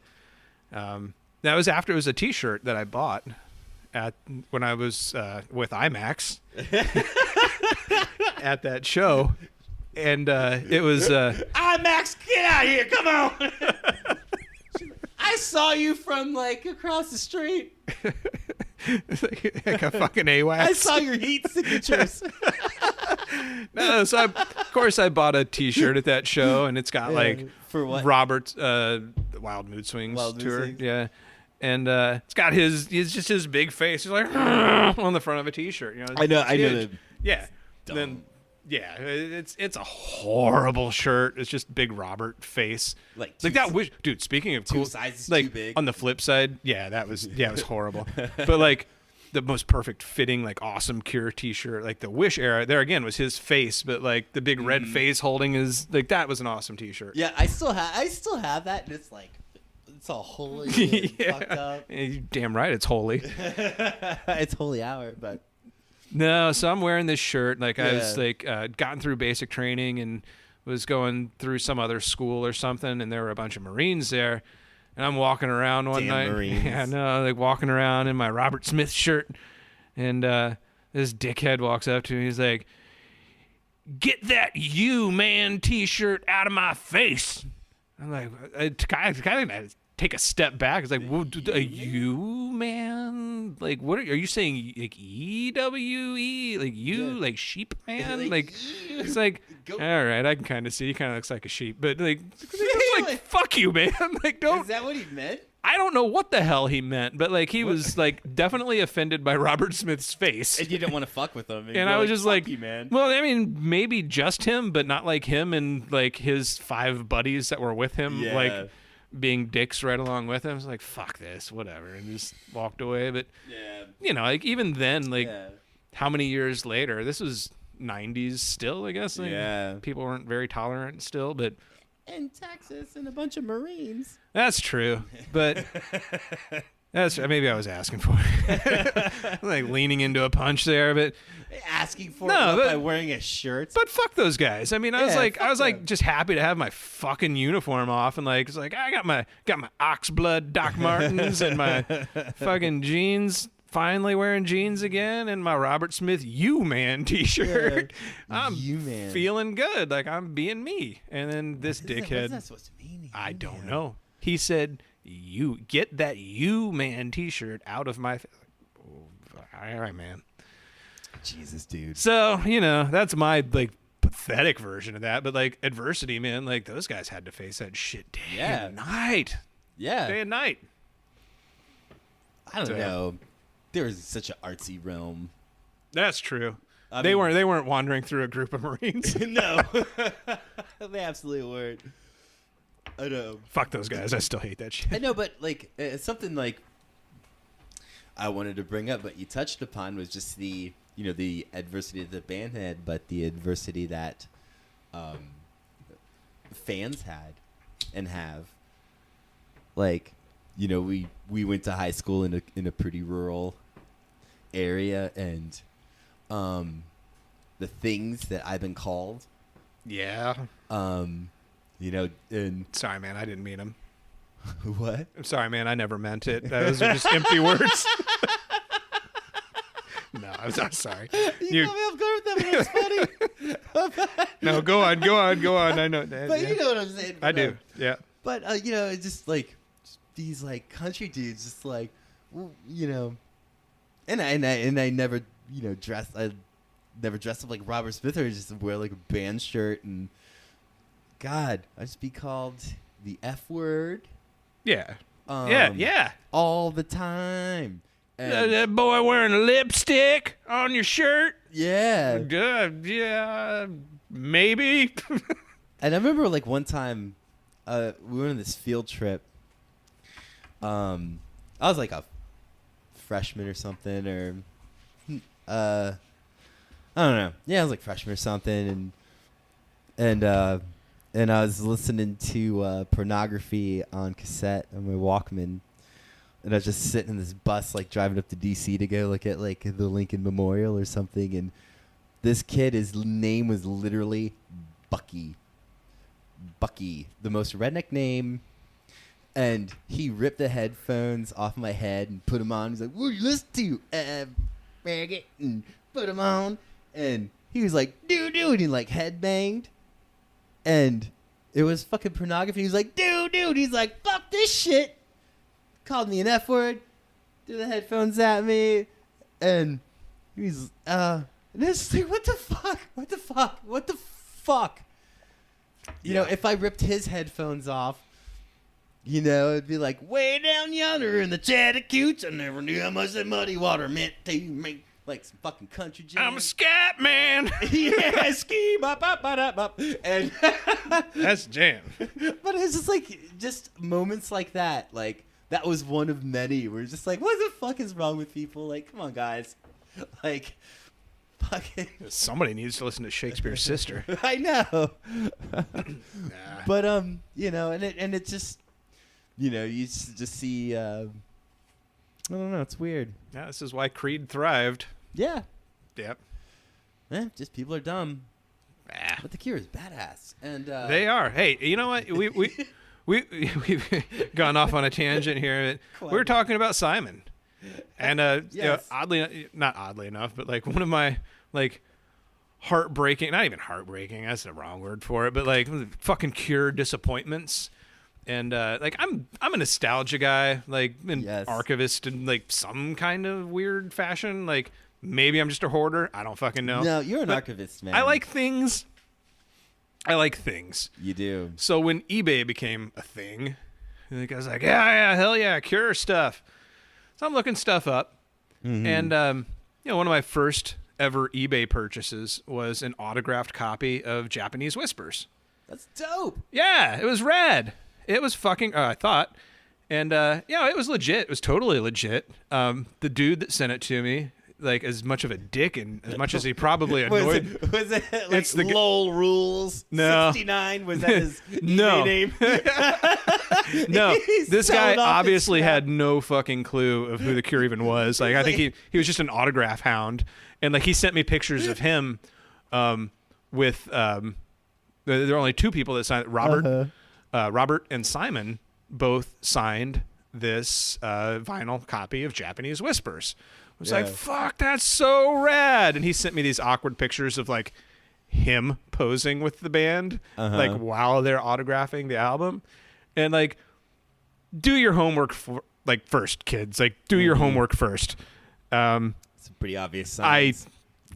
Speaker 3: That was after it was a T-shirt that I bought when I was with IMAX at that show, and it was
Speaker 2: IMAX, get out here! Come on! I saw you from like across the street.
Speaker 3: like a fucking AWACS.
Speaker 2: I saw your heat signatures.
Speaker 3: No, so of course I bought a T-shirt at that show, and it's got like
Speaker 2: For what?
Speaker 3: Robert's Wild Mood Swings
Speaker 2: Wild Mood
Speaker 3: tour,
Speaker 2: Swings?
Speaker 3: yeah, and it's got just his big face. He's like on the front of a T-shirt.
Speaker 2: I know.
Speaker 3: It's
Speaker 2: I know.
Speaker 3: huge. Yeah.
Speaker 2: Dumb.
Speaker 3: Then yeah, it's a horrible shirt. It's just big Robert face.
Speaker 2: Like
Speaker 3: that. Dude, speaking of cool,
Speaker 2: sizes
Speaker 3: like
Speaker 2: too big.
Speaker 3: on the flip side, it was horrible. But like the most perfect fitting, like awesome Cure T-shirt, like the Wish era. There again was his face, but like the big red face holding his like that was an awesome T-shirt.
Speaker 2: Yeah, I still have that, and it's like it's all holy, fucked up.
Speaker 3: You damn right, it's holy.
Speaker 2: It's holy hour, but
Speaker 3: No, so I'm wearing this shirt. Like I was
Speaker 2: Yeah.
Speaker 3: like gotten through basic training and was going through some other school or something, and there were a bunch of Marines there. And I'm walking around one
Speaker 2: Damn
Speaker 3: night.
Speaker 2: Marines.
Speaker 3: Yeah, no, like walking around in my Robert Smith shirt, and this dickhead walks up to me. He's like, "Get that you man T-shirt out of my face." I'm like, I kind of take a step back. It's like, well, a you man man? Like, what are you saying? Like EWE? Like you?
Speaker 2: Yeah.
Speaker 3: Like sheep man?
Speaker 2: Like,
Speaker 3: It's like,
Speaker 2: Go-
Speaker 3: all right, I can kind of see. He kind of looks like a sheep, but like fuck you, man. Like, don't.
Speaker 2: Is that what he meant?
Speaker 3: I don't know what the hell he meant, but like he was like definitely offended by Robert Smith's face.
Speaker 2: And you didn't want to fuck with him.
Speaker 3: And I was just like,
Speaker 2: you, man.
Speaker 3: well, I mean, maybe just him, but not like him and like his 5 buddies that were with him,
Speaker 2: Yeah.
Speaker 3: like being dicks right along with him. I was like, fuck this, whatever, and just walked away. But
Speaker 2: Yeah.
Speaker 3: you know, like even then, like
Speaker 2: Yeah.
Speaker 3: how many years later? This was 90s still, I guess. Like,
Speaker 2: Yeah.
Speaker 3: people weren't very tolerant still, but
Speaker 2: In Texas and a bunch of Marines.
Speaker 3: that's true. But that's maybe I was asking for it. Like leaning into a punch there, but
Speaker 2: Asking for
Speaker 3: No,
Speaker 2: it
Speaker 3: but-
Speaker 2: by wearing a shirt.
Speaker 3: but fuck those guys. I mean, I was
Speaker 2: Yeah,
Speaker 3: like
Speaker 2: fuck them.
Speaker 3: just happy to have my fucking uniform off and like it's like I got my Oxblood Doc Martens and my fucking jeans. Finally wearing jeans again and my Robert Smith You Man t-shirt.
Speaker 2: Yeah.
Speaker 3: I'm
Speaker 2: You Man.
Speaker 3: feeling good, like I'm being me. And then this
Speaker 2: What's
Speaker 3: dickhead,
Speaker 2: that supposed to mean?
Speaker 3: I don't know. He said, "You get that You Man t-shirt out of my." All right, man.
Speaker 2: Jesus, dude.
Speaker 3: So, you know, that's my like pathetic version of that, but like adversity, man, like those guys had to face that shit day
Speaker 2: Yeah.
Speaker 3: and night.
Speaker 2: Yeah.
Speaker 3: Day and night.
Speaker 2: I don't
Speaker 3: So-
Speaker 2: know. There was such an artsy realm.
Speaker 3: That's true.
Speaker 2: I
Speaker 3: They
Speaker 2: mean-
Speaker 3: weren't wandering through a group of Marines.
Speaker 2: No. They absolutely weren't. I know.
Speaker 3: Fuck those guys. I still hate that shit.
Speaker 2: I know, but like it's something like I wanted to bring up, but you touched upon was just the the adversity that the band had, but the adversity that fans had and have. Like, we went to high school in a pretty rural area, and the things that I've been called,
Speaker 3: Yeah.
Speaker 2: and
Speaker 3: Sorry, man. I didn't mean them.
Speaker 2: what?
Speaker 3: I'm sorry, man. I never meant it. Those are just empty words. No, I'm sorry.
Speaker 2: You got me off guard with that, but that's funny.
Speaker 3: No, go on. I know that.
Speaker 2: But
Speaker 3: yeah.
Speaker 2: you know what I'm saying.
Speaker 3: I do. Yeah.
Speaker 2: But it's just like these like country dudes, just like and I never dressed. I never dressed up like Robert Smith, or just wear like a band shirt. And God, I just be called the F word.
Speaker 3: Yeah. Yeah.
Speaker 2: All the time. And
Speaker 3: That boy wearing lipstick on your shirt.
Speaker 2: yeah.
Speaker 3: Yeah. Maybe.
Speaker 2: And I remember like one time, we went on this field trip. I was like a freshman or something, or I don't know. Yeah, I was like freshman or something, and I was listening to pornography on cassette on my Walkman, and I was just sitting in this bus, like driving up to DC to go look at like the Lincoln Memorial or something, and this kid, his name was literally Bucky. Bucky, the most redneck name. And he ripped the headphones off my head and put them on. He's like, "What do you listen to?" Maggot, and put them on. And he was like, "Dude," and he like headbanged. And it was fucking pornography. He was like, "Dude," he's like, "Fuck this shit." Called me an F word. Threw the headphones at me. And he's and it's like, what the fuck? You know, if I ripped his headphones off, it'd be like, way down yonder in the Chattahoochee, I never knew how much that muddy water meant to me. Like some fucking country jam.
Speaker 3: I'm a scat man.
Speaker 2: Yeah, ski, bop, bop, bop, bop, bop. And
Speaker 3: That's jam.
Speaker 2: but it's just like, just moments like that. Like, that was one of many where it's just like, what the fuck is wrong with people? Like, come on, guys. Like, fucking.
Speaker 3: Somebody needs to listen to Shakespeare's sister.
Speaker 2: I know.
Speaker 3: Nah.
Speaker 2: But, and it just, you just see, I don't know, it's weird.
Speaker 3: Yeah, this is why Creed thrived.
Speaker 2: Yeah.
Speaker 3: Yep.
Speaker 2: Just people are dumb.
Speaker 3: Ah.
Speaker 2: But the Cure is badass. And,
Speaker 3: They are. Hey, you know what? We've gone off on a tangent here. We were talking about Simon. And
Speaker 2: Yes.
Speaker 3: not oddly enough, but like one of my like heartbreaking, not even heartbreaking, that's the wrong word for it, but like fucking Cure disappointments And like I'm a nostalgia guy, like an
Speaker 2: Yes.
Speaker 3: archivist in like some kind of weird fashion. Like maybe I'm just a hoarder. I don't fucking know.
Speaker 2: No, you're an
Speaker 3: But
Speaker 2: archivist, man.
Speaker 3: I like things.
Speaker 2: You do.
Speaker 3: So when eBay became a thing, the guy's like, yeah, hell yeah, Cure stuff. So I'm looking stuff up, and one of my first ever eBay purchases was an autographed copy of Japanese Whispers.
Speaker 2: That's dope.
Speaker 3: Yeah, it was rad. It was fucking, I thought. And, it was legit. It was totally legit. The dude that sent it to me, like, as much of a dick and as much as he probably annoyed.
Speaker 2: Was it like
Speaker 3: It's the
Speaker 2: LOL Rules
Speaker 3: No.
Speaker 2: 69? Was that his
Speaker 3: No.
Speaker 2: eBay name?
Speaker 3: No,
Speaker 2: He's
Speaker 3: this
Speaker 2: selling
Speaker 3: guy
Speaker 2: off his
Speaker 3: obviously
Speaker 2: crap.
Speaker 3: had no fucking clue of who the Cure even was. Like, I think he was just an autograph hound. And, like, he sent me pictures of him with, there are only two people that signed it. Robert and Simon both signed this vinyl copy of Japanese Whispers. I was like, fuck, that's so rad. And he sent me these awkward pictures of like him posing with the band, like while they're autographing the album. And like, do your homework first, kids. Like, do your homework first.
Speaker 2: It's a pretty obvious sign.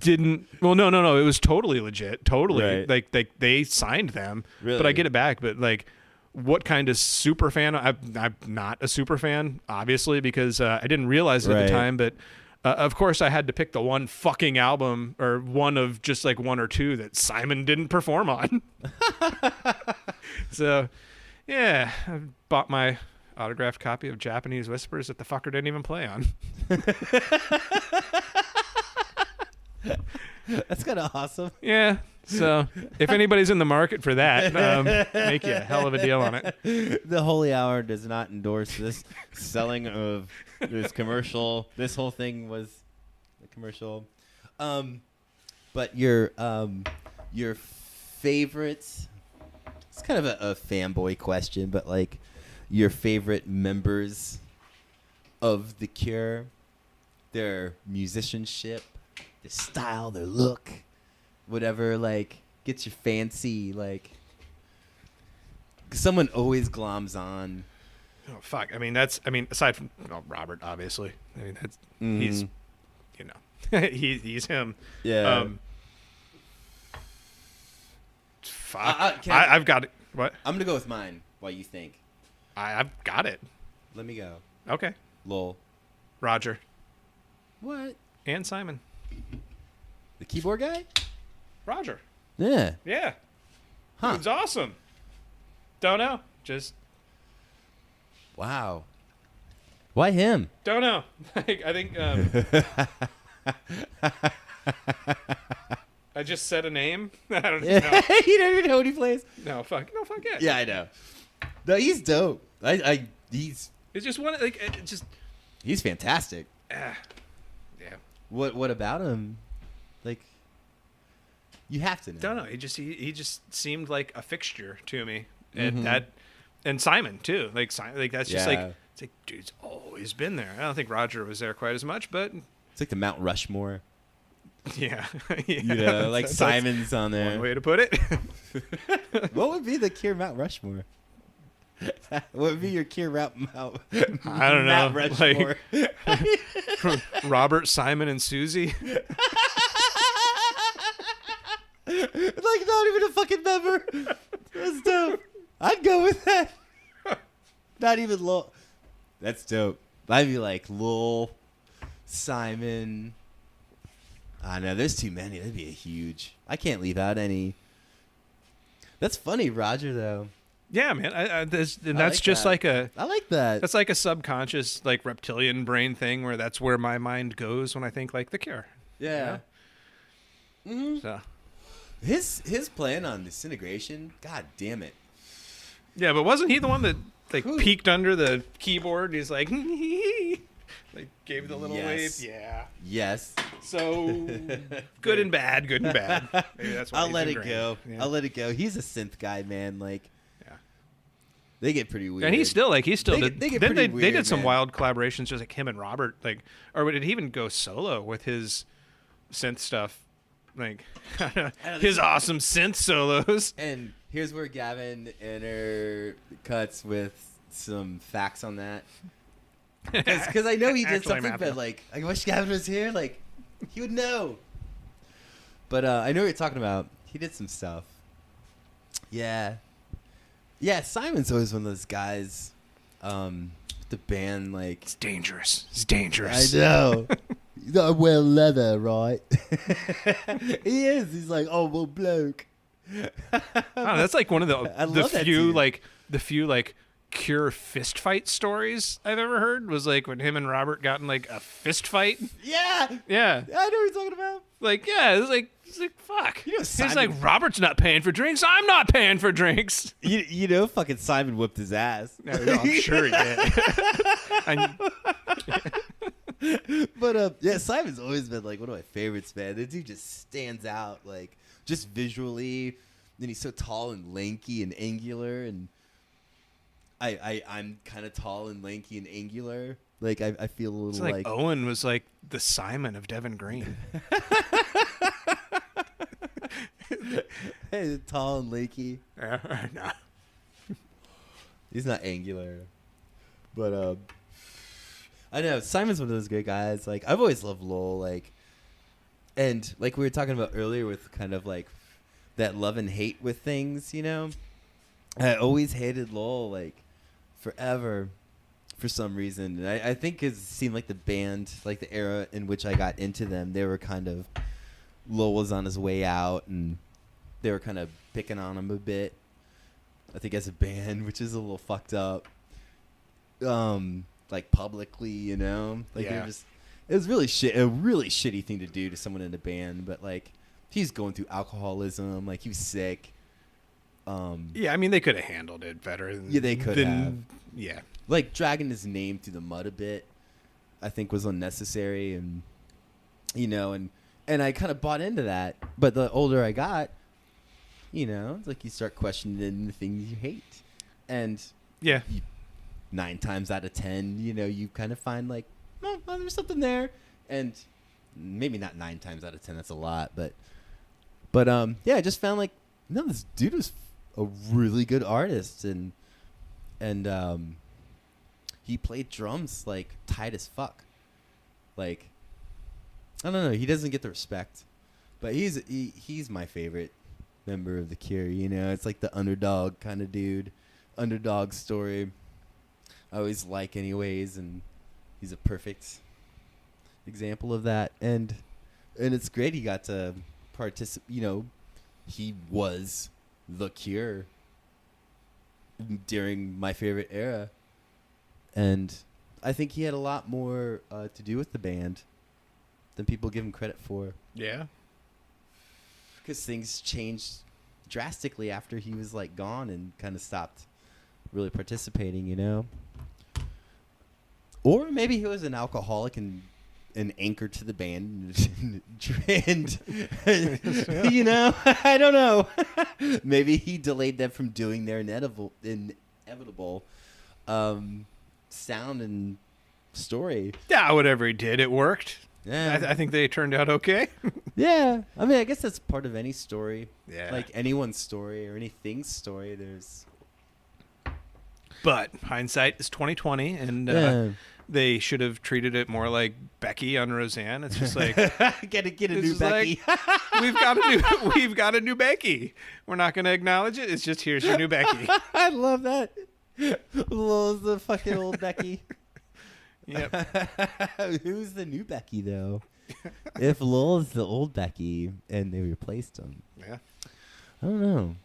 Speaker 3: No. It was totally legit. Totally.
Speaker 2: Right.
Speaker 3: Like they signed them.
Speaker 2: Really?
Speaker 3: But I get it back. But like, what kind of super fan? I'm not a super fan, obviously, because I didn't realize it at the time. But of course, I had to pick the one fucking album or one of just like one or two that Simon didn't perform on. So, yeah, I bought my autographed copy of Japanese Whispers that the fucker didn't even play on.
Speaker 2: That's kind of awesome.
Speaker 3: Yeah. So if anybody's in the market for that, make you a hell of a deal on it.
Speaker 2: The Holy Hour does not endorse this selling of this commercial. This whole thing was a commercial. But your favorites, it's kind of a fanboy question, but like your favorite members of The Cure, their musicianship, their style, their look, whatever, like, gets your fancy, like, 'cause someone always gloms on.
Speaker 3: Oh, fuck. Aside from Robert, obviously. That's he's, he's him.
Speaker 2: Yeah.
Speaker 3: Fuck. I've got it. What?
Speaker 2: I'm going to go with mine while you think.
Speaker 3: I've got it.
Speaker 2: Let me go.
Speaker 3: Okay.
Speaker 2: Lol.
Speaker 3: Roger.
Speaker 2: What?
Speaker 3: And Simon.
Speaker 2: The keyboard guy?
Speaker 3: Roger.
Speaker 2: Yeah.
Speaker 3: Yeah.
Speaker 2: Huh.
Speaker 3: It's awesome. Don't know. Just
Speaker 2: Wow. Why him?
Speaker 3: don't know. I think I just said a name. I don't know.
Speaker 2: You don't even know what he plays?
Speaker 3: No, fuck yeah.
Speaker 2: Yeah, I know. No, he's dope. He's
Speaker 3: It's just
Speaker 2: he's fantastic.
Speaker 3: yeah.
Speaker 2: What about him? Like, you have to know.
Speaker 3: Don't know. He just seemed like a fixture to me, and Simon too. Like that's just like it's like dude's always been there. I don't think Roger was there quite as much, but
Speaker 2: It's like the Mount Rushmore.
Speaker 3: yeah,
Speaker 2: You know, like
Speaker 3: that's
Speaker 2: Simon's on there.
Speaker 3: one way to put it.
Speaker 2: What would be the Cure Mount Rushmore? What would be your Cure Mount?
Speaker 3: I don't know.
Speaker 2: Mount Rushmore.
Speaker 3: Robert, Simon, and Susie.
Speaker 2: Like, not even a fucking member. That's dope. I'd go with that. Not even Lowell. That's dope. I'd be like Lowell, Simon. I know, there's too many. That'd be a huge. I can't leave out any. That's funny, Roger, though.
Speaker 3: Yeah, man. That's
Speaker 2: like
Speaker 3: just
Speaker 2: that.
Speaker 3: like a.
Speaker 2: I like that.
Speaker 3: That's like a subconscious, like reptilian brain thing, where that's where my mind goes when I think like The Cure.
Speaker 2: Yeah. Mm-hmm.
Speaker 3: So.
Speaker 2: His plan on Disintegration, god damn it.
Speaker 3: Yeah, but wasn't he the one that like
Speaker 2: Who?
Speaker 3: peeked under the keyboard? He's like, like gave the little
Speaker 2: Yes.
Speaker 3: wave. Yeah.
Speaker 2: Yes.
Speaker 3: So good and bad, good and bad. Maybe that's why
Speaker 2: I'll
Speaker 3: he's
Speaker 2: let it
Speaker 3: ingrained.
Speaker 2: go.
Speaker 3: Yeah.
Speaker 2: I'll let it go. He's a synth guy, man. Like,
Speaker 3: Yeah.
Speaker 2: they get pretty weird.
Speaker 3: And he still
Speaker 2: They
Speaker 3: did.
Speaker 2: get
Speaker 3: Then
Speaker 2: pretty
Speaker 3: they
Speaker 2: weird,
Speaker 3: did some
Speaker 2: man.
Speaker 3: wild collaborations, just like him and Robert. Like, or did he even go solo with his synth stuff? like his awesome synth solos.
Speaker 2: And here's where Gavin cuts with some facts on that. Because I know he did
Speaker 3: Actually, I'm
Speaker 2: something,
Speaker 3: happy.
Speaker 2: but like I wish Gavin was here. Like he would know. But I know what you're talking about. He did some stuff. Yeah. Simon's always one of those guys. The band, like,
Speaker 3: It's dangerous. It's dangerous.
Speaker 2: I know. He's got to wear leather, right? He is. He's like, oh, well, bloke.
Speaker 3: That's like one of
Speaker 2: I
Speaker 3: the
Speaker 2: love that
Speaker 3: few
Speaker 2: dude.
Speaker 3: like Cure fist fight stories I've ever heard was like when him and Robert got in like a fist fight.
Speaker 2: Yeah.
Speaker 3: Yeah.
Speaker 2: I know what you're talking about.
Speaker 3: Like, yeah, it was like, fuck.
Speaker 2: You know,
Speaker 3: He's
Speaker 2: Simon-
Speaker 3: like, Robert's not paying for drinks. I'm not paying for drinks.
Speaker 2: You know, fucking Simon whipped his ass.
Speaker 3: No, I'm sure he did.
Speaker 2: But yeah, Simon's always been like one of my favorites, man. The dude just stands out, like just visually. Then he's so tall and lanky and angular, and I'm kind of tall and lanky and angular. Like I feel a little
Speaker 3: It's like Owen was like the Simon of Devin Green.
Speaker 2: hey, tall and lanky.
Speaker 3: No.
Speaker 2: He's not angular, but I know Simon's one of those great guys. Like I've always loved Lowell, like, and like we were talking about earlier with kind of like that love and hate with things, you know. I always hated Lowell, like forever, for some reason. And I think it seemed like the band, like the era in which I got into them, they were kind of Lowell was on his way out, and they were kind of picking on him a bit. I think as a band, which is a little fucked up. Like publicly, you know, like
Speaker 3: Yeah.
Speaker 2: it was really a really shitty thing to do to someone in a band. But like he's going through alcoholism, like he was sick.
Speaker 3: Yeah, I mean they could have handled it better.
Speaker 2: Yeah, they could have.
Speaker 3: Yeah,
Speaker 2: Like dragging his name through the mud a bit, I think was unnecessary, and you know, and I kind of bought into that. But the older I got, you know, it's like you start questioning the things you hate, and
Speaker 3: yeah.
Speaker 2: 9 times out of 10, you know, you kind of find like, oh, well, there's something there, and maybe not 9 times out of 10. That's a lot, but yeah, I just found like, no, this dude was a really good artist, and he played drums like tight as fuck. Like, I don't know, he doesn't get the respect, but he's my favorite member of the Cure. You know, it's like the underdog kind of dude, underdog story. I always like anyways, and he's a perfect example of that. And it's great he got to participate. You know, he was the Cure during my favorite era, and I think he had a lot more to do with the band than people give him credit for.
Speaker 3: Yeah.
Speaker 2: Because things changed drastically after he was like gone and kind of stopped really participating, you know. Or maybe he was an alcoholic and an anchor to the band, and you know, I don't know. Maybe he delayed them from doing their inevitable sound and story.
Speaker 3: Yeah, whatever he did, it worked.
Speaker 2: Yeah,
Speaker 3: I think they turned out okay.
Speaker 2: yeah. I mean, I guess that's part of any story.
Speaker 3: Yeah.
Speaker 2: Like anyone's story or anything's story. There's.
Speaker 3: But hindsight is 2020, and
Speaker 2: Yeah.
Speaker 3: they should have treated it more like Becky on Roseanne. It's just like
Speaker 2: get a
Speaker 3: it's
Speaker 2: new
Speaker 3: just
Speaker 2: Becky.
Speaker 3: like, we've got a new Becky. We're not going to acknowledge it. It's just here's your new Becky.
Speaker 2: I love that. Lowell's the fucking old Becky.
Speaker 3: Yep.
Speaker 2: Who's the new Becky though? If Lowell's the old Becky and they replaced him,
Speaker 3: Yeah.
Speaker 2: I don't know.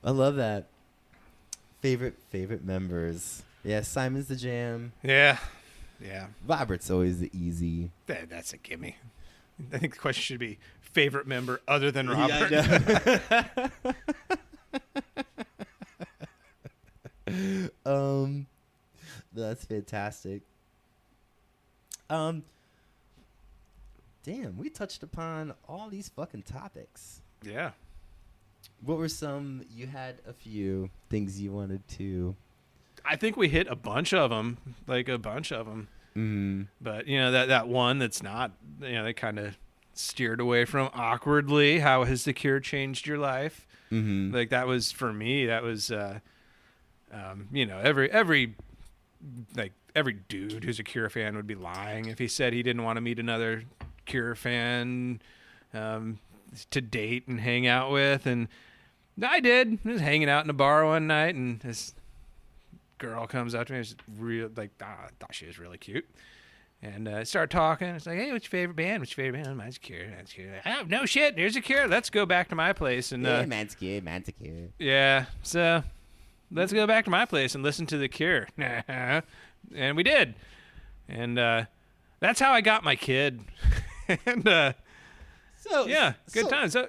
Speaker 2: I love that. Favorite members. Yeah, Simon's the jam.
Speaker 3: Yeah. Yeah.
Speaker 2: Robert's always the easy.
Speaker 3: That's a gimme. I think the question should be favorite member other than Robert.
Speaker 2: Yeah, I know. That's fantastic. Damn, we touched upon all these fucking topics.
Speaker 3: Yeah.
Speaker 2: What were some? You had a few things you wanted to.
Speaker 3: I think we hit a bunch of them, like a bunch of them.
Speaker 2: Mm.
Speaker 3: But, you know, that one that's not, you know, they kind of steered away from awkwardly. How has The Cure changed your life?
Speaker 2: Mm-hmm.
Speaker 3: Like that was for me. That was, every dude who's a Cure fan would be lying if he said he didn't want to meet another Cure fan to date and hang out with. And I did. I was hanging out in a bar one night, and this girl comes up to me. I thought she was really cute. And I started talking. It's like, hey, what's your favorite band? What's your favorite band? Mine's Cure. That's Cure. Oh, no shit. Here's a Cure. Let's go back to my place. And
Speaker 2: man's Cure.
Speaker 3: yeah, so let's go back to my place and listen to The Cure. And we did. And that's how I got my kid. And yeah, good times. So,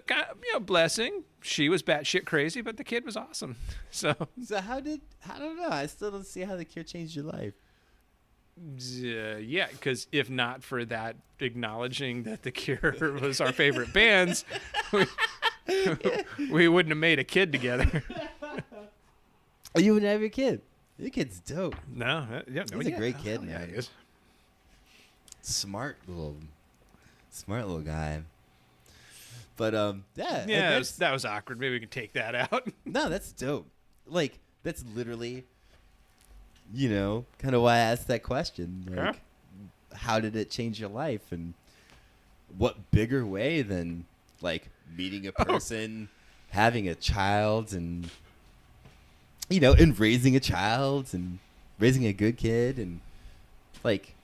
Speaker 3: blessing. She was batshit crazy, but the kid was awesome. So
Speaker 2: I don't know. I still don't see how The Cure changed your life.
Speaker 3: Yeah, because if not for that acknowledging that The Cure was our favorite bands, we wouldn't have made a kid together.
Speaker 2: Oh, you wouldn't have your kid? Your kid's dope.
Speaker 3: No,
Speaker 2: he's a great kid, man.
Speaker 3: Yeah, he is.
Speaker 2: Smart little guy. But
Speaker 3: that was awkward. Maybe we can take that out.
Speaker 2: No, that's dope. Like that's literally, kind of why I asked that question. Like, how did it change your life, and what bigger way than like meeting a person, having a child, and and raising a child and raising a good kid, and like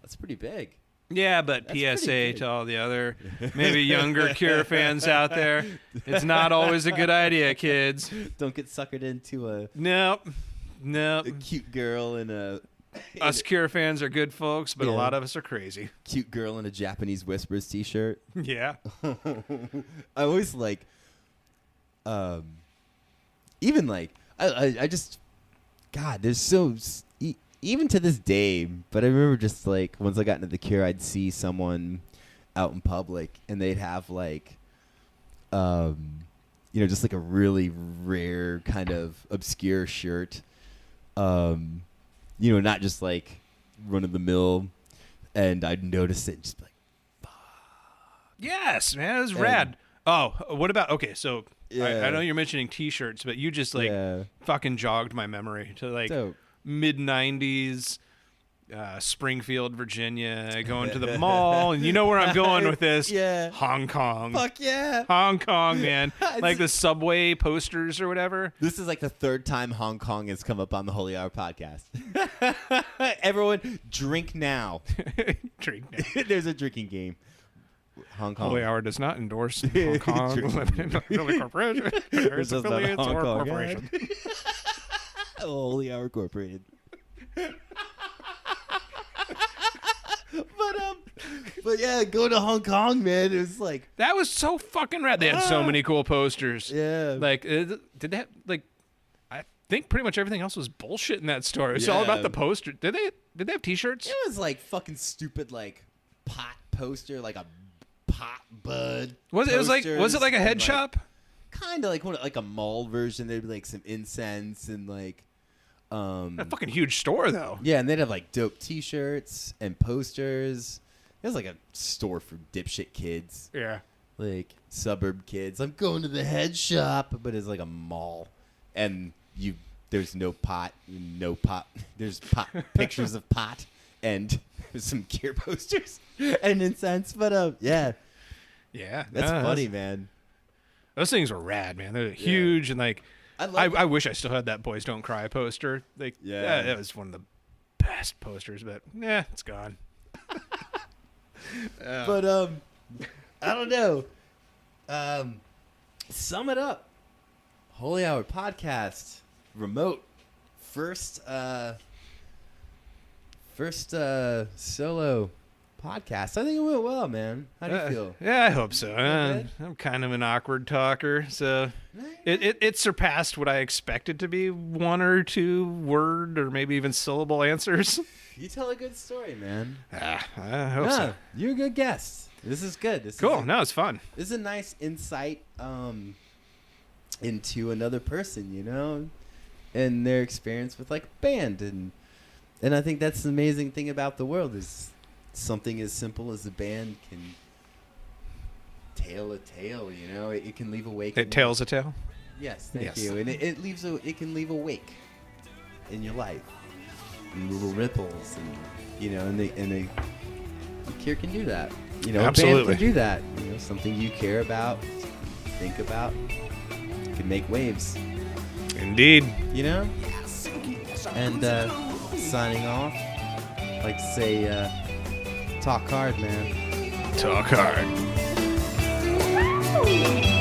Speaker 2: that's pretty big.
Speaker 3: Yeah, but
Speaker 2: That's
Speaker 3: PSA to all the other maybe younger Cure fans out there, it's not always a good idea, kids.
Speaker 2: Don't get suckered into a
Speaker 3: Nope.
Speaker 2: cute girl in a
Speaker 3: Us Cure fans are good folks, but a lot of us are crazy.
Speaker 2: Cute girl in a Japanese Whispers t-shirt.
Speaker 3: Yeah.
Speaker 2: I always like even like I just God, there's so even to this day, but I remember just like once I got into The Cure, I'd see someone out in public and they'd have like, just like a really rare kind of obscure shirt, not just like run of the mill, and I'd notice it and just be like, fuck.
Speaker 3: Yes, man, it was rad. Oh, what about, okay, so
Speaker 2: Yeah.
Speaker 3: I know you're mentioning t-shirts, but you just like fucking jogged my memory to like
Speaker 2: Dope.
Speaker 3: mid-90s Springfield, Virginia, going to the mall, and you know where I'm going with this.
Speaker 2: Yeah.
Speaker 3: Hong Kong.
Speaker 2: Fuck yeah.
Speaker 3: Hong Kong, man. Like the subway posters or whatever.
Speaker 2: This is like the third time Hong Kong has come up on the Holy Hour podcast. Everyone, drink now.
Speaker 3: Drink now.
Speaker 2: There's a drinking game. Hong Kong.
Speaker 3: Holy Hour does not endorse Hong Kong Limited Corporation, or its
Speaker 2: Just about
Speaker 3: affiliates
Speaker 2: Hong
Speaker 3: or
Speaker 2: Kong,
Speaker 3: corporation.
Speaker 2: Holy Hour Corporated. But yeah, go to Hong Kong, man. It was like
Speaker 3: That was so fucking rad. They had so many cool posters.
Speaker 2: Yeah.
Speaker 3: Like, did they have, like, I think pretty much everything else was bullshit in that store. It's all about
Speaker 2: Yeah.
Speaker 3: the poster. Did they have t-shirts?
Speaker 2: it was like fucking stupid like pot poster, like a pot bud.
Speaker 3: Was it like a head shop?
Speaker 2: Kind of like a mall version. There'd be like some incense and like
Speaker 3: A fucking huge store though.
Speaker 2: yeah, and they'd have like dope t-shirts and posters. It was like a store for dipshit kids.
Speaker 3: Yeah.
Speaker 2: Like suburb kids. I'm going to the head shop, but it's like a mall, and there's no pot. There's pot pictures of pot and some Cure posters and incense. But
Speaker 3: Yeah.
Speaker 2: that's funny, man.
Speaker 3: Those things were rad, man. They're huge and like I wish I still had that Boys Don't Cry poster. Like that was one of the best posters, but it's gone.
Speaker 2: But I don't know. Sum it up. Holy Hour podcast, remote, first solo podcast. I think it went well, man. How do you feel?
Speaker 3: Yeah, I hope so. I'm kind of an awkward talker, so it surpassed what I expected to be one or two word or maybe even syllable answers.
Speaker 2: You tell a good story, man.
Speaker 3: I hope so.
Speaker 2: You're a good guest. This is good.
Speaker 3: Cool. No, it's fun.
Speaker 2: This is a nice insight into another person, and their experience with like band, and I think that's the amazing thing about the world is something as simple as a band can tale a tale. You know, it can leave a wake.
Speaker 3: It tells a tale.
Speaker 2: Yes, thank
Speaker 3: Yes.
Speaker 2: you. And it can leave a wake in your life, and little ripples, and you know, and the care can do that. You know, a band
Speaker 3: Absolutely.
Speaker 2: can do that. You know, something you care about, think about, can make waves.
Speaker 3: Indeed.
Speaker 2: You know? And signing off, I'd like to say, talk hard, man.
Speaker 3: Talk hard.
Speaker 4: Woo!